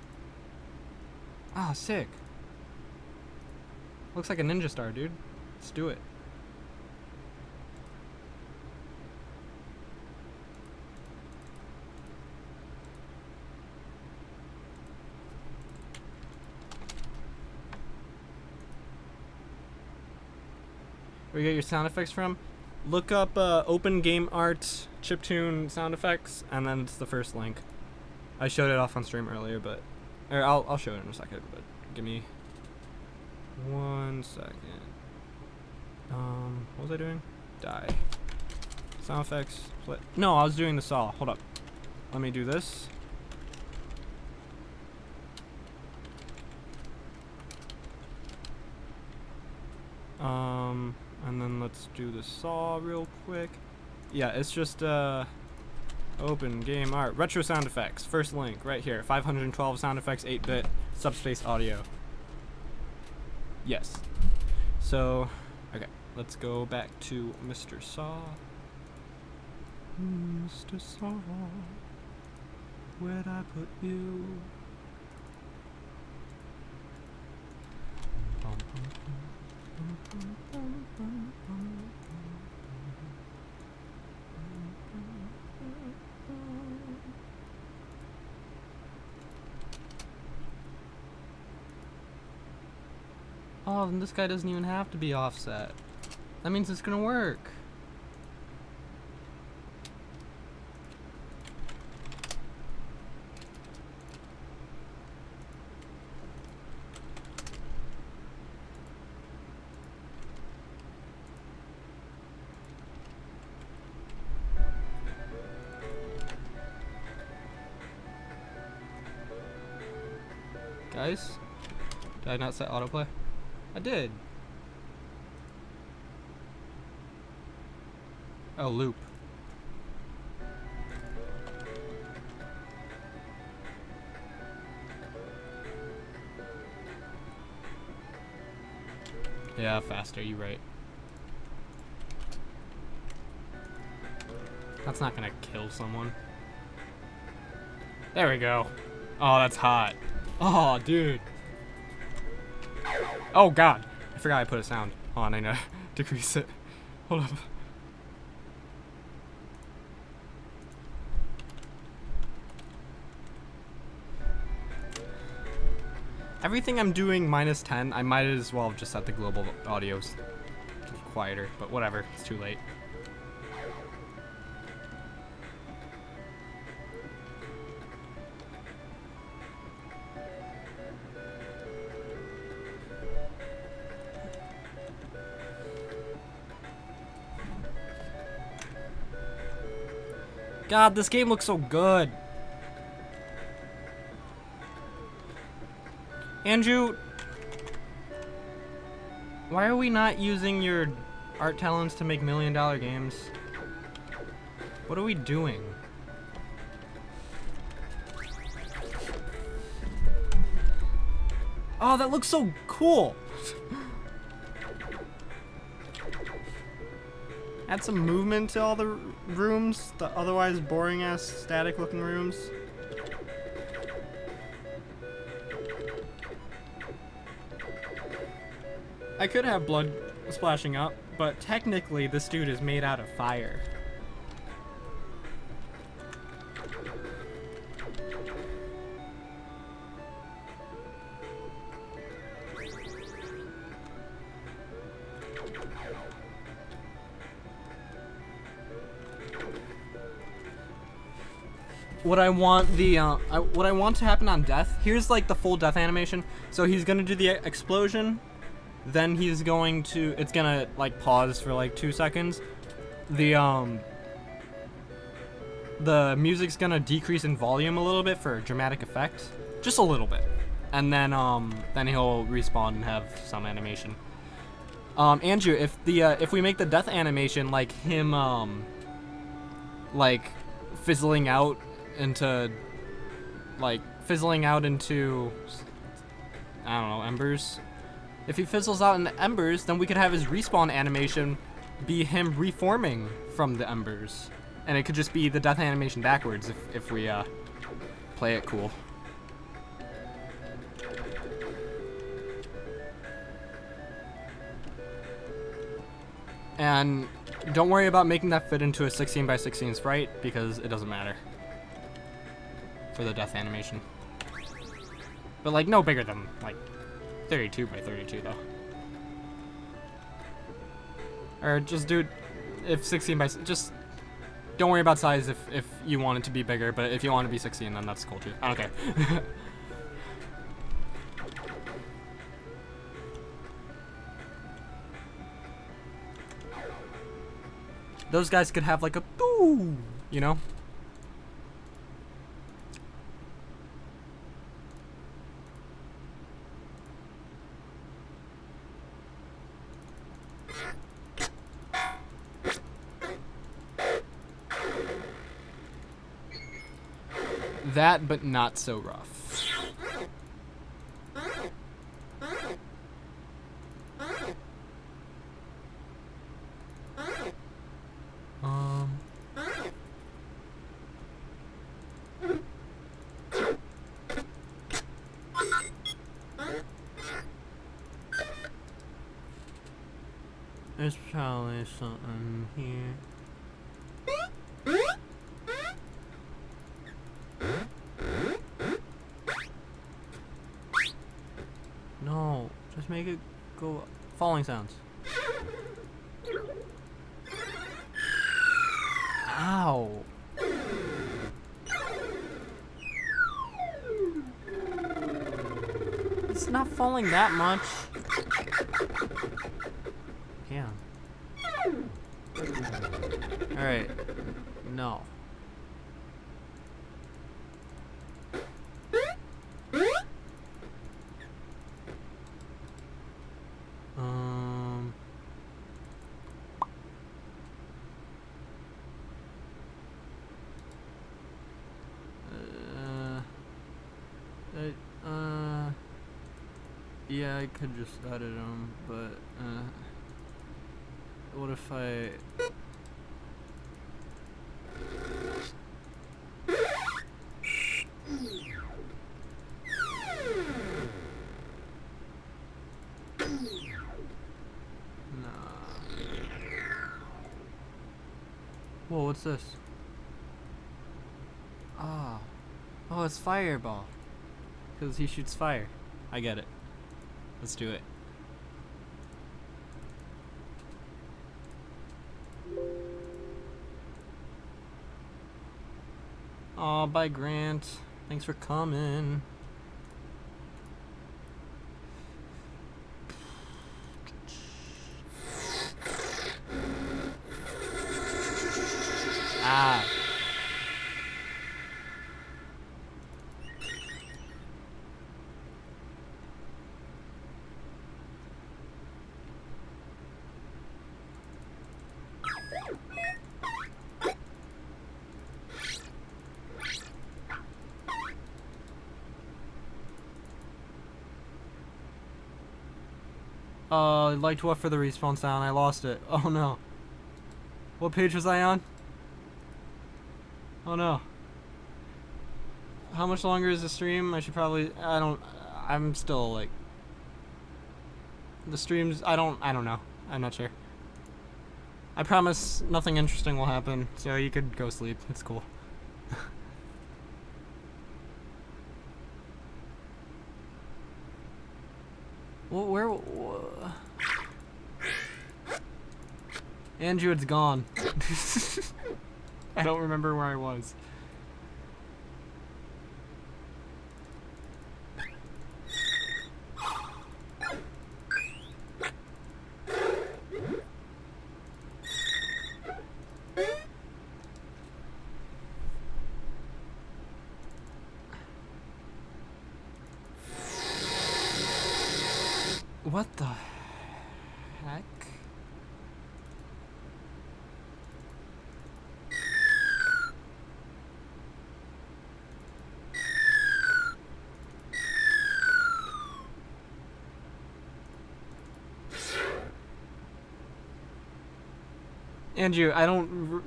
Ah, sick. Looks like a ninja star, dude. Let's do it. Where you get your sound effects from? Look up Open Game Art chiptune sound effects, and then it's the first link. I showed it off on stream earlier, but I'll show it in a second. But give me 1 second. What was I doing? Die. Sound effects. Play. No, I was doing the saw. Hold up. Let me do this. And then let's do the saw real quick. Yeah, it's just Open Game Art retro sound effects. First link right here. 512 sound effects, 8-bit subspace audio. Yes. So, okay, let's go back to Mr. Saw. Mr. Saw, where'd I put you? Oh, then this guy doesn't even have to be offset. That means it's gonna work. Guys, did I not set autoplay? I did. Oh, loop. Yeah, faster, you're right. That's not gonna kill someone. There we go. Oh, that's hot. Oh, dude. Oh, God. I forgot I put a sound on. I know. Decrease it. Hold up. Everything I'm doing minus 10, I might as well just set the global audios quieter, but whatever, it's too late. God, this game looks so good. Andrew, why are we not using your art talents to make $1 million games? What are we doing? Oh, that looks so cool. Add some movement to all the rooms, the otherwise boring ass static looking rooms. I could have blood splashing up, but technically this dude is made out of fire. What I want what I want to happen on death. Here's like the full death animation. So he's gonna do the explosion, then he's going to. It's gonna like pause for like 2 seconds. The music's gonna decrease in volume a little bit for dramatic effect, just a little bit, and then he'll respawn and have some animation. Andrew, if we make the death animation like him like fizzling out into I don't know, embers. If he fizzles out into embers, then we could have his respawn animation be him reforming from the embers, and it could just be the death animation backwards if we play it cool. And don't worry about making that fit into a 16 by 16 sprite, because it doesn't matter for the death animation. But like no bigger than like 32 by 32 though. Or just do it if 16 by, just don't worry about size if you want it to be bigger, but if you want it to be 16, then that's cool too. I don't care. Those guys could have like a boo, you know? That, but not so rough. There's probably something here. No, just make it go. Falling sounds. Ow. It's not falling that much. Yeah. Alright. No. Yeah, I could just edit them, but what if I... Whoa, what's this? Ah. Oh, it's Fireball. Because he shoots fire. I get it. Let's do it. Aw, bye Grant. Thanks for coming. Ah. Liked what for the respawn sound? I lost it. Oh no. What page was I on? Oh no. How much longer is the stream? I should probably... I'm still like... The streams... I don't know. I'm not sure. I promise nothing interesting will happen, so you could go sleep. It's cool. Well, where... Andrew, it's gone. I don't remember where I was. What the heck? Andrew, I don't...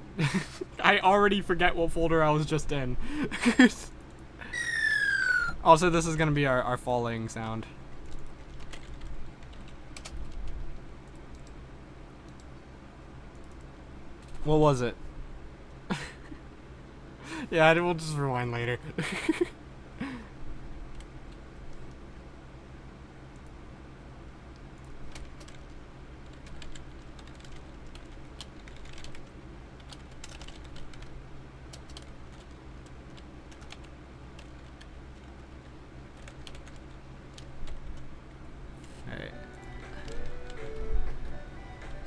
I already forget what folder I was just in. Also, this is gonna be our falling sound. What was it? Yeah, we'll just rewind later.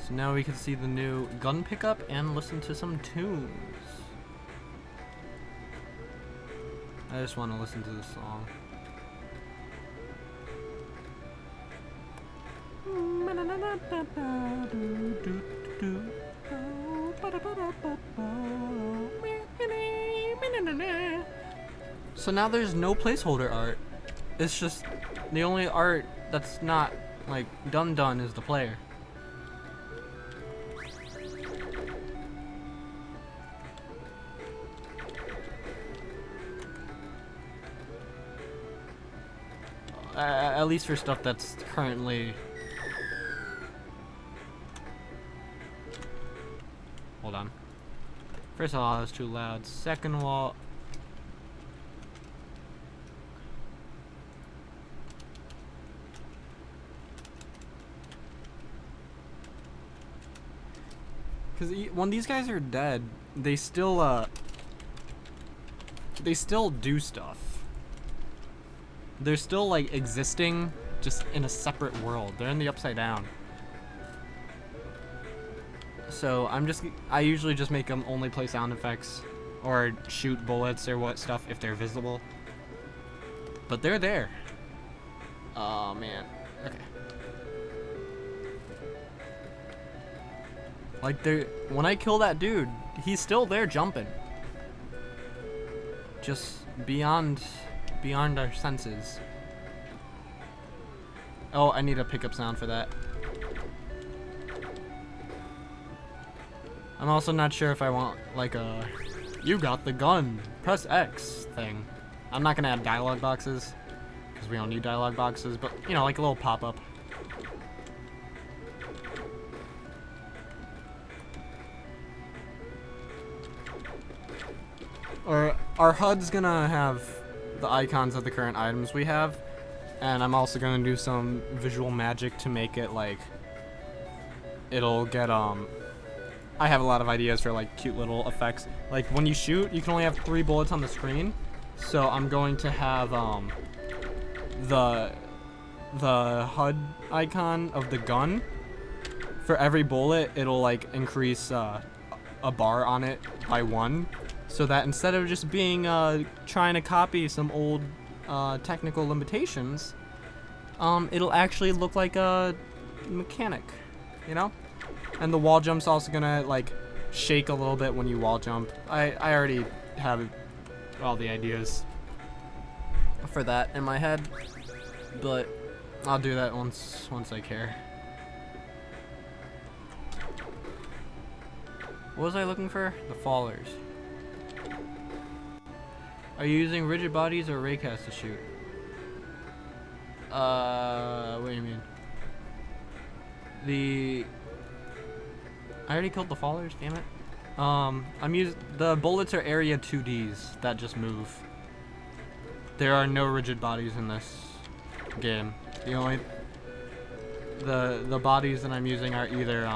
So now we can see the new gun pickup and listen to some tunes. I just want to listen to the song. So now there's no placeholder art. It's just the only art that's not like done is the player. At least for stuff that's currently... Hold on. First of all, that was too loud. Second of all... Because when these guys are dead, they still do stuff. They're still like existing, just in a separate world. They're in the Upside Down. So I usually just make them only play sound effects or shoot bullets or what stuff if they're visible. But they're there. Oh man. Okay. Like when I kill that dude, he's still there jumping. Just beyond our senses. Oh, I need a pickup sound for that. I'm also not sure if I want like a "you got the gun, press X" thing. I'm not gonna add dialogue boxes because we don't need dialogue boxes, but you know, like a little pop-up. Or our HUD's gonna have the icons of the current items we have, and I'm also gonna do some visual magic to make it like it'll get I have a lot of ideas for like cute little effects. Like when you shoot, you can only have 3 bullets on the screen, so I'm going to have the HUD icon of the gun. For every bullet, it'll like increase a bar on it by 1, so that instead of just being trying to copy some old technical limitations, it'll actually look like a mechanic, you know? And the wall jump's also gonna like shake a little bit when you wall jump. I already have all the ideas for that in my head, but I'll do that once I care. What was I looking for? The fallers. Are you using rigid bodies or raycast to shoot? What do you mean? I already killed the fallers, damn it. The bullets are area 2Ds that just move. There are no rigid bodies in this game. The bodies that I'm using are either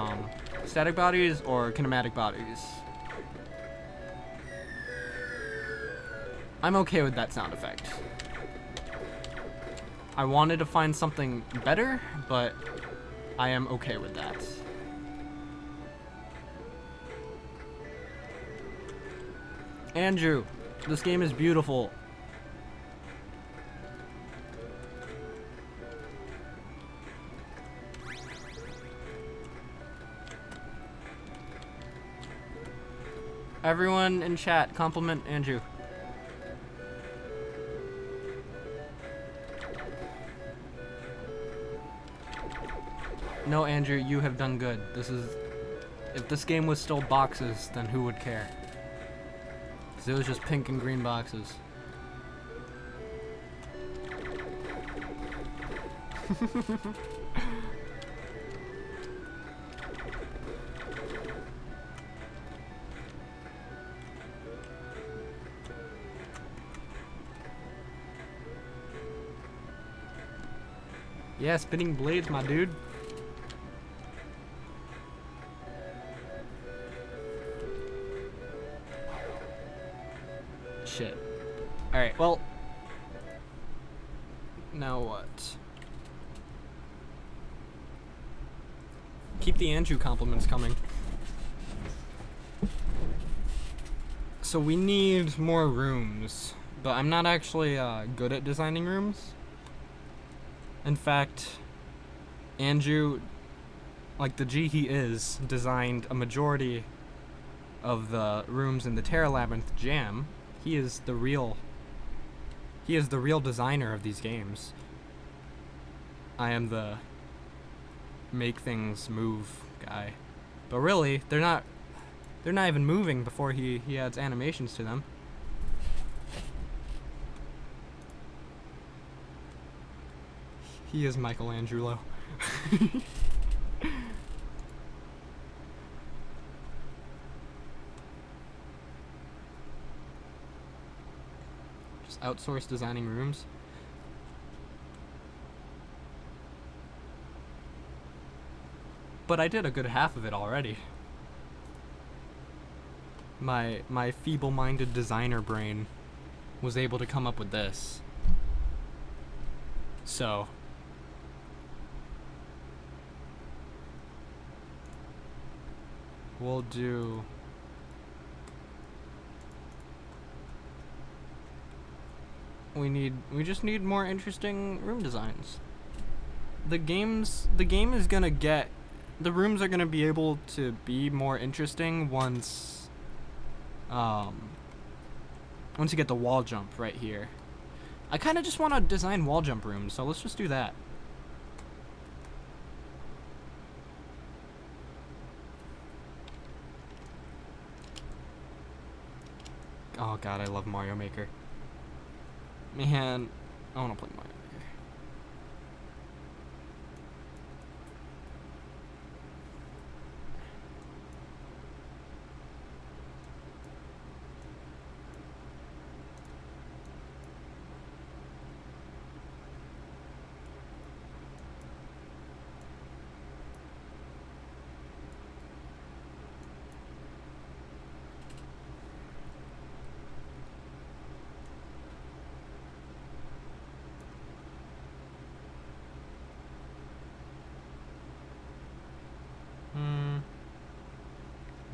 static bodies or kinematic bodies. I'm okay with that sound effect. I wanted to find something better, but I am okay with that. Andrew, this game is beautiful. Everyone in chat, compliment Andrew. No, Andrew, you have done good. If this game was still boxes, then who would care? Because it was just pink and green boxes. Yeah, spinning blades, my dude. Shit. Alright, well. Now what? Keep the Andrew compliments coming. So we need more rooms, but I'm not actually good at designing rooms. In fact, Andrew, like the G he is, designed a majority of the rooms in the Terra Labyrinth Jam. He is the real designer of these games. I am the make things move guy. But really, they're not even moving before he adds animations to them. He is Michelangelo. Just outsource designing rooms. But I did a good half of it already. My feeble-minded designer brain was able to come up with this. So we'll do we just need more interesting room designs. The game is gonna get, the rooms are gonna be able to be more interesting once you get the wall jump right here. I kind of just want to design wall jump rooms, so let's just do that. Oh god, I love Mario Maker. Man, I want to play Mario Maker.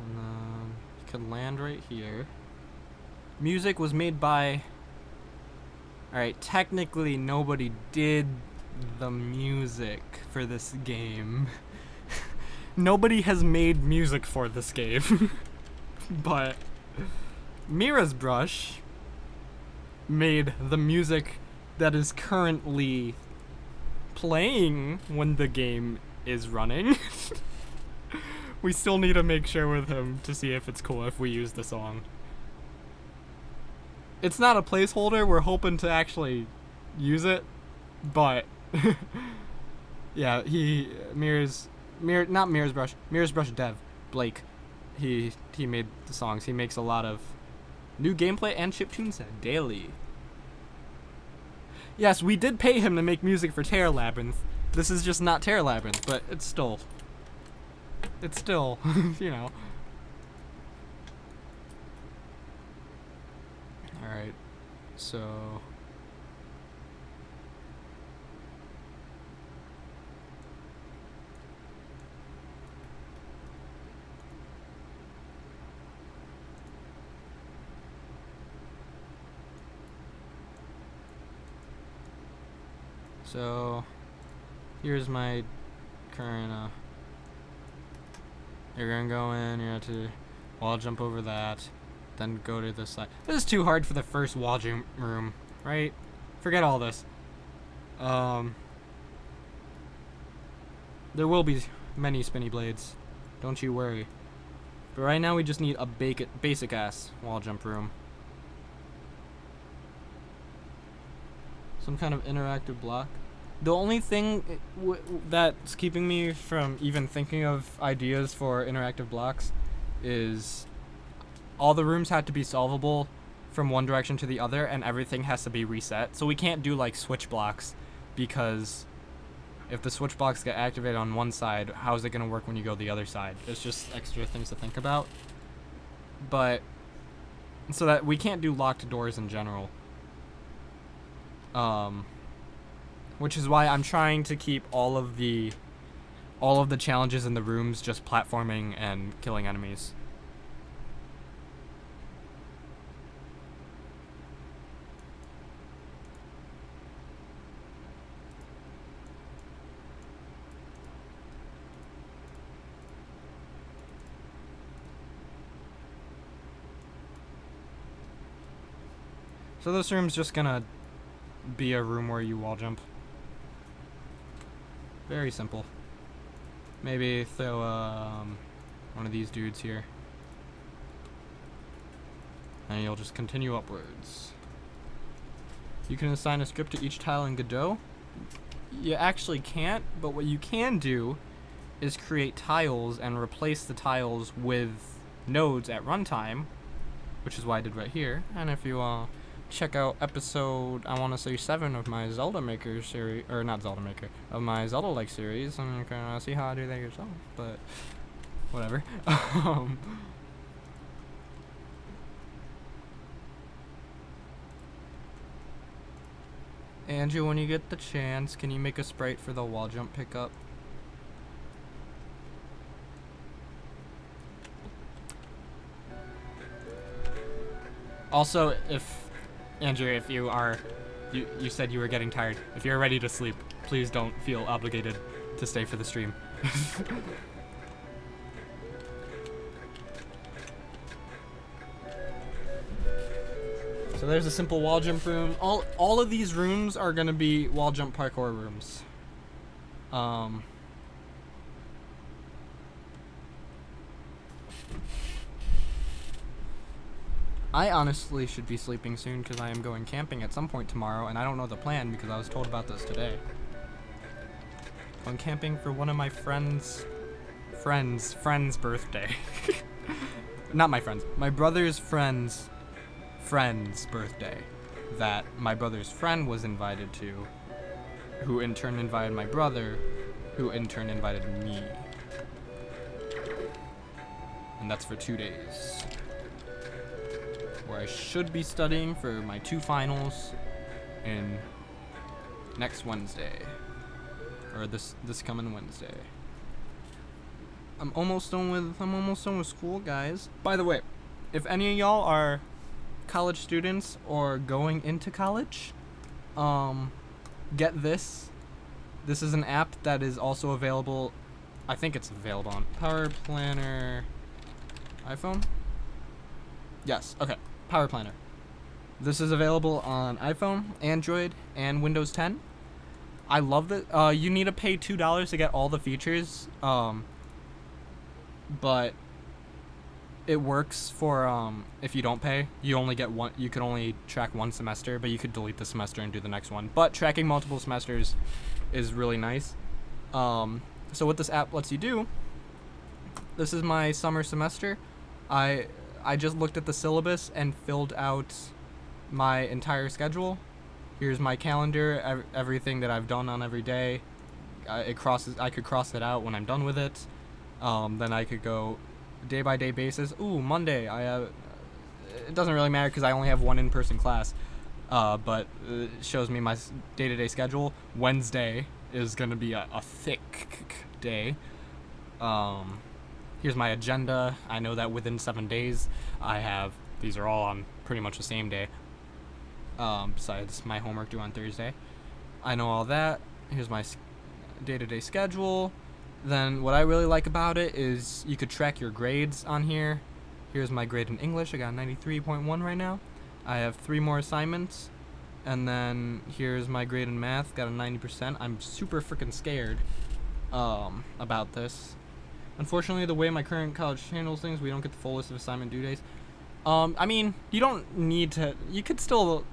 And then you can land right here. Music was made by... Alright, technically nobody did the music for this game. Nobody has made music for this game. But Mira's Brush made the music that is currently playing when the game is running. We still need to make sure with him to see if it's cool if we use the song. It's not a placeholder, we're hoping to actually use it, but yeah, Mira's Brush dev, Blake, he made the songs. He makes a lot of new gameplay and chiptunes daily. Yes, we did pay him to make music for Terra Labyrinth. This is just not Terra Labyrinth, but it's still, you know. Alright, so... So, here's my current, you're gonna go in, you have to wall jump over that, then go to this side. This is too hard for the first wall jump room, right? Forget all this. There will be many spinny blades, don't you worry. But right now we just need a basic ass wall jump room. Some kind of interactive block. The only thing that's keeping me from even thinking of ideas for interactive blocks is all the rooms had to be solvable from one direction to the other, and everything has to be reset. So we can't do like switch blocks, because if the switch blocks get activated on one side, how is it going to work when you go the other side? It's just extra things to think about. But so that we can't do locked doors in general. Which is why I'm trying to keep all of the challenges in the rooms just platforming and killing enemies. So this room's just gonna be a room where you wall jump. Very simple. Maybe throw one of these dudes here. And you'll just continue upwards. You can assign a script to each tile in Godot. You actually can't, but what you can do is create tiles and replace the tiles with nodes at runtime, which is what I did right here. And if you check out episode, I want to say 7 of my Zelda Maker series, or not Zelda Maker, of my Zelda-like series, and you can see how I do that yourself, but whatever. Andrew, when you get the chance, can you make a sprite for the wall jump pickup? Also, Andrew, if you said you were getting tired. If you're ready to sleep, please don't feel obligated to stay for the stream. So there's a simple wall jump room. All of these rooms are gonna be wall jump parkour rooms. I honestly should be sleeping soon because I am going camping at some point tomorrow, and I don't know the plan because I was told about this today. Going camping for one of my friend's birthday. Not my friends, my brother's friend's birthday that my brother's friend was invited to, who in turn invited my brother, who in turn invited me. And that's for 2 days, where I should be studying for my 2 finals in next Wednesday, or this coming Wednesday. I'm almost done with school, guys. By the way, if any of y'all are college students or going into college, get this. This is an app that is also available. I think it's available on Power Planner iPhone. Yes. Okay. Power Planner. This is available on iPhone, Android, and Windows 10. I love that. You need to pay $2 to get all the features. But it works for if you don't pay. You only get one. You could only track one semester, but you could delete the semester and do the next one. But tracking multiple semesters is really nice. So what this app lets you do. This is my summer semester. I just looked at the syllabus and filled out my entire schedule. Here's my calendar, everything that I've done on every day. I could cross it out when I'm done with it. Then I could go day by day basis. Ooh, Monday. It doesn't really matter because I only have one in-person class. But it shows me my day-to-day schedule. Wednesday is gonna be a thick day. Here's my agenda. I know that within 7 days, these are all on pretty much the same day. Besides my homework due on Thursday. I know all that. Here's my day-to-day schedule. Then what I really like about it is you could track your grades on here. Here's my grade in English. I got 93.1 right now. I have 3 more assignments. And then here's my grade in math. Got a 90%. I'm super freaking scared about this. Unfortunately, the way my current college handles things, we don't get the full list of assignment due days. I mean, you don't need to. You could still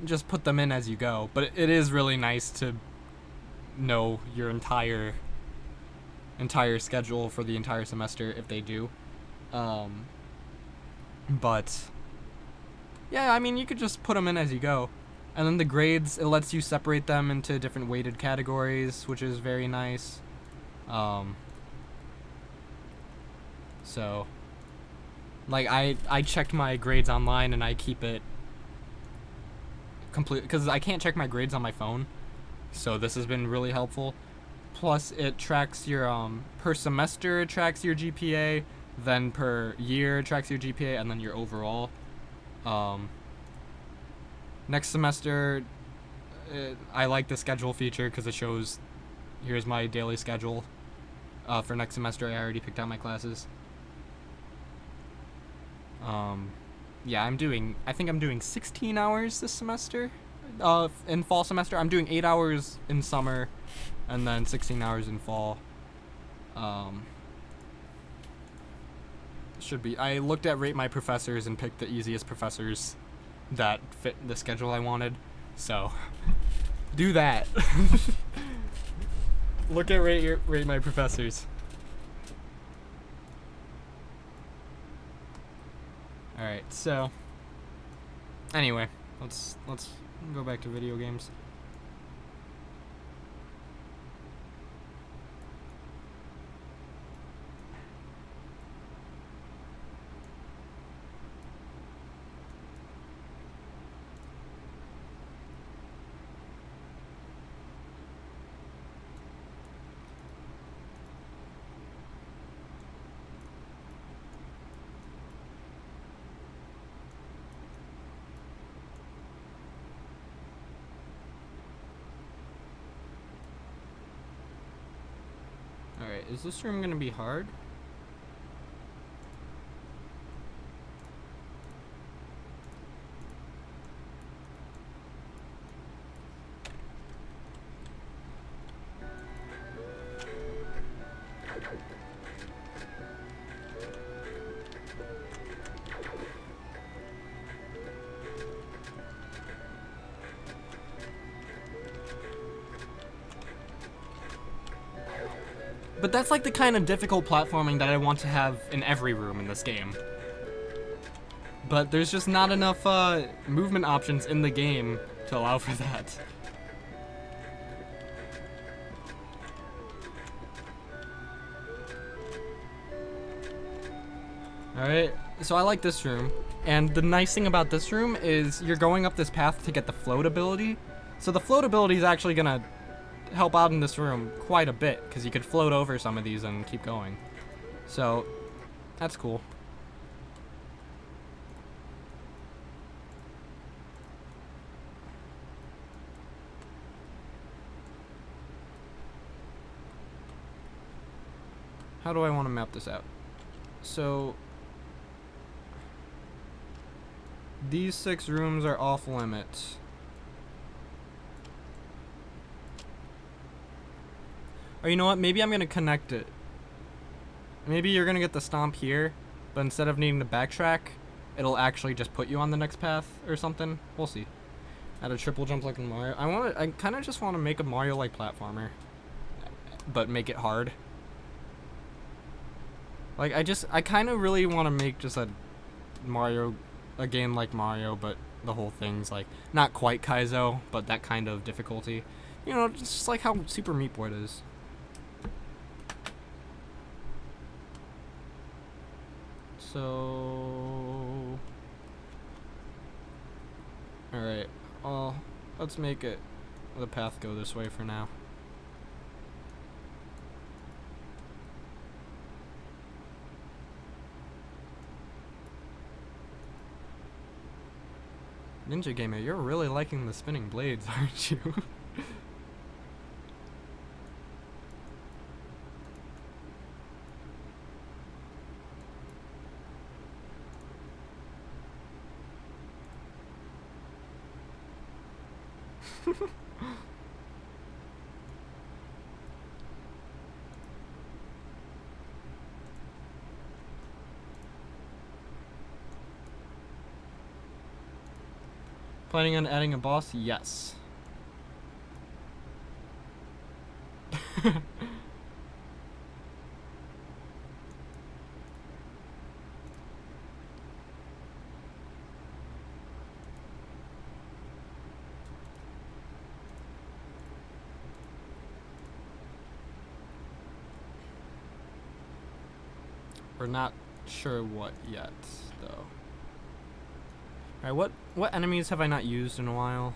just put them in as you go. But it is really nice to know your entire schedule for the entire semester if they do. But yeah, I mean, you could just put them in as you go. And then the grades, it lets you separate them into different weighted categories, which is very nice. So like I checked my grades online and I keep it complete because I can't check my grades on my phone. So this has been really helpful. Plus, it tracks your, per semester, it tracks your GPA, then per year, it tracks your GPA, and then your overall. Next semester, I like the schedule feature because it shows, here's my daily schedule. For next semester, I already picked out my classes. Yeah, I think I'm doing 16 hours this semester, in fall semester. I'm doing 8 hours in summer. And then 16 hours in fall. Should be. I looked at Rate My Professors and picked the easiest professors that fit the schedule I wanted. So, do that. Look at Rate My Professors. Alright, so. Anyway, let's go back to video games. Alright, is this room gonna be hard? But that's like the kind of difficult platforming that I want to have in every room in this game. But there's just not enough movement options in the game to allow for that. Alright, so I like this room. And the nice thing about this room is you're going up this path to get the float ability. So the float ability is actually gonna help out in this room quite a bit, because you could float over some of these and keep going. So, that's cool. How do I want to map this out? So, these 6 rooms are off limits. Or you know what? Maybe I'm going to connect it. Maybe you're going to get the stomp here, but instead of needing to backtrack, it'll actually just put you on the next path or something. We'll see. Add a triple jump like in Mario. I kind of just want to make a Mario-like platformer, but make it hard. Like, I kind of really want to make just a game like Mario, but the whole thing's like, not quite Kaizo, but that kind of difficulty. You know, just like how Super Meat Boy is. So, alright, let's make it, the path go this way for now. Ninja Gamer, you're really liking the spinning blades, aren't you? Planning on adding a boss? Yes. We're not sure what yet, though. Alright, what enemies have I not used in a while?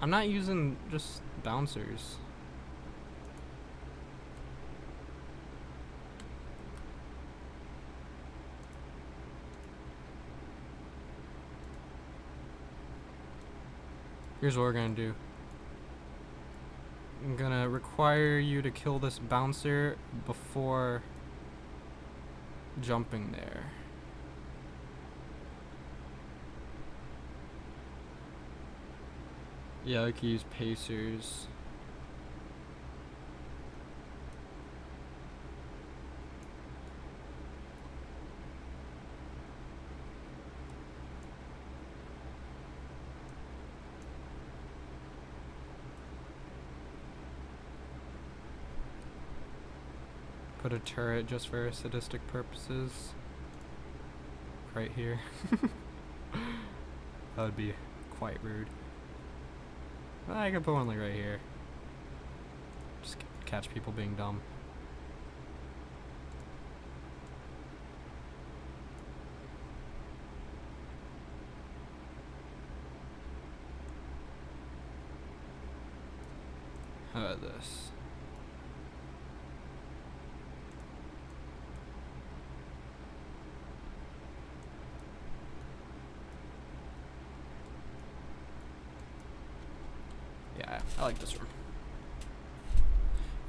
I'm not using just bouncers. Here's what we're gonna do. I'm gonna require you to kill this bouncer before jumping there. Yeah, I can use pacers. Put a turret just for sadistic purposes. Right here. That would be quite rude. I could put one like right here. Just catch people being dumb. How about this? Yeah, I like this room.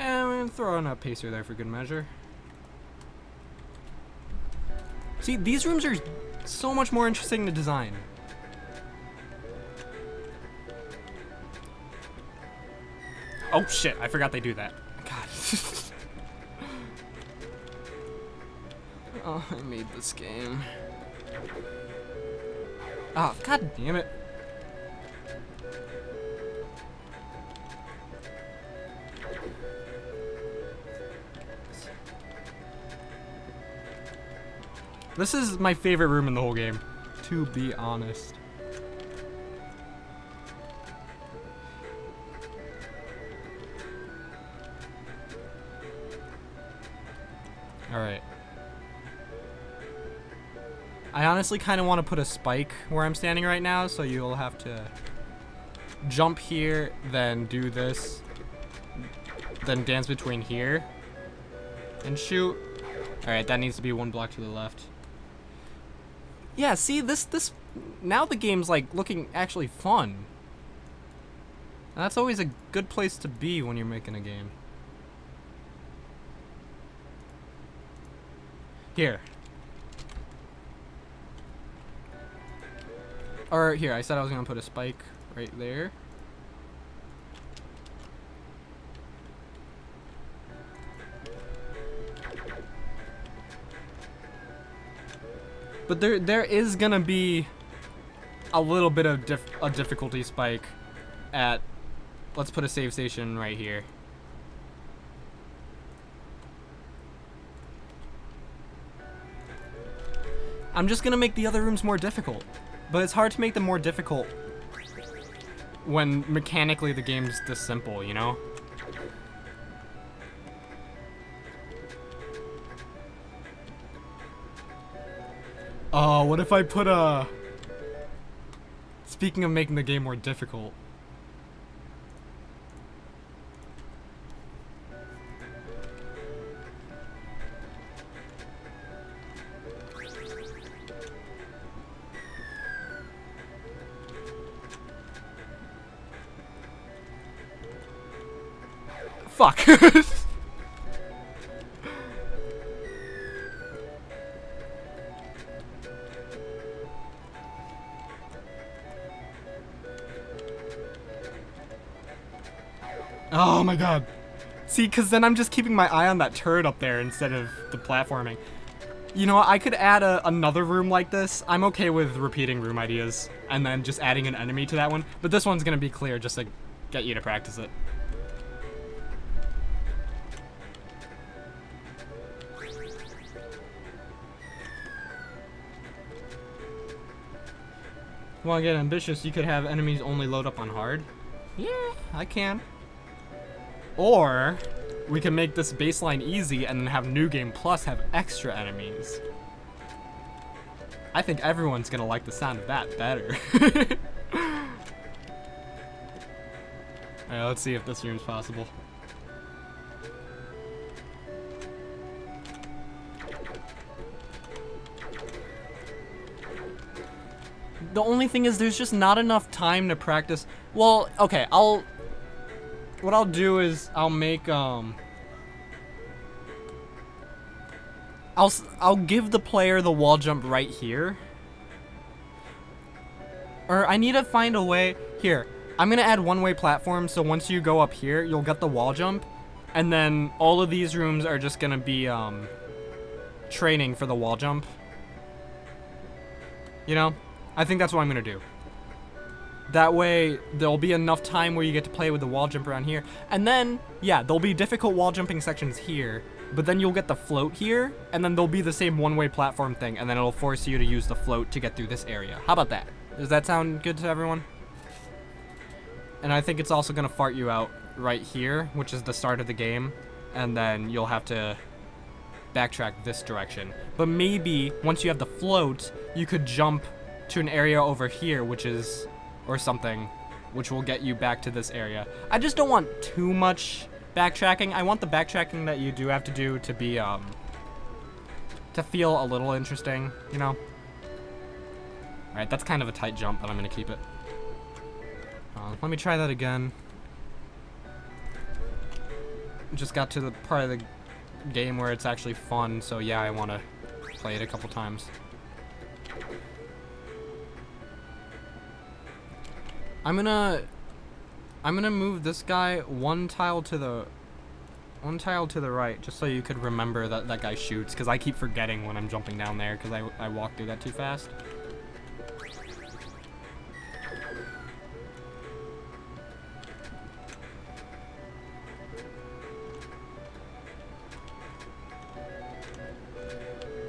And I'm gonna throw in a pacer there for good measure. See, these rooms are so much more interesting to design. Oh shit, I forgot they do that. God. Oh, I made this game. Oh, god damn it. This is my favorite room in the whole game, to be honest. Alright. I honestly kind of want to put a spike where I'm standing right now, so you'll have to jump here, then do this, then dance between here, and shoot. Alright, that needs to be one block to the left. Yeah, see, this now the game's like looking actually fun. And that's always a good place to be when you're making a game. Here. Or here, I said I was gonna put a spike right there. But there is gonna be a little bit of a difficulty spike at, let's put a save station right here. I'm just gonna make the other rooms more difficult, but it's hard to make them more difficult when mechanically the game's this simple, you know? Oh, what if I put a... Speaking of making the game more difficult. Fuck. Oh my god. See, because then I'm just keeping my eye on that turret up there instead of the platforming. You know what, I could add another room like this. I'm okay with repeating room ideas and then just adding an enemy to that one. But this one's going to be clear just to get you to practice it. You want to get ambitious, you could have enemies only load up on hard. Yeah, I can. Or we can make this baseline easy and then have New Game Plus have extra enemies. I think everyone's gonna like the sound of that better. Alright, let's see if this room's possible. The only thing is there's just not enough time to practice. Well, okay, what I'll do is I'll make I'll give the player the wall jump right here. Or I need to find a way. Here, I'm gonna add one-way platform, so once you go up here, you'll get the wall jump, and then all of these rooms are just gonna be training for the wall jump. You know, I think that's what I'm gonna do. That way, there'll be enough time where you get to play with the wall jump around here. And then, yeah, there'll be difficult wall jumping sections here, but then you'll get the float here, and then there'll be the same one-way platform thing, and then it'll force you to use the float to get through this area. How about that? Does that sound good to everyone? And I think it's also gonna fart you out right here, which is the start of the game, and then you'll have to backtrack this direction. But maybe, once you have the float, you could jump to an area over here, which is... or something, which will get you back to this area. I just don't want too much backtracking. I want the backtracking that you do have to do to be, to feel a little interesting, you know? Alright, that's kind of a tight jump, but I'm gonna keep it. Let me try that again. Just got to the part of the game where it's actually fun, so yeah, I want to play it a couple times. I'm gonna move this guy one tile to the right, just so you could remember that that guy shoots, because I keep forgetting when I'm jumping down there, because I walk through that too fast.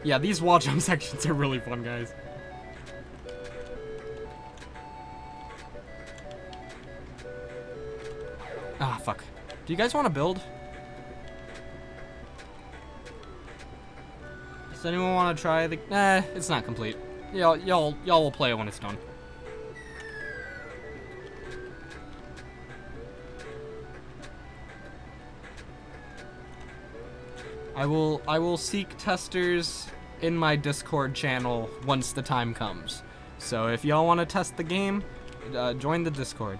Yeah, these wall jump sections are really fun, guys. Ah, fuck. Do you guys want to build? Does anyone want to try the... it's not complete. Y'all will play it when it's done. I will seek testers in my Discord channel once the time comes. So if y'all want to test the game, join the Discord.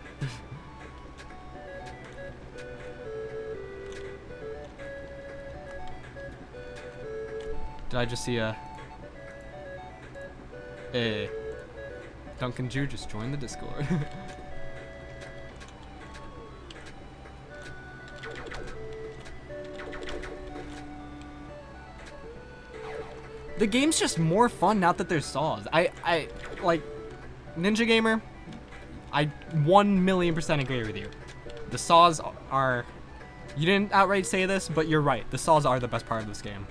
Did I just see a... Duncan Jew just joined the Discord. The game's just more fun now that there's saws. I like, Ninja Gamer, I 1,000,000% agree with you. The saws are... You didn't outright say this, but you're right. The saws are the best part of this game.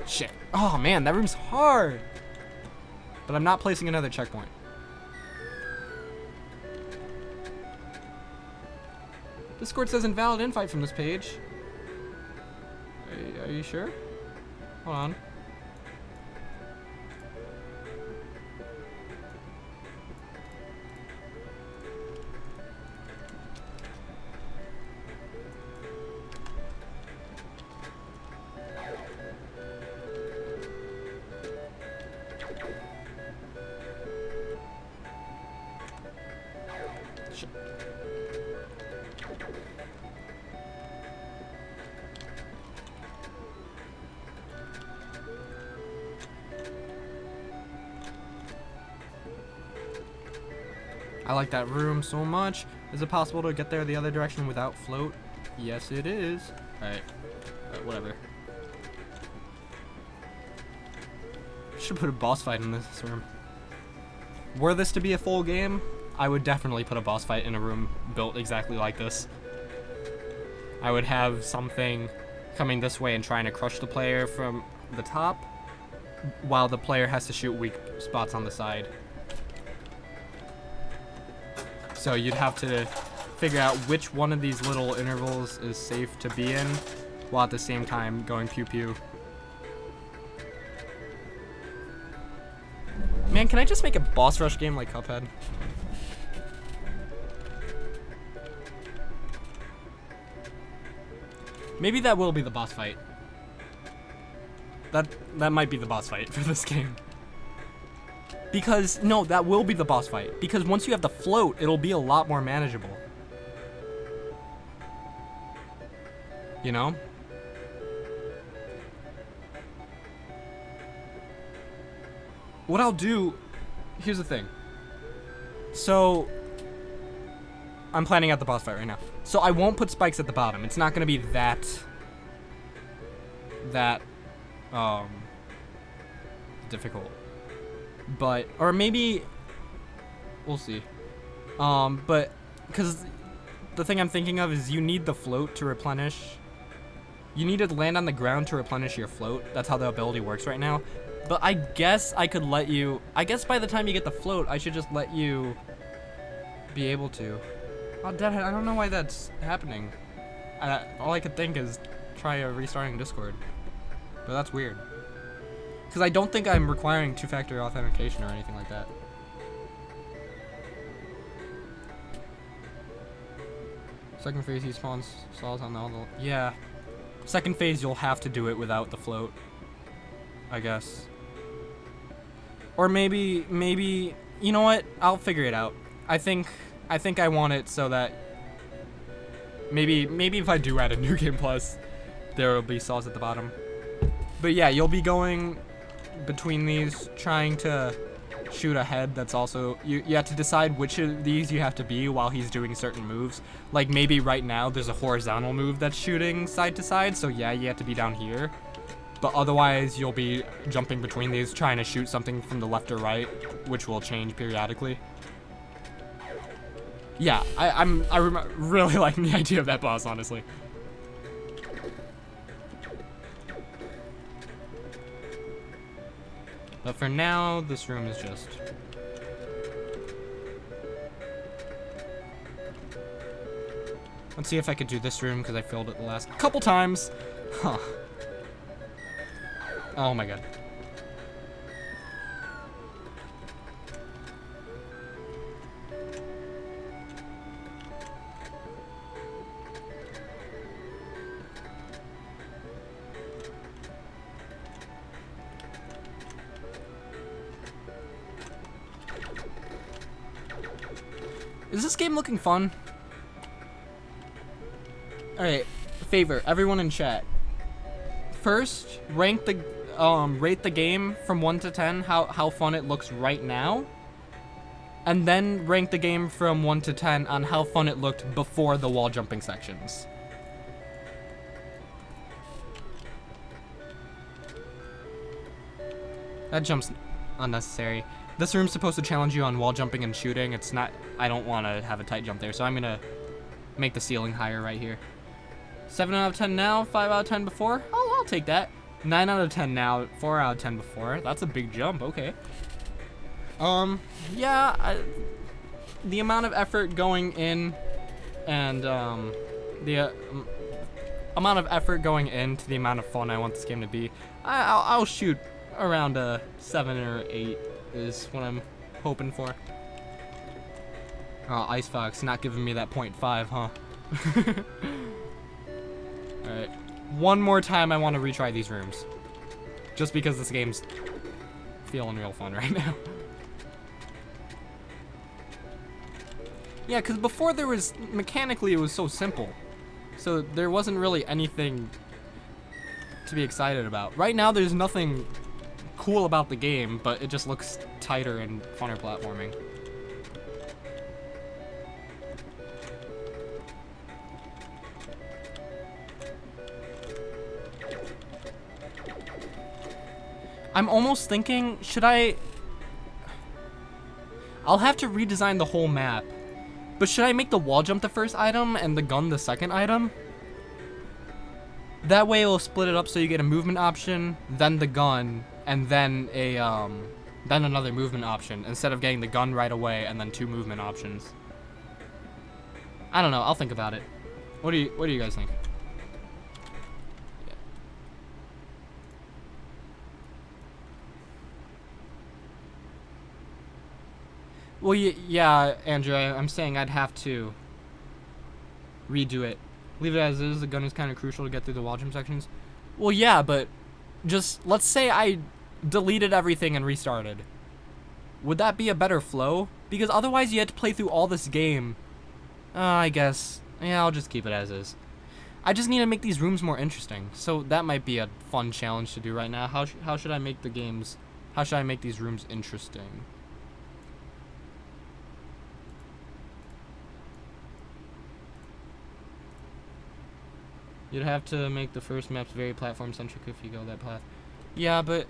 Shit. Oh man, that room's hard. But I'm not placing another checkpoint. Discord says invalid invite from this page. Are you sure? Hold on. I like that room so much. Is it possible to get there the other direction without float? Yes, it is. Alright. Whatever. Should put a boss fight in this room. Were this to be a full game, I would definitely put a boss fight in a room built exactly like this. I would have something coming this way and trying to crush the player from the top, while the player has to shoot weak spots on the side. So you'd have to figure out which one of these little intervals is safe to be in, while at the same time going pew pew. Man, can I just make a boss rush game like Cuphead? Maybe that will be the boss fight. That might be the boss fight for this game. Because, no, that will be the boss fight. Because once you have the float, it'll be a lot more manageable. You know? What I'll do, here's the thing. So, I'm planning out the boss fight right now. So I won't put spikes at the bottom. It's not gonna be that difficult. But, or maybe, we'll see. But, because the thing I'm thinking of is you need the float to replenish. You need to land on the ground to replenish your float. That's how the ability works right now. But I guess I could let you, I guess by the time you get the float, I should just let you be able to. Oh, Deadhead, I don't know why that's happening. All I could think is try restarting Discord. But that's weird. Because I don't think I'm requiring two-factor authentication or anything like that. Second phase, he spawns saws on all the... Yeah. Second phase, you'll have to do it without the float. I guess. Or maybe, you know what? I'll figure it out. I think I want it so that maybe if I do add a New Game Plus, there will be saws at the bottom. But yeah, you'll be going between these, trying to shoot a head that's also, you have to decide which of these you have to be while he's doing certain moves. Like maybe right now there's a horizontal move that's shooting side to side, so yeah, you have to be down here. but otherwise you'll be jumping between these trying to shoot something from the left or right, which will change periodically. Yeah, I really liking the idea of that boss, honestly. But for now, this room is just... Let's see if I could do this room, because I failed it the last couple times. Huh. Oh my god. Is this game looking fun? Alright, favor, everyone in chat. First, rate the game from 1 to 10, how fun it looks right now. And then rank the game from 1 to 10 on how fun it looked before the wall jumping sections. That jump's unnecessary. This room's supposed to challenge you on wall jumping and shooting. It's not, I don't want to have a tight jump there, so I'm gonna make the ceiling higher right here. 7 out of 10 now, 5 out of 10 before. I'll take that. 9 out of 10 now, 4 out of 10 before. That's a big jump, okay. Yeah, the amount of effort going in and, the amount of effort going into the amount of fun I want this game to be, I'll shoot around a 7 or 8 is what I'm hoping for. Oh, Ice Fox not giving me that 0.5, huh? Alright. One more time I want to retry these rooms. Just because this game's feeling real fun right now. Yeah, because before there was, mechanically it was so simple. So there wasn't really anything to be excited about. Right now there's nothing cool about the game, but it just looks tighter and funner platforming. I'm almost thinking, I'll have to redesign the whole map, but should I make the wall jump the first item and the gun the second item? That way it'll split it up so you get a movement option, then the gun, and then then another movement option, instead of getting the gun right away and then 2 movement options. I don't know, I'll think about it. What do you guys think? Well, yeah, Andrew, I'm saying I'd have to redo it. Leave it as is, the gun is kind of crucial to get through the wall jump sections. Well, yeah, but just, let's say I deleted everything and restarted. Would that be a better flow? Because otherwise you had to play through all this game. I guess, yeah, I'll just keep it as is. I just need to make these rooms more interesting, so that might be a fun challenge to do right now. How should I make how should I make these rooms interesting? You'd have to make the first maps very platform-centric if you go that path. Yeah, but...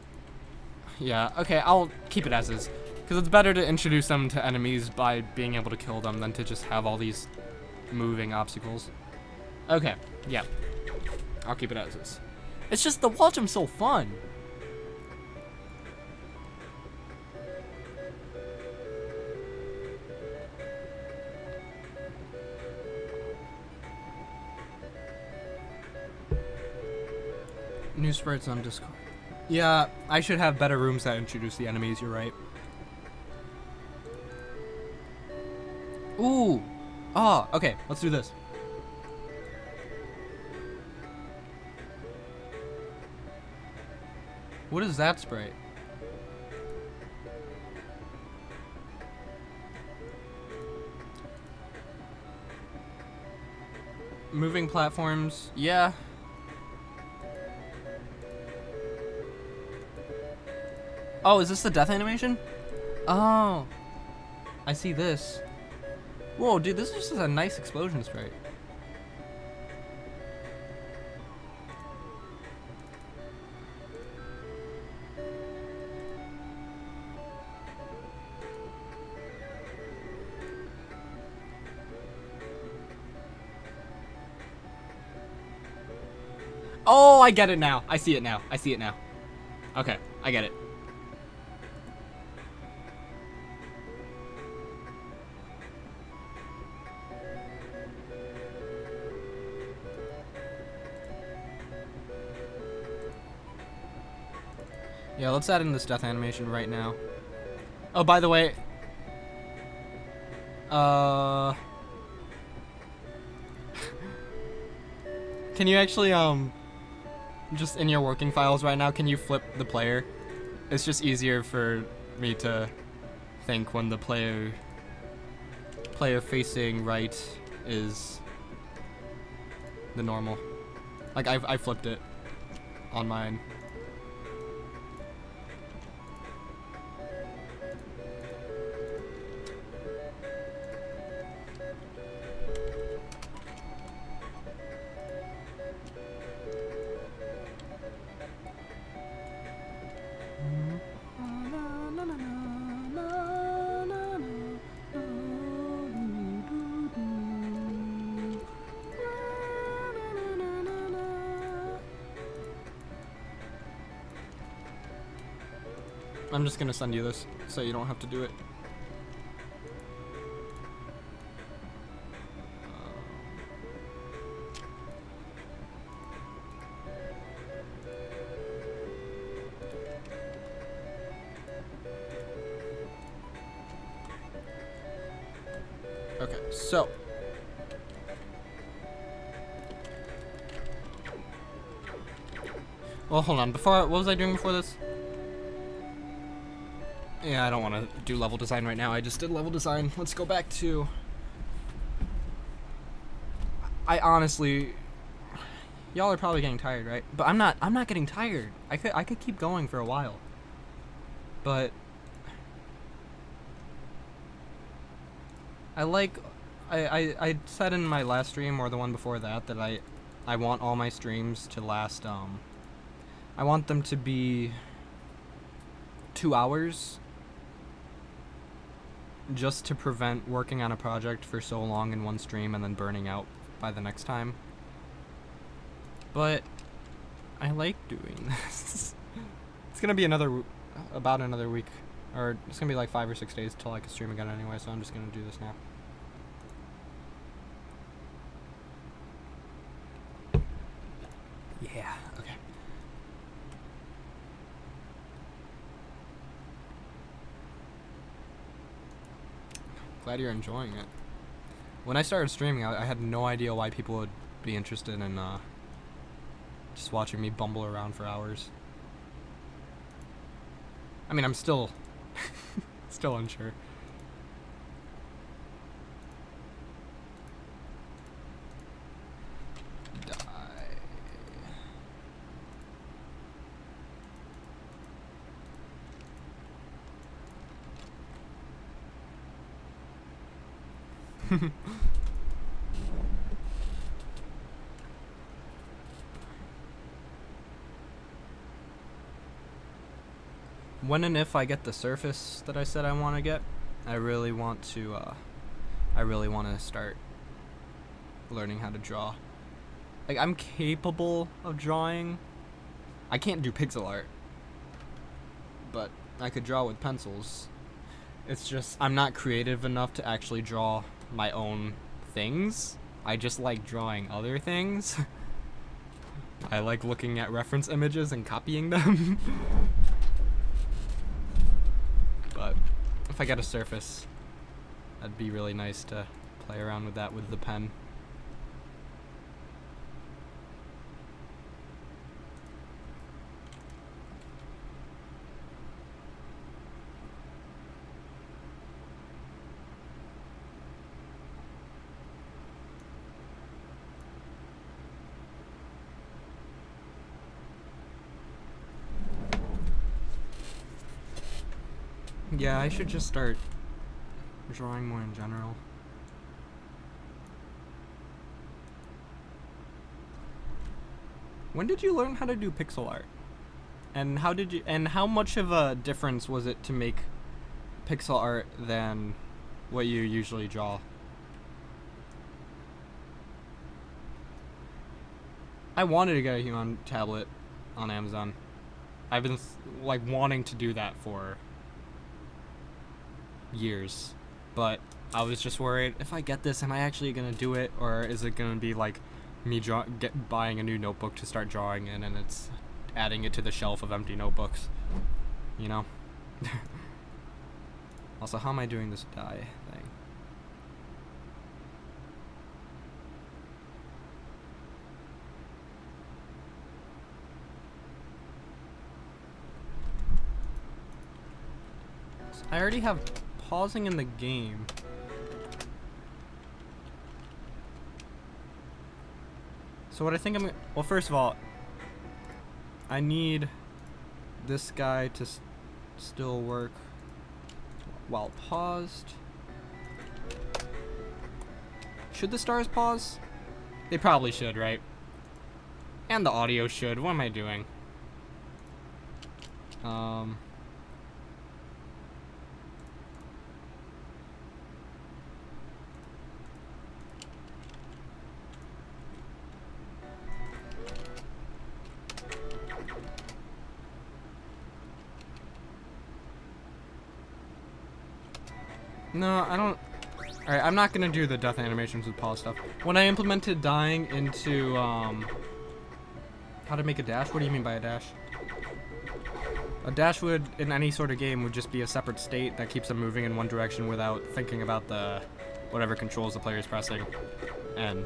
Yeah, okay, I'll keep it as is. Because it's better to introduce them to enemies by being able to kill them than to just have all these moving obstacles. Okay, yeah. I'll keep it as is. It's just the wall jump's so fun. New sprites on Discord. Yeah, I should have better rooms that introduce the enemies, you're right. Ooh! Ah, okay, let's do this. What is that sprite? Moving platforms, yeah. Oh, is this the death animation? Oh. I see this. Whoa, dude, this is just a nice explosion sprite. Oh, I get it now. I see it now. I see it now. Okay, I get it. Yeah, let's add in this death animation right now. Oh, by the way, can you actually, just in your working files right now, can you flip the player? It's just easier for me to think when the player facing right is the normal. Like, I flipped it on mine. I'm just gonna send you this so you don't have to do it. Okay, so well, hold on. What was I doing before this? Yeah, I don't want to do level design right now. I just did level design. Let's go back to... I honestly... Y'all are probably getting tired, right? But I'm not getting tired. I could keep going for a while. But... I said in my last stream, or the one before that, that I want all my streams to last, I want them to be 2 hours, just to prevent working on a project for so long in one stream and then burning out by the next time. But I like doing this. It's gonna be about another week, or it's gonna be like 5 or 6 days till I can stream again anyway, so I'm just gonna do this now. Yeah, okay. Glad you're enjoying it. When I started streaming, I had no idea why people would be interested in just watching me bumble around for hours. I mean, I'm still still unsure. When and if I get the surface that I said I want to get, I really want to start learning how to draw. Like, I'm capable of drawing. I can't do pixel art, but I could draw with pencils. It's just I'm not creative enough to actually draw my own things. I just like drawing other things. I like looking at reference images and copying them. But if I get a surface, that'd be really nice to play around with that with the pen. Yeah, I should just start drawing more in general. When did you learn how to do pixel art? And how much of a difference was it to make pixel art than what you usually draw? I wanted to get a Huion tablet on Amazon. I've been like wanting to do that for years, but I was just worried, if I get this, am I actually gonna do it, or is it gonna be like me buying a new notebook to start drawing in, and it's adding it to the shelf of empty notebooks, you know? Also, how am I doing this dye thing? I already have pausing in the game. So what I think I'm gonna, well, first of all, I need this guy to still work while paused. Should the stars pause? They probably should, right? And the audio should. What am I doing? No, I don't. Alright, I'm not gonna do the death animations with pause stuff. When I implemented dying into, how to make a dash? What do you mean by a dash? A dash would, in any sort of game, would just be a separate state that keeps them moving in one direction without thinking about the whatever controls the player is pressing, and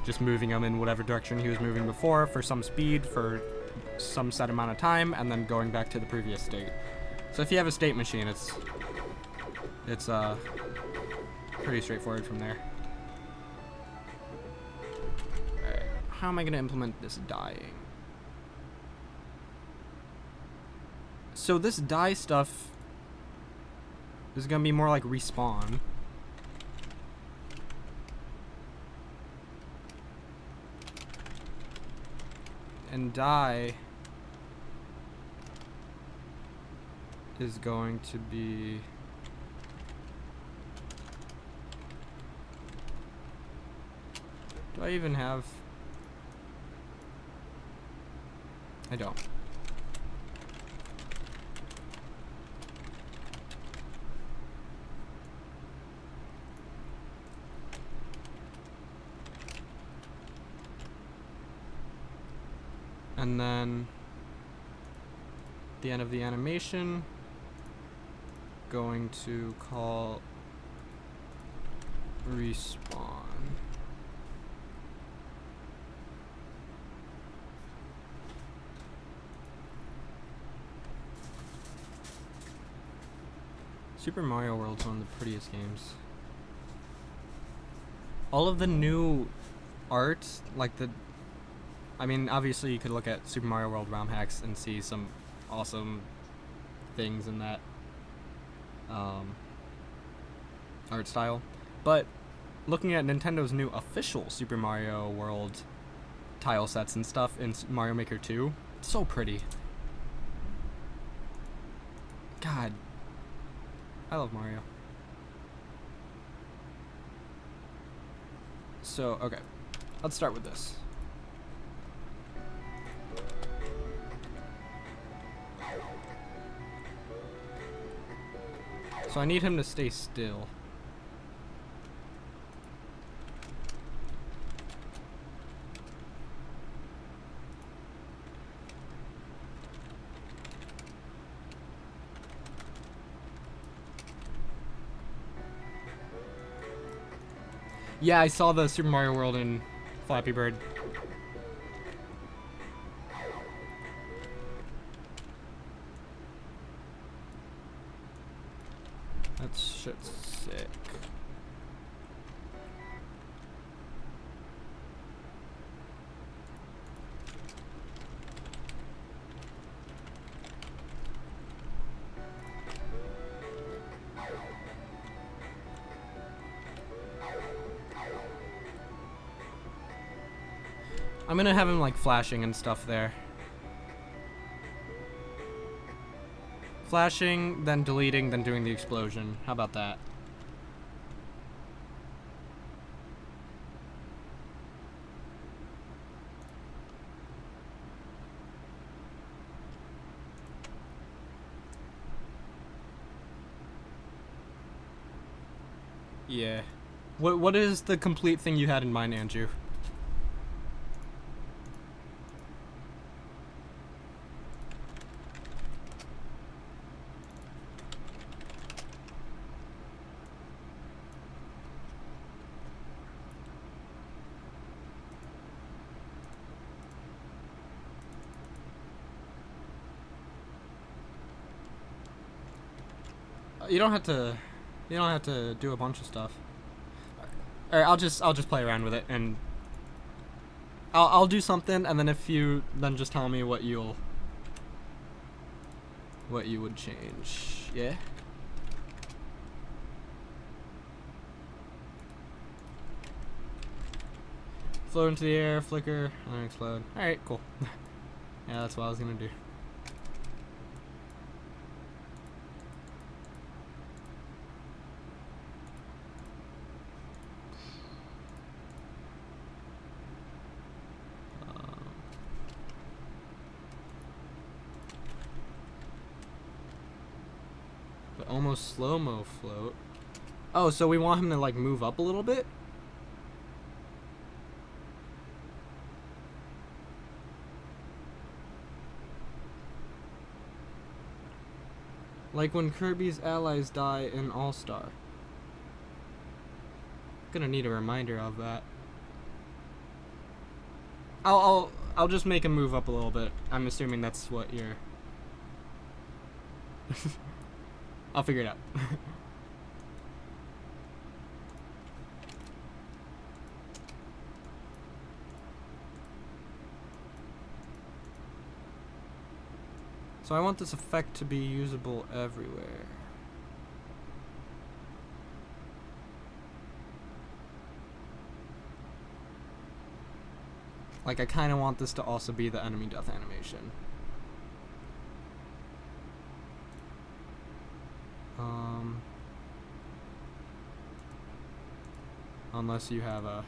just moving them in whatever direction he was moving before for some speed for some set amount of time, and then going back to the previous state. So if you have a state machine, it's pretty straightforward from there. Alright, how am I gonna implement this dying? So this dye stuff is gonna be more like respawn. And dye is going to be do I even have? I don't. And then the end of the animation, going to call respawn. Super Mario World's one of the prettiest games. All of the new art, like I mean, obviously you could look at Super Mario World ROM hacks and see some awesome things in that art style, but looking at Nintendo's new official Super Mario World tile sets and stuff in Mario Maker 2, it's so pretty. God, I love Mario. So, okay, let's start with this. So I need him to stay still. Yeah, I saw the Super Mario World in Flappy Bird. That shit's sick. I'm gonna have him like flashing and stuff there. Flashing, then deleting, then doing the explosion. How about that? Yeah. What is the complete thing you had in mind, Andrew? You don't have to. You don't have to do a bunch of stuff. All right, I'll just play around with it, and I'll do something, and then if you then just tell me what you would change. Yeah. Float into the air, flicker, and then explode. All right, cool. Yeah, that's what I was gonna do. But almost slow-mo float. Oh, so we want him to like move up a little bit? Like when Kirby's allies die in All-Star. Gonna need a reminder of that. I'll just make him move up a little bit. I'm assuming that's what you're. I'll figure it out. So I want this effect to be usable everywhere. Like, I kind of want this to also be the enemy death animation. Unless you have a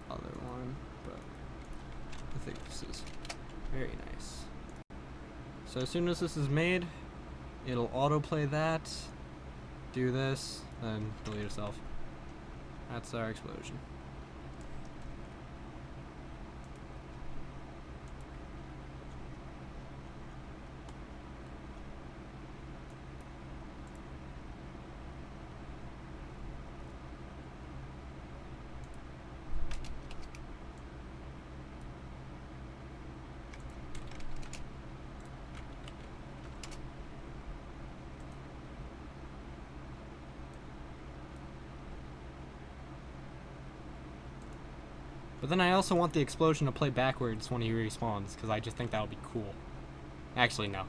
other one, but I think this is very nice. So as soon as this is made, it'll autoplay that, do this, then delete itself. That's our explosion. But then I also want the explosion to play backwards when he respawns, because I just think that would be cool. Actually, no.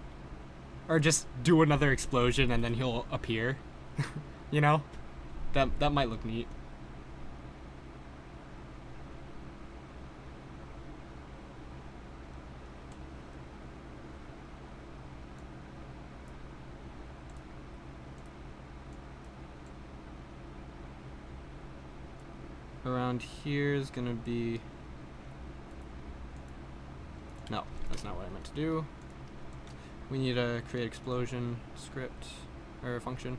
Or just do another explosion and then he'll appear. You know? That might look neat. Around here is gonna be... No, that's not what I meant to do. We need a create explosion script, or function.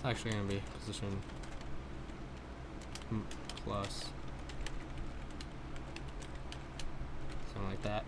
It's actually going to be position plus something like that.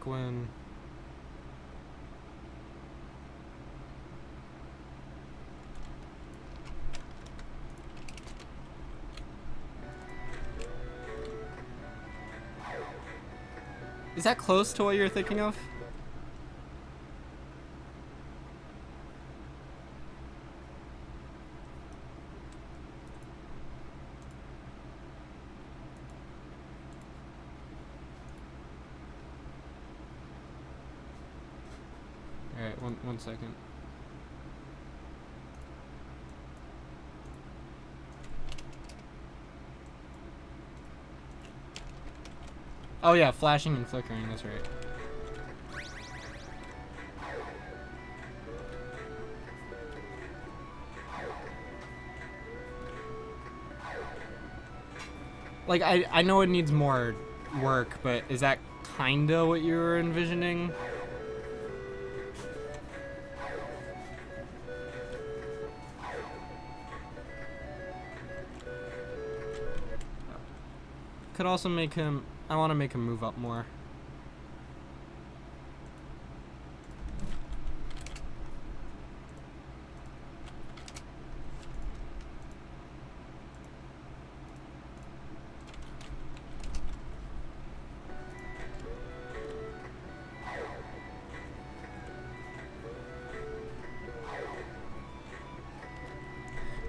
like when... Is that close to what you're thinking of? Alright, one second. Oh yeah, flashing and flickering, that's right. Like, I know it needs more work, but is that kinda what you were envisioning? Could also make him... I want to make him move up more.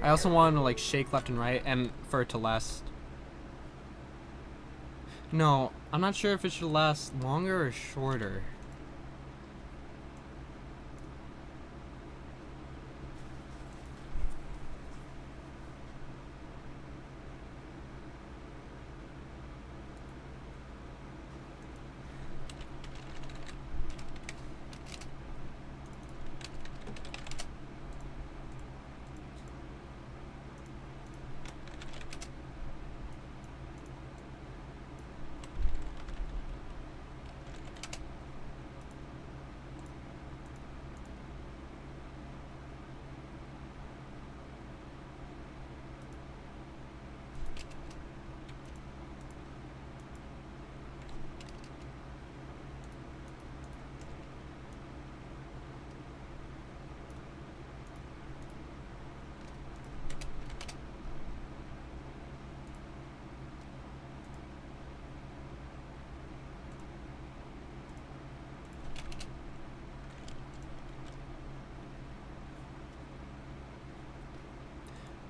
I also want to like shake left and right and for it to last. No, I'm not sure if it should last longer or shorter.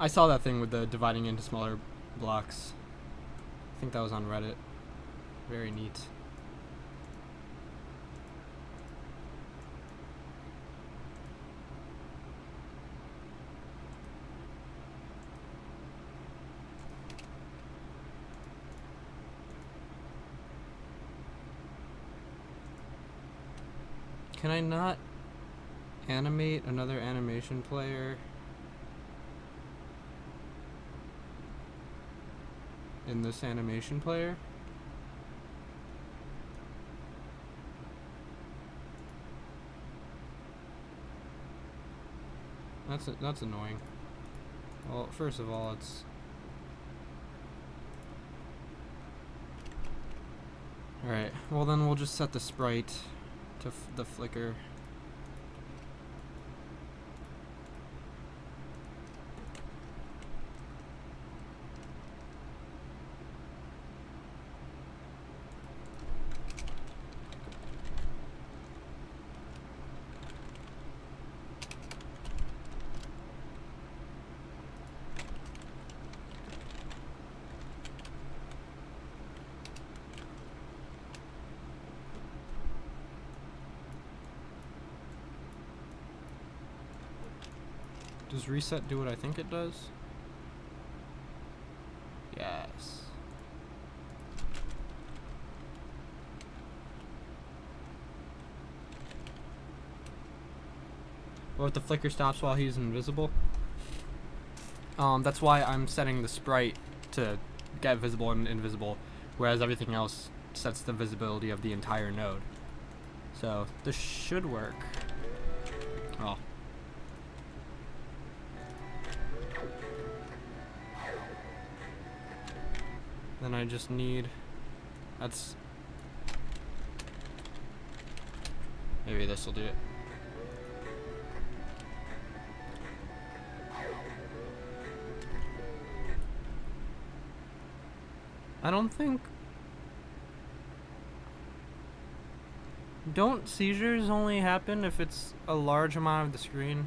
I saw that thing with the dividing into smaller blocks. I think that was on Reddit. Very neat. Can I not animate another animation player in this animation player? That's annoying. Well, first of all, it's... Alright, well then we'll just set the sprite to the flicker. Does reset do what I think it does? Yes. What if the flicker stops while he's invisible? That's why I'm setting the sprite to get visible and invisible, whereas everything else sets the visibility of the entire node. So this should work. Oh. Then I just need... That's... Maybe this will do it. I don't think... Don't seizures only happen if it's a large amount of the screen?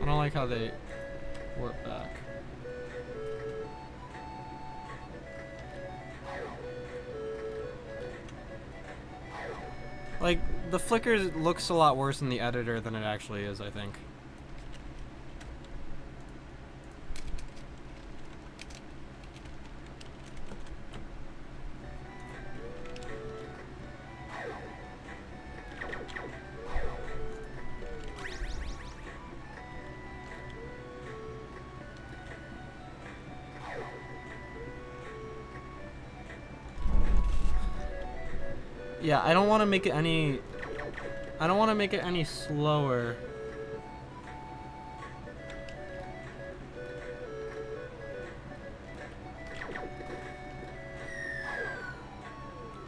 I don't like how they work back. Like, the flicker looks a lot worse in the editor than it actually is, I think. Yeah, I don't want to make it any... I don't want to make it any slower.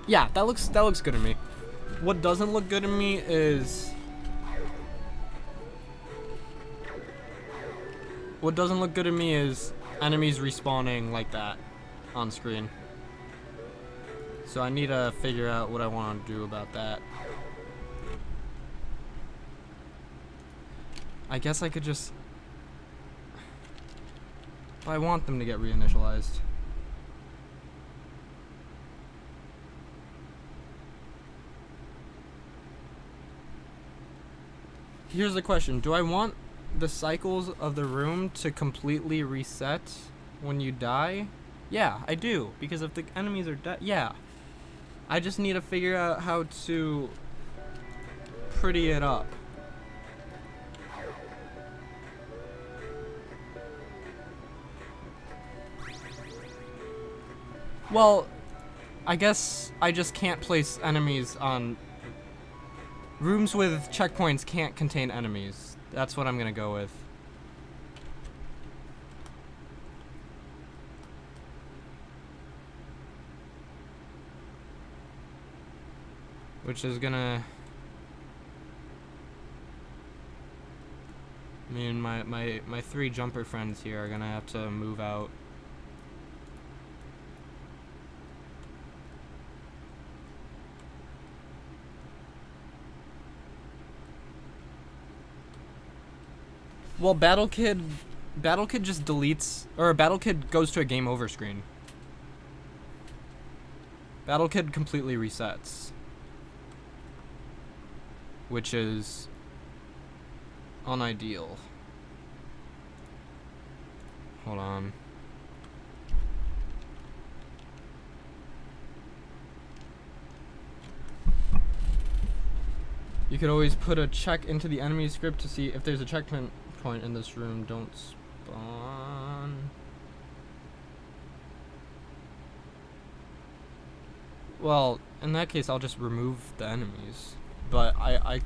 Yeah, that looks good to me. What doesn't look good to me is... What doesn't look good to me is enemies respawning like that on screen. So I need to figure out what I want to do about that. I guess I could just... I want them to get reinitialized. Here's the question. Do I want the cycles of the room to completely reset when you die? Yeah, I do. Because if the enemies are dead... Yeah. I just need to figure out how to pretty it up. Well, I guess I just can't place enemies on... Rooms with checkpoints can't contain enemies. That's what I'm gonna go with. Which is gonna... I mean, my three jumper friends here are gonna have to move out. Well, Battle Kid just deletes, or Battle Kid goes to a game over screen. Battle Kid completely resets. Which is unideal. Hold on. You could always put a check into the enemy script to see if there's a checkpoint in this room. Don't spawn. Well, in that case, I'll just remove the enemies. But I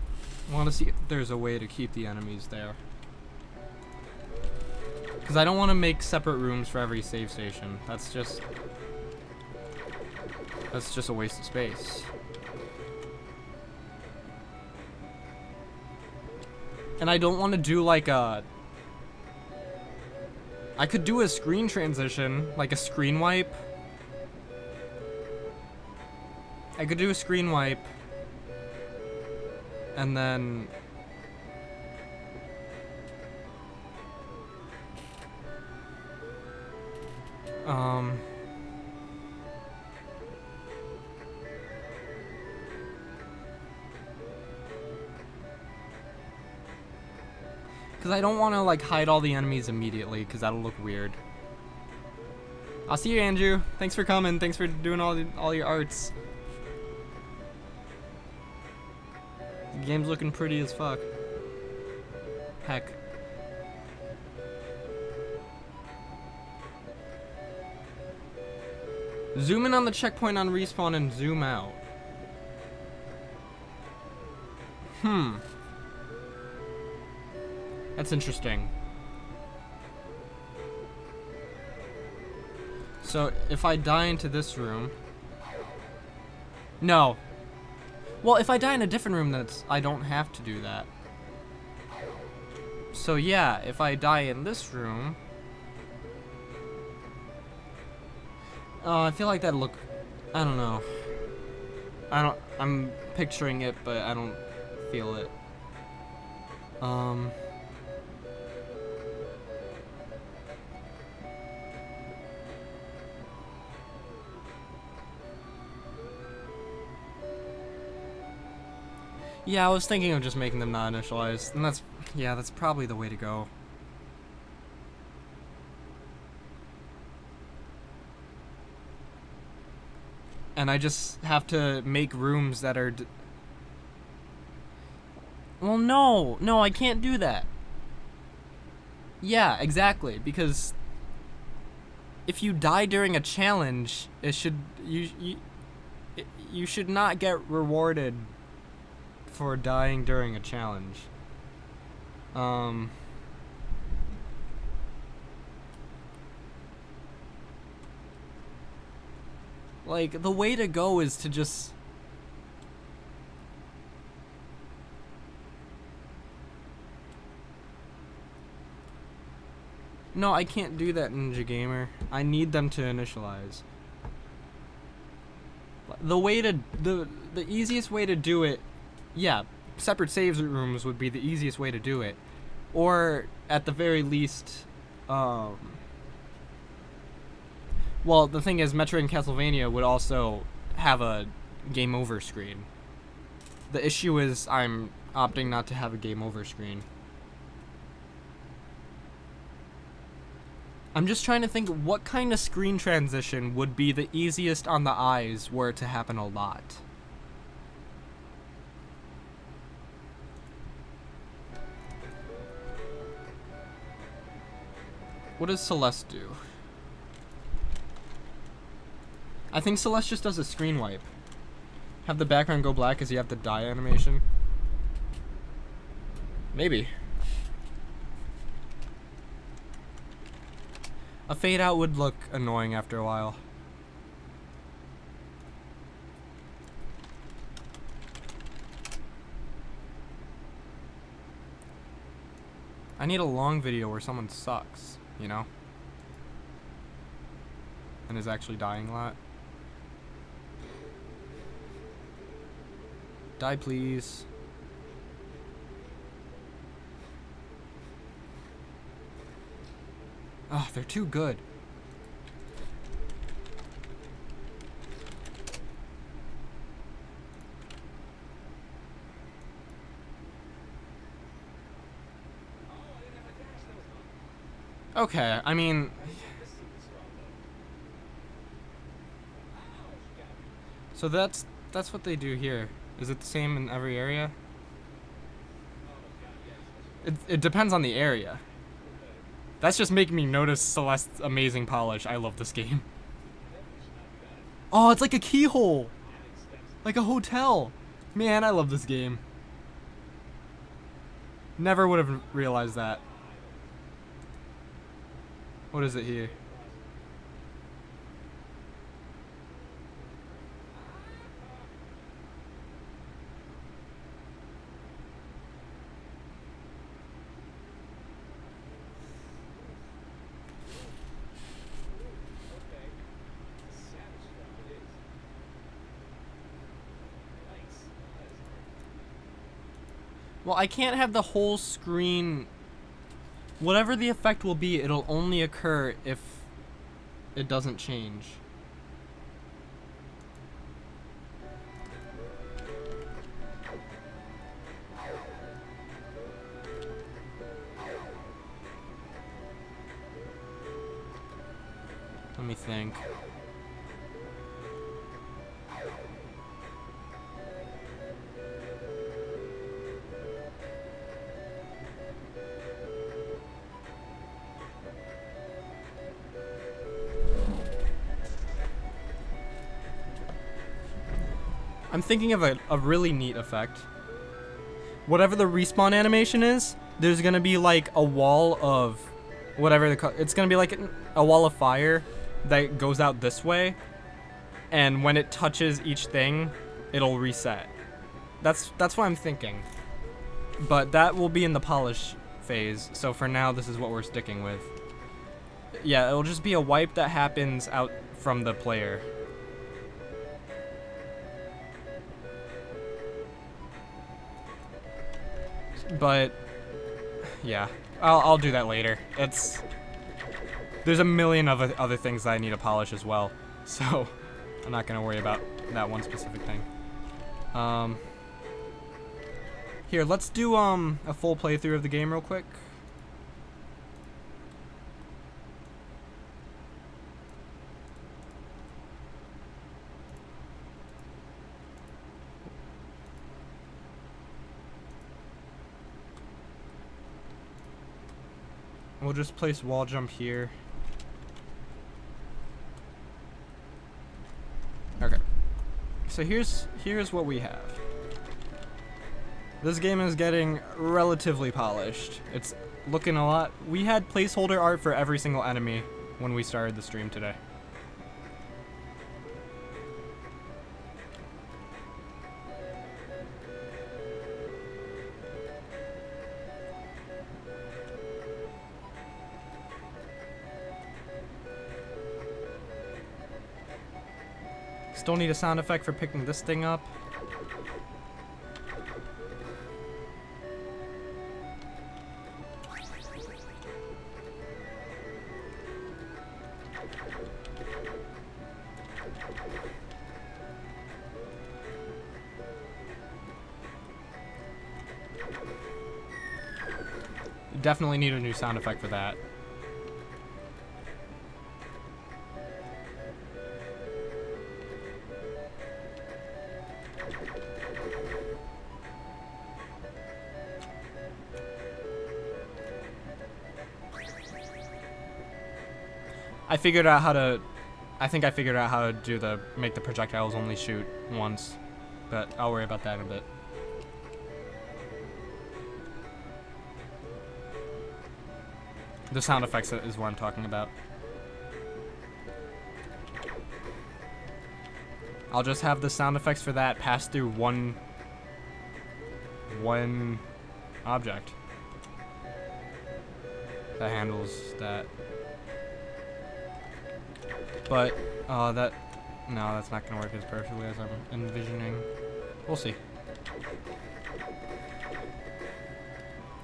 want to see if there's a way to keep the enemies there. Because I don't want to make separate rooms for every save station. That's just a waste of space. And I don't want to do like a... I could do a screen transition, like a screen wipe. I could do a screen wipe. And then... Because I don't want to like hide all the enemies immediately, because that'll look weird. I'll see you, Andrew. Thanks for coming. Thanks for doing all your arts. The game's looking pretty as fuck. Heck. Zoom in on the checkpoint on respawn and zoom out. That's interesting. So, if I die into this room... No. Well, if I die in a different room, I don't have to do that. So yeah, if I die in this room... I feel like that'd look... I don't know. I'm picturing it, but I don't feel it. Yeah, I was thinking of just making them not initialized, and that's probably the way to go. And I just have to make rooms that are... Well, no, I can't do that. Yeah, exactly, because if you die during a challenge, you should not get rewarded for dying during a challenge. Like, the way to go is to just... No, I can't do that, Ninja Gamer. I need them to initialize. The easiest way to do it... Yeah, separate saves rooms would be the easiest way to do it. Or, at the very least, well, the thing is, Metroid and Castlevania would also have a game over screen. The issue is I'm opting not to have a game over screen. I'm just trying to think what kind of screen transition would be the easiest on the eyes were it to happen a lot. What does Celeste do? I think Celeste just does a screen wipe. Have the background go black as you have the die animation. Maybe. A fade out would look annoying after a while. I need a long video where someone sucks, you know? And is actually dying a lot. Die, please. Ah, they're too good. Okay, I mean... So that's what they do here. Is it the same in every area? It depends on the area. That's just making me notice Celeste's amazing polish. I love this game. Oh, it's like a keyhole! Like a hotel! Man, I love this game. Never would have realized that. What is it here? Well, I can't have the whole screen... Whatever the effect will be, it'll only occur if it doesn't change. Let me think. I'm thinking of a really neat effect. Whatever the respawn animation is, there's gonna be like a wall of whatever it's gonna be like a wall of fire that goes out this way, and when it touches each thing, it'll reset. That's what I'm thinking. But that will be in the polish phase, so for now this is what we're sticking with. Yeah, it'll just be a wipe that happens out from the player. But yeah, I'll do that later. There's a million other things that I need to polish as well, so I'm not gonna worry about that one specific thing. Here, let's do a full playthrough of the game real quick. We'll just place wall jump here. Okay. So here's what we have. This game is getting relatively polished. It's looking a lot. We had placeholder art for every single enemy when we started the stream today. Still need a sound effect for picking this thing up. Definitely need a new sound effect for that. I figured out how to, I think I figured out how to make the projectiles only shoot once, but I'll worry about that in a bit. The sound effects is what I'm talking about. I'll just have the sound effects for that pass through one object that handles that. But no, that's not gonna work as perfectly as I'm envisioning. We'll see.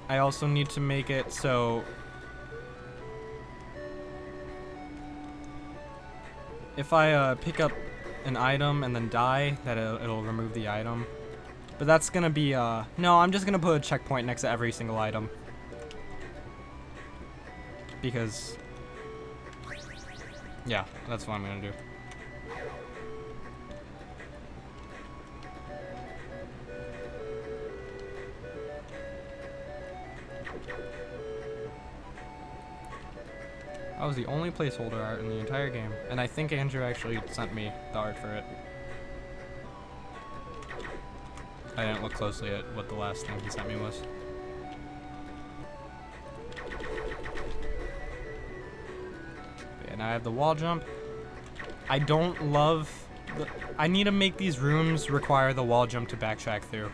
I also need to make it so if I pick up an item and then die, that it'll remove the item. But that's gonna be no, I'm just gonna put a checkpoint next to every single item, because yeah, that's what I'm gonna do. That was the only placeholder art in the entire game, and I think Andrew actually sent me the art for it. I didn't look closely at what the last thing he sent me was. And I have the wall jump. I don't love I need to make these rooms require the wall jump to backtrack through.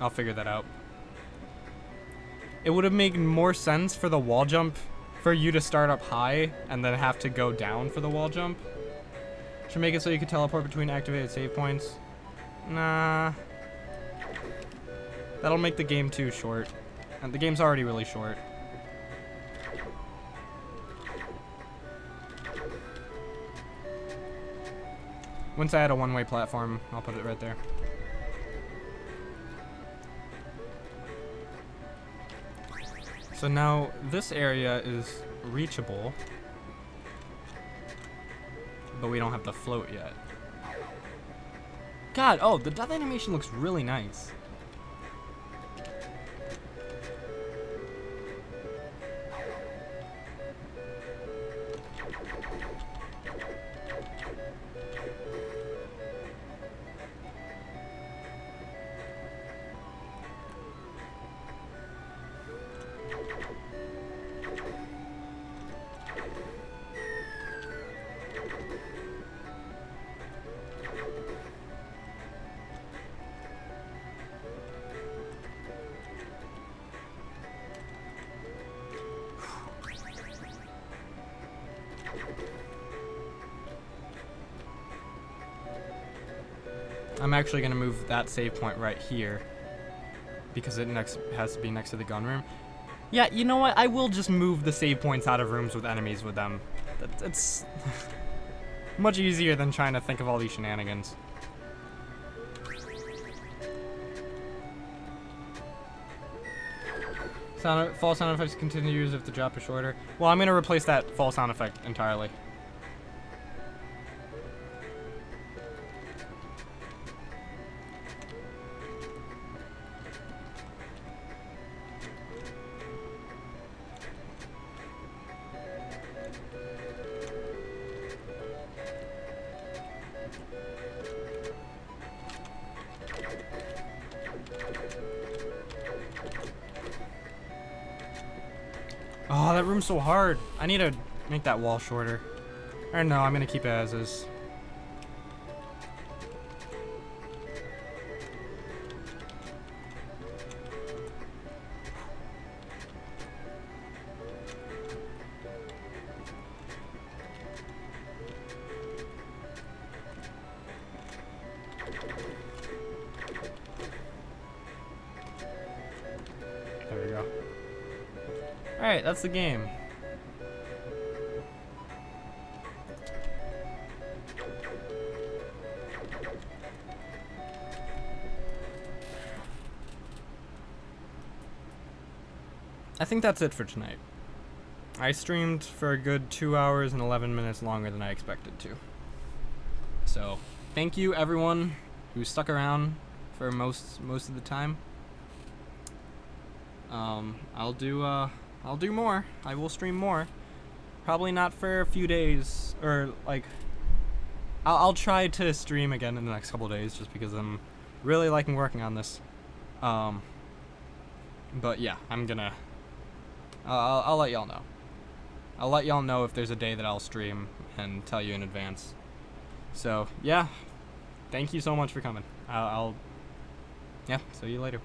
I'll figure that out. It would have made more sense for the wall jump for you to start up high and then have to go down for the wall jump. Should make it so you can teleport between activated save points. Nah. That'll make the game too short. And the game's already really short. Once I add a one-way platform, I'll put it right there. So now this area is reachable, but we don't have the float yet. God, oh, the death animation looks really nice. I'm actually gonna move that save point right here because it has to be next to the gun room. Yeah, you know what? I will just move the save points out of rooms with enemies with them. It's much easier than trying to think of all these shenanigans. Fall sound effects continues if the drop is shorter. Well, I'm gonna replace that fall sound effect entirely. Oh, that room's so hard. I need to make that wall shorter. Or no, I'm gonna keep it as is. There we go. Alright, that's the game. I think that's it for tonight. I streamed for a good 2 hours and 11 minutes longer than I expected to. So, thank you everyone who stuck around for most of the time. I'll do more. I will stream more. Probably not for a few days, or like, I'll try to stream again in the next couple days, just because I'm really liking working on this. But yeah, I'm gonna. I'll let y'all know. I'll let y'all know if there's a day that I'll stream and tell you in advance. So yeah, thank you so much for coming. Yeah, see you later.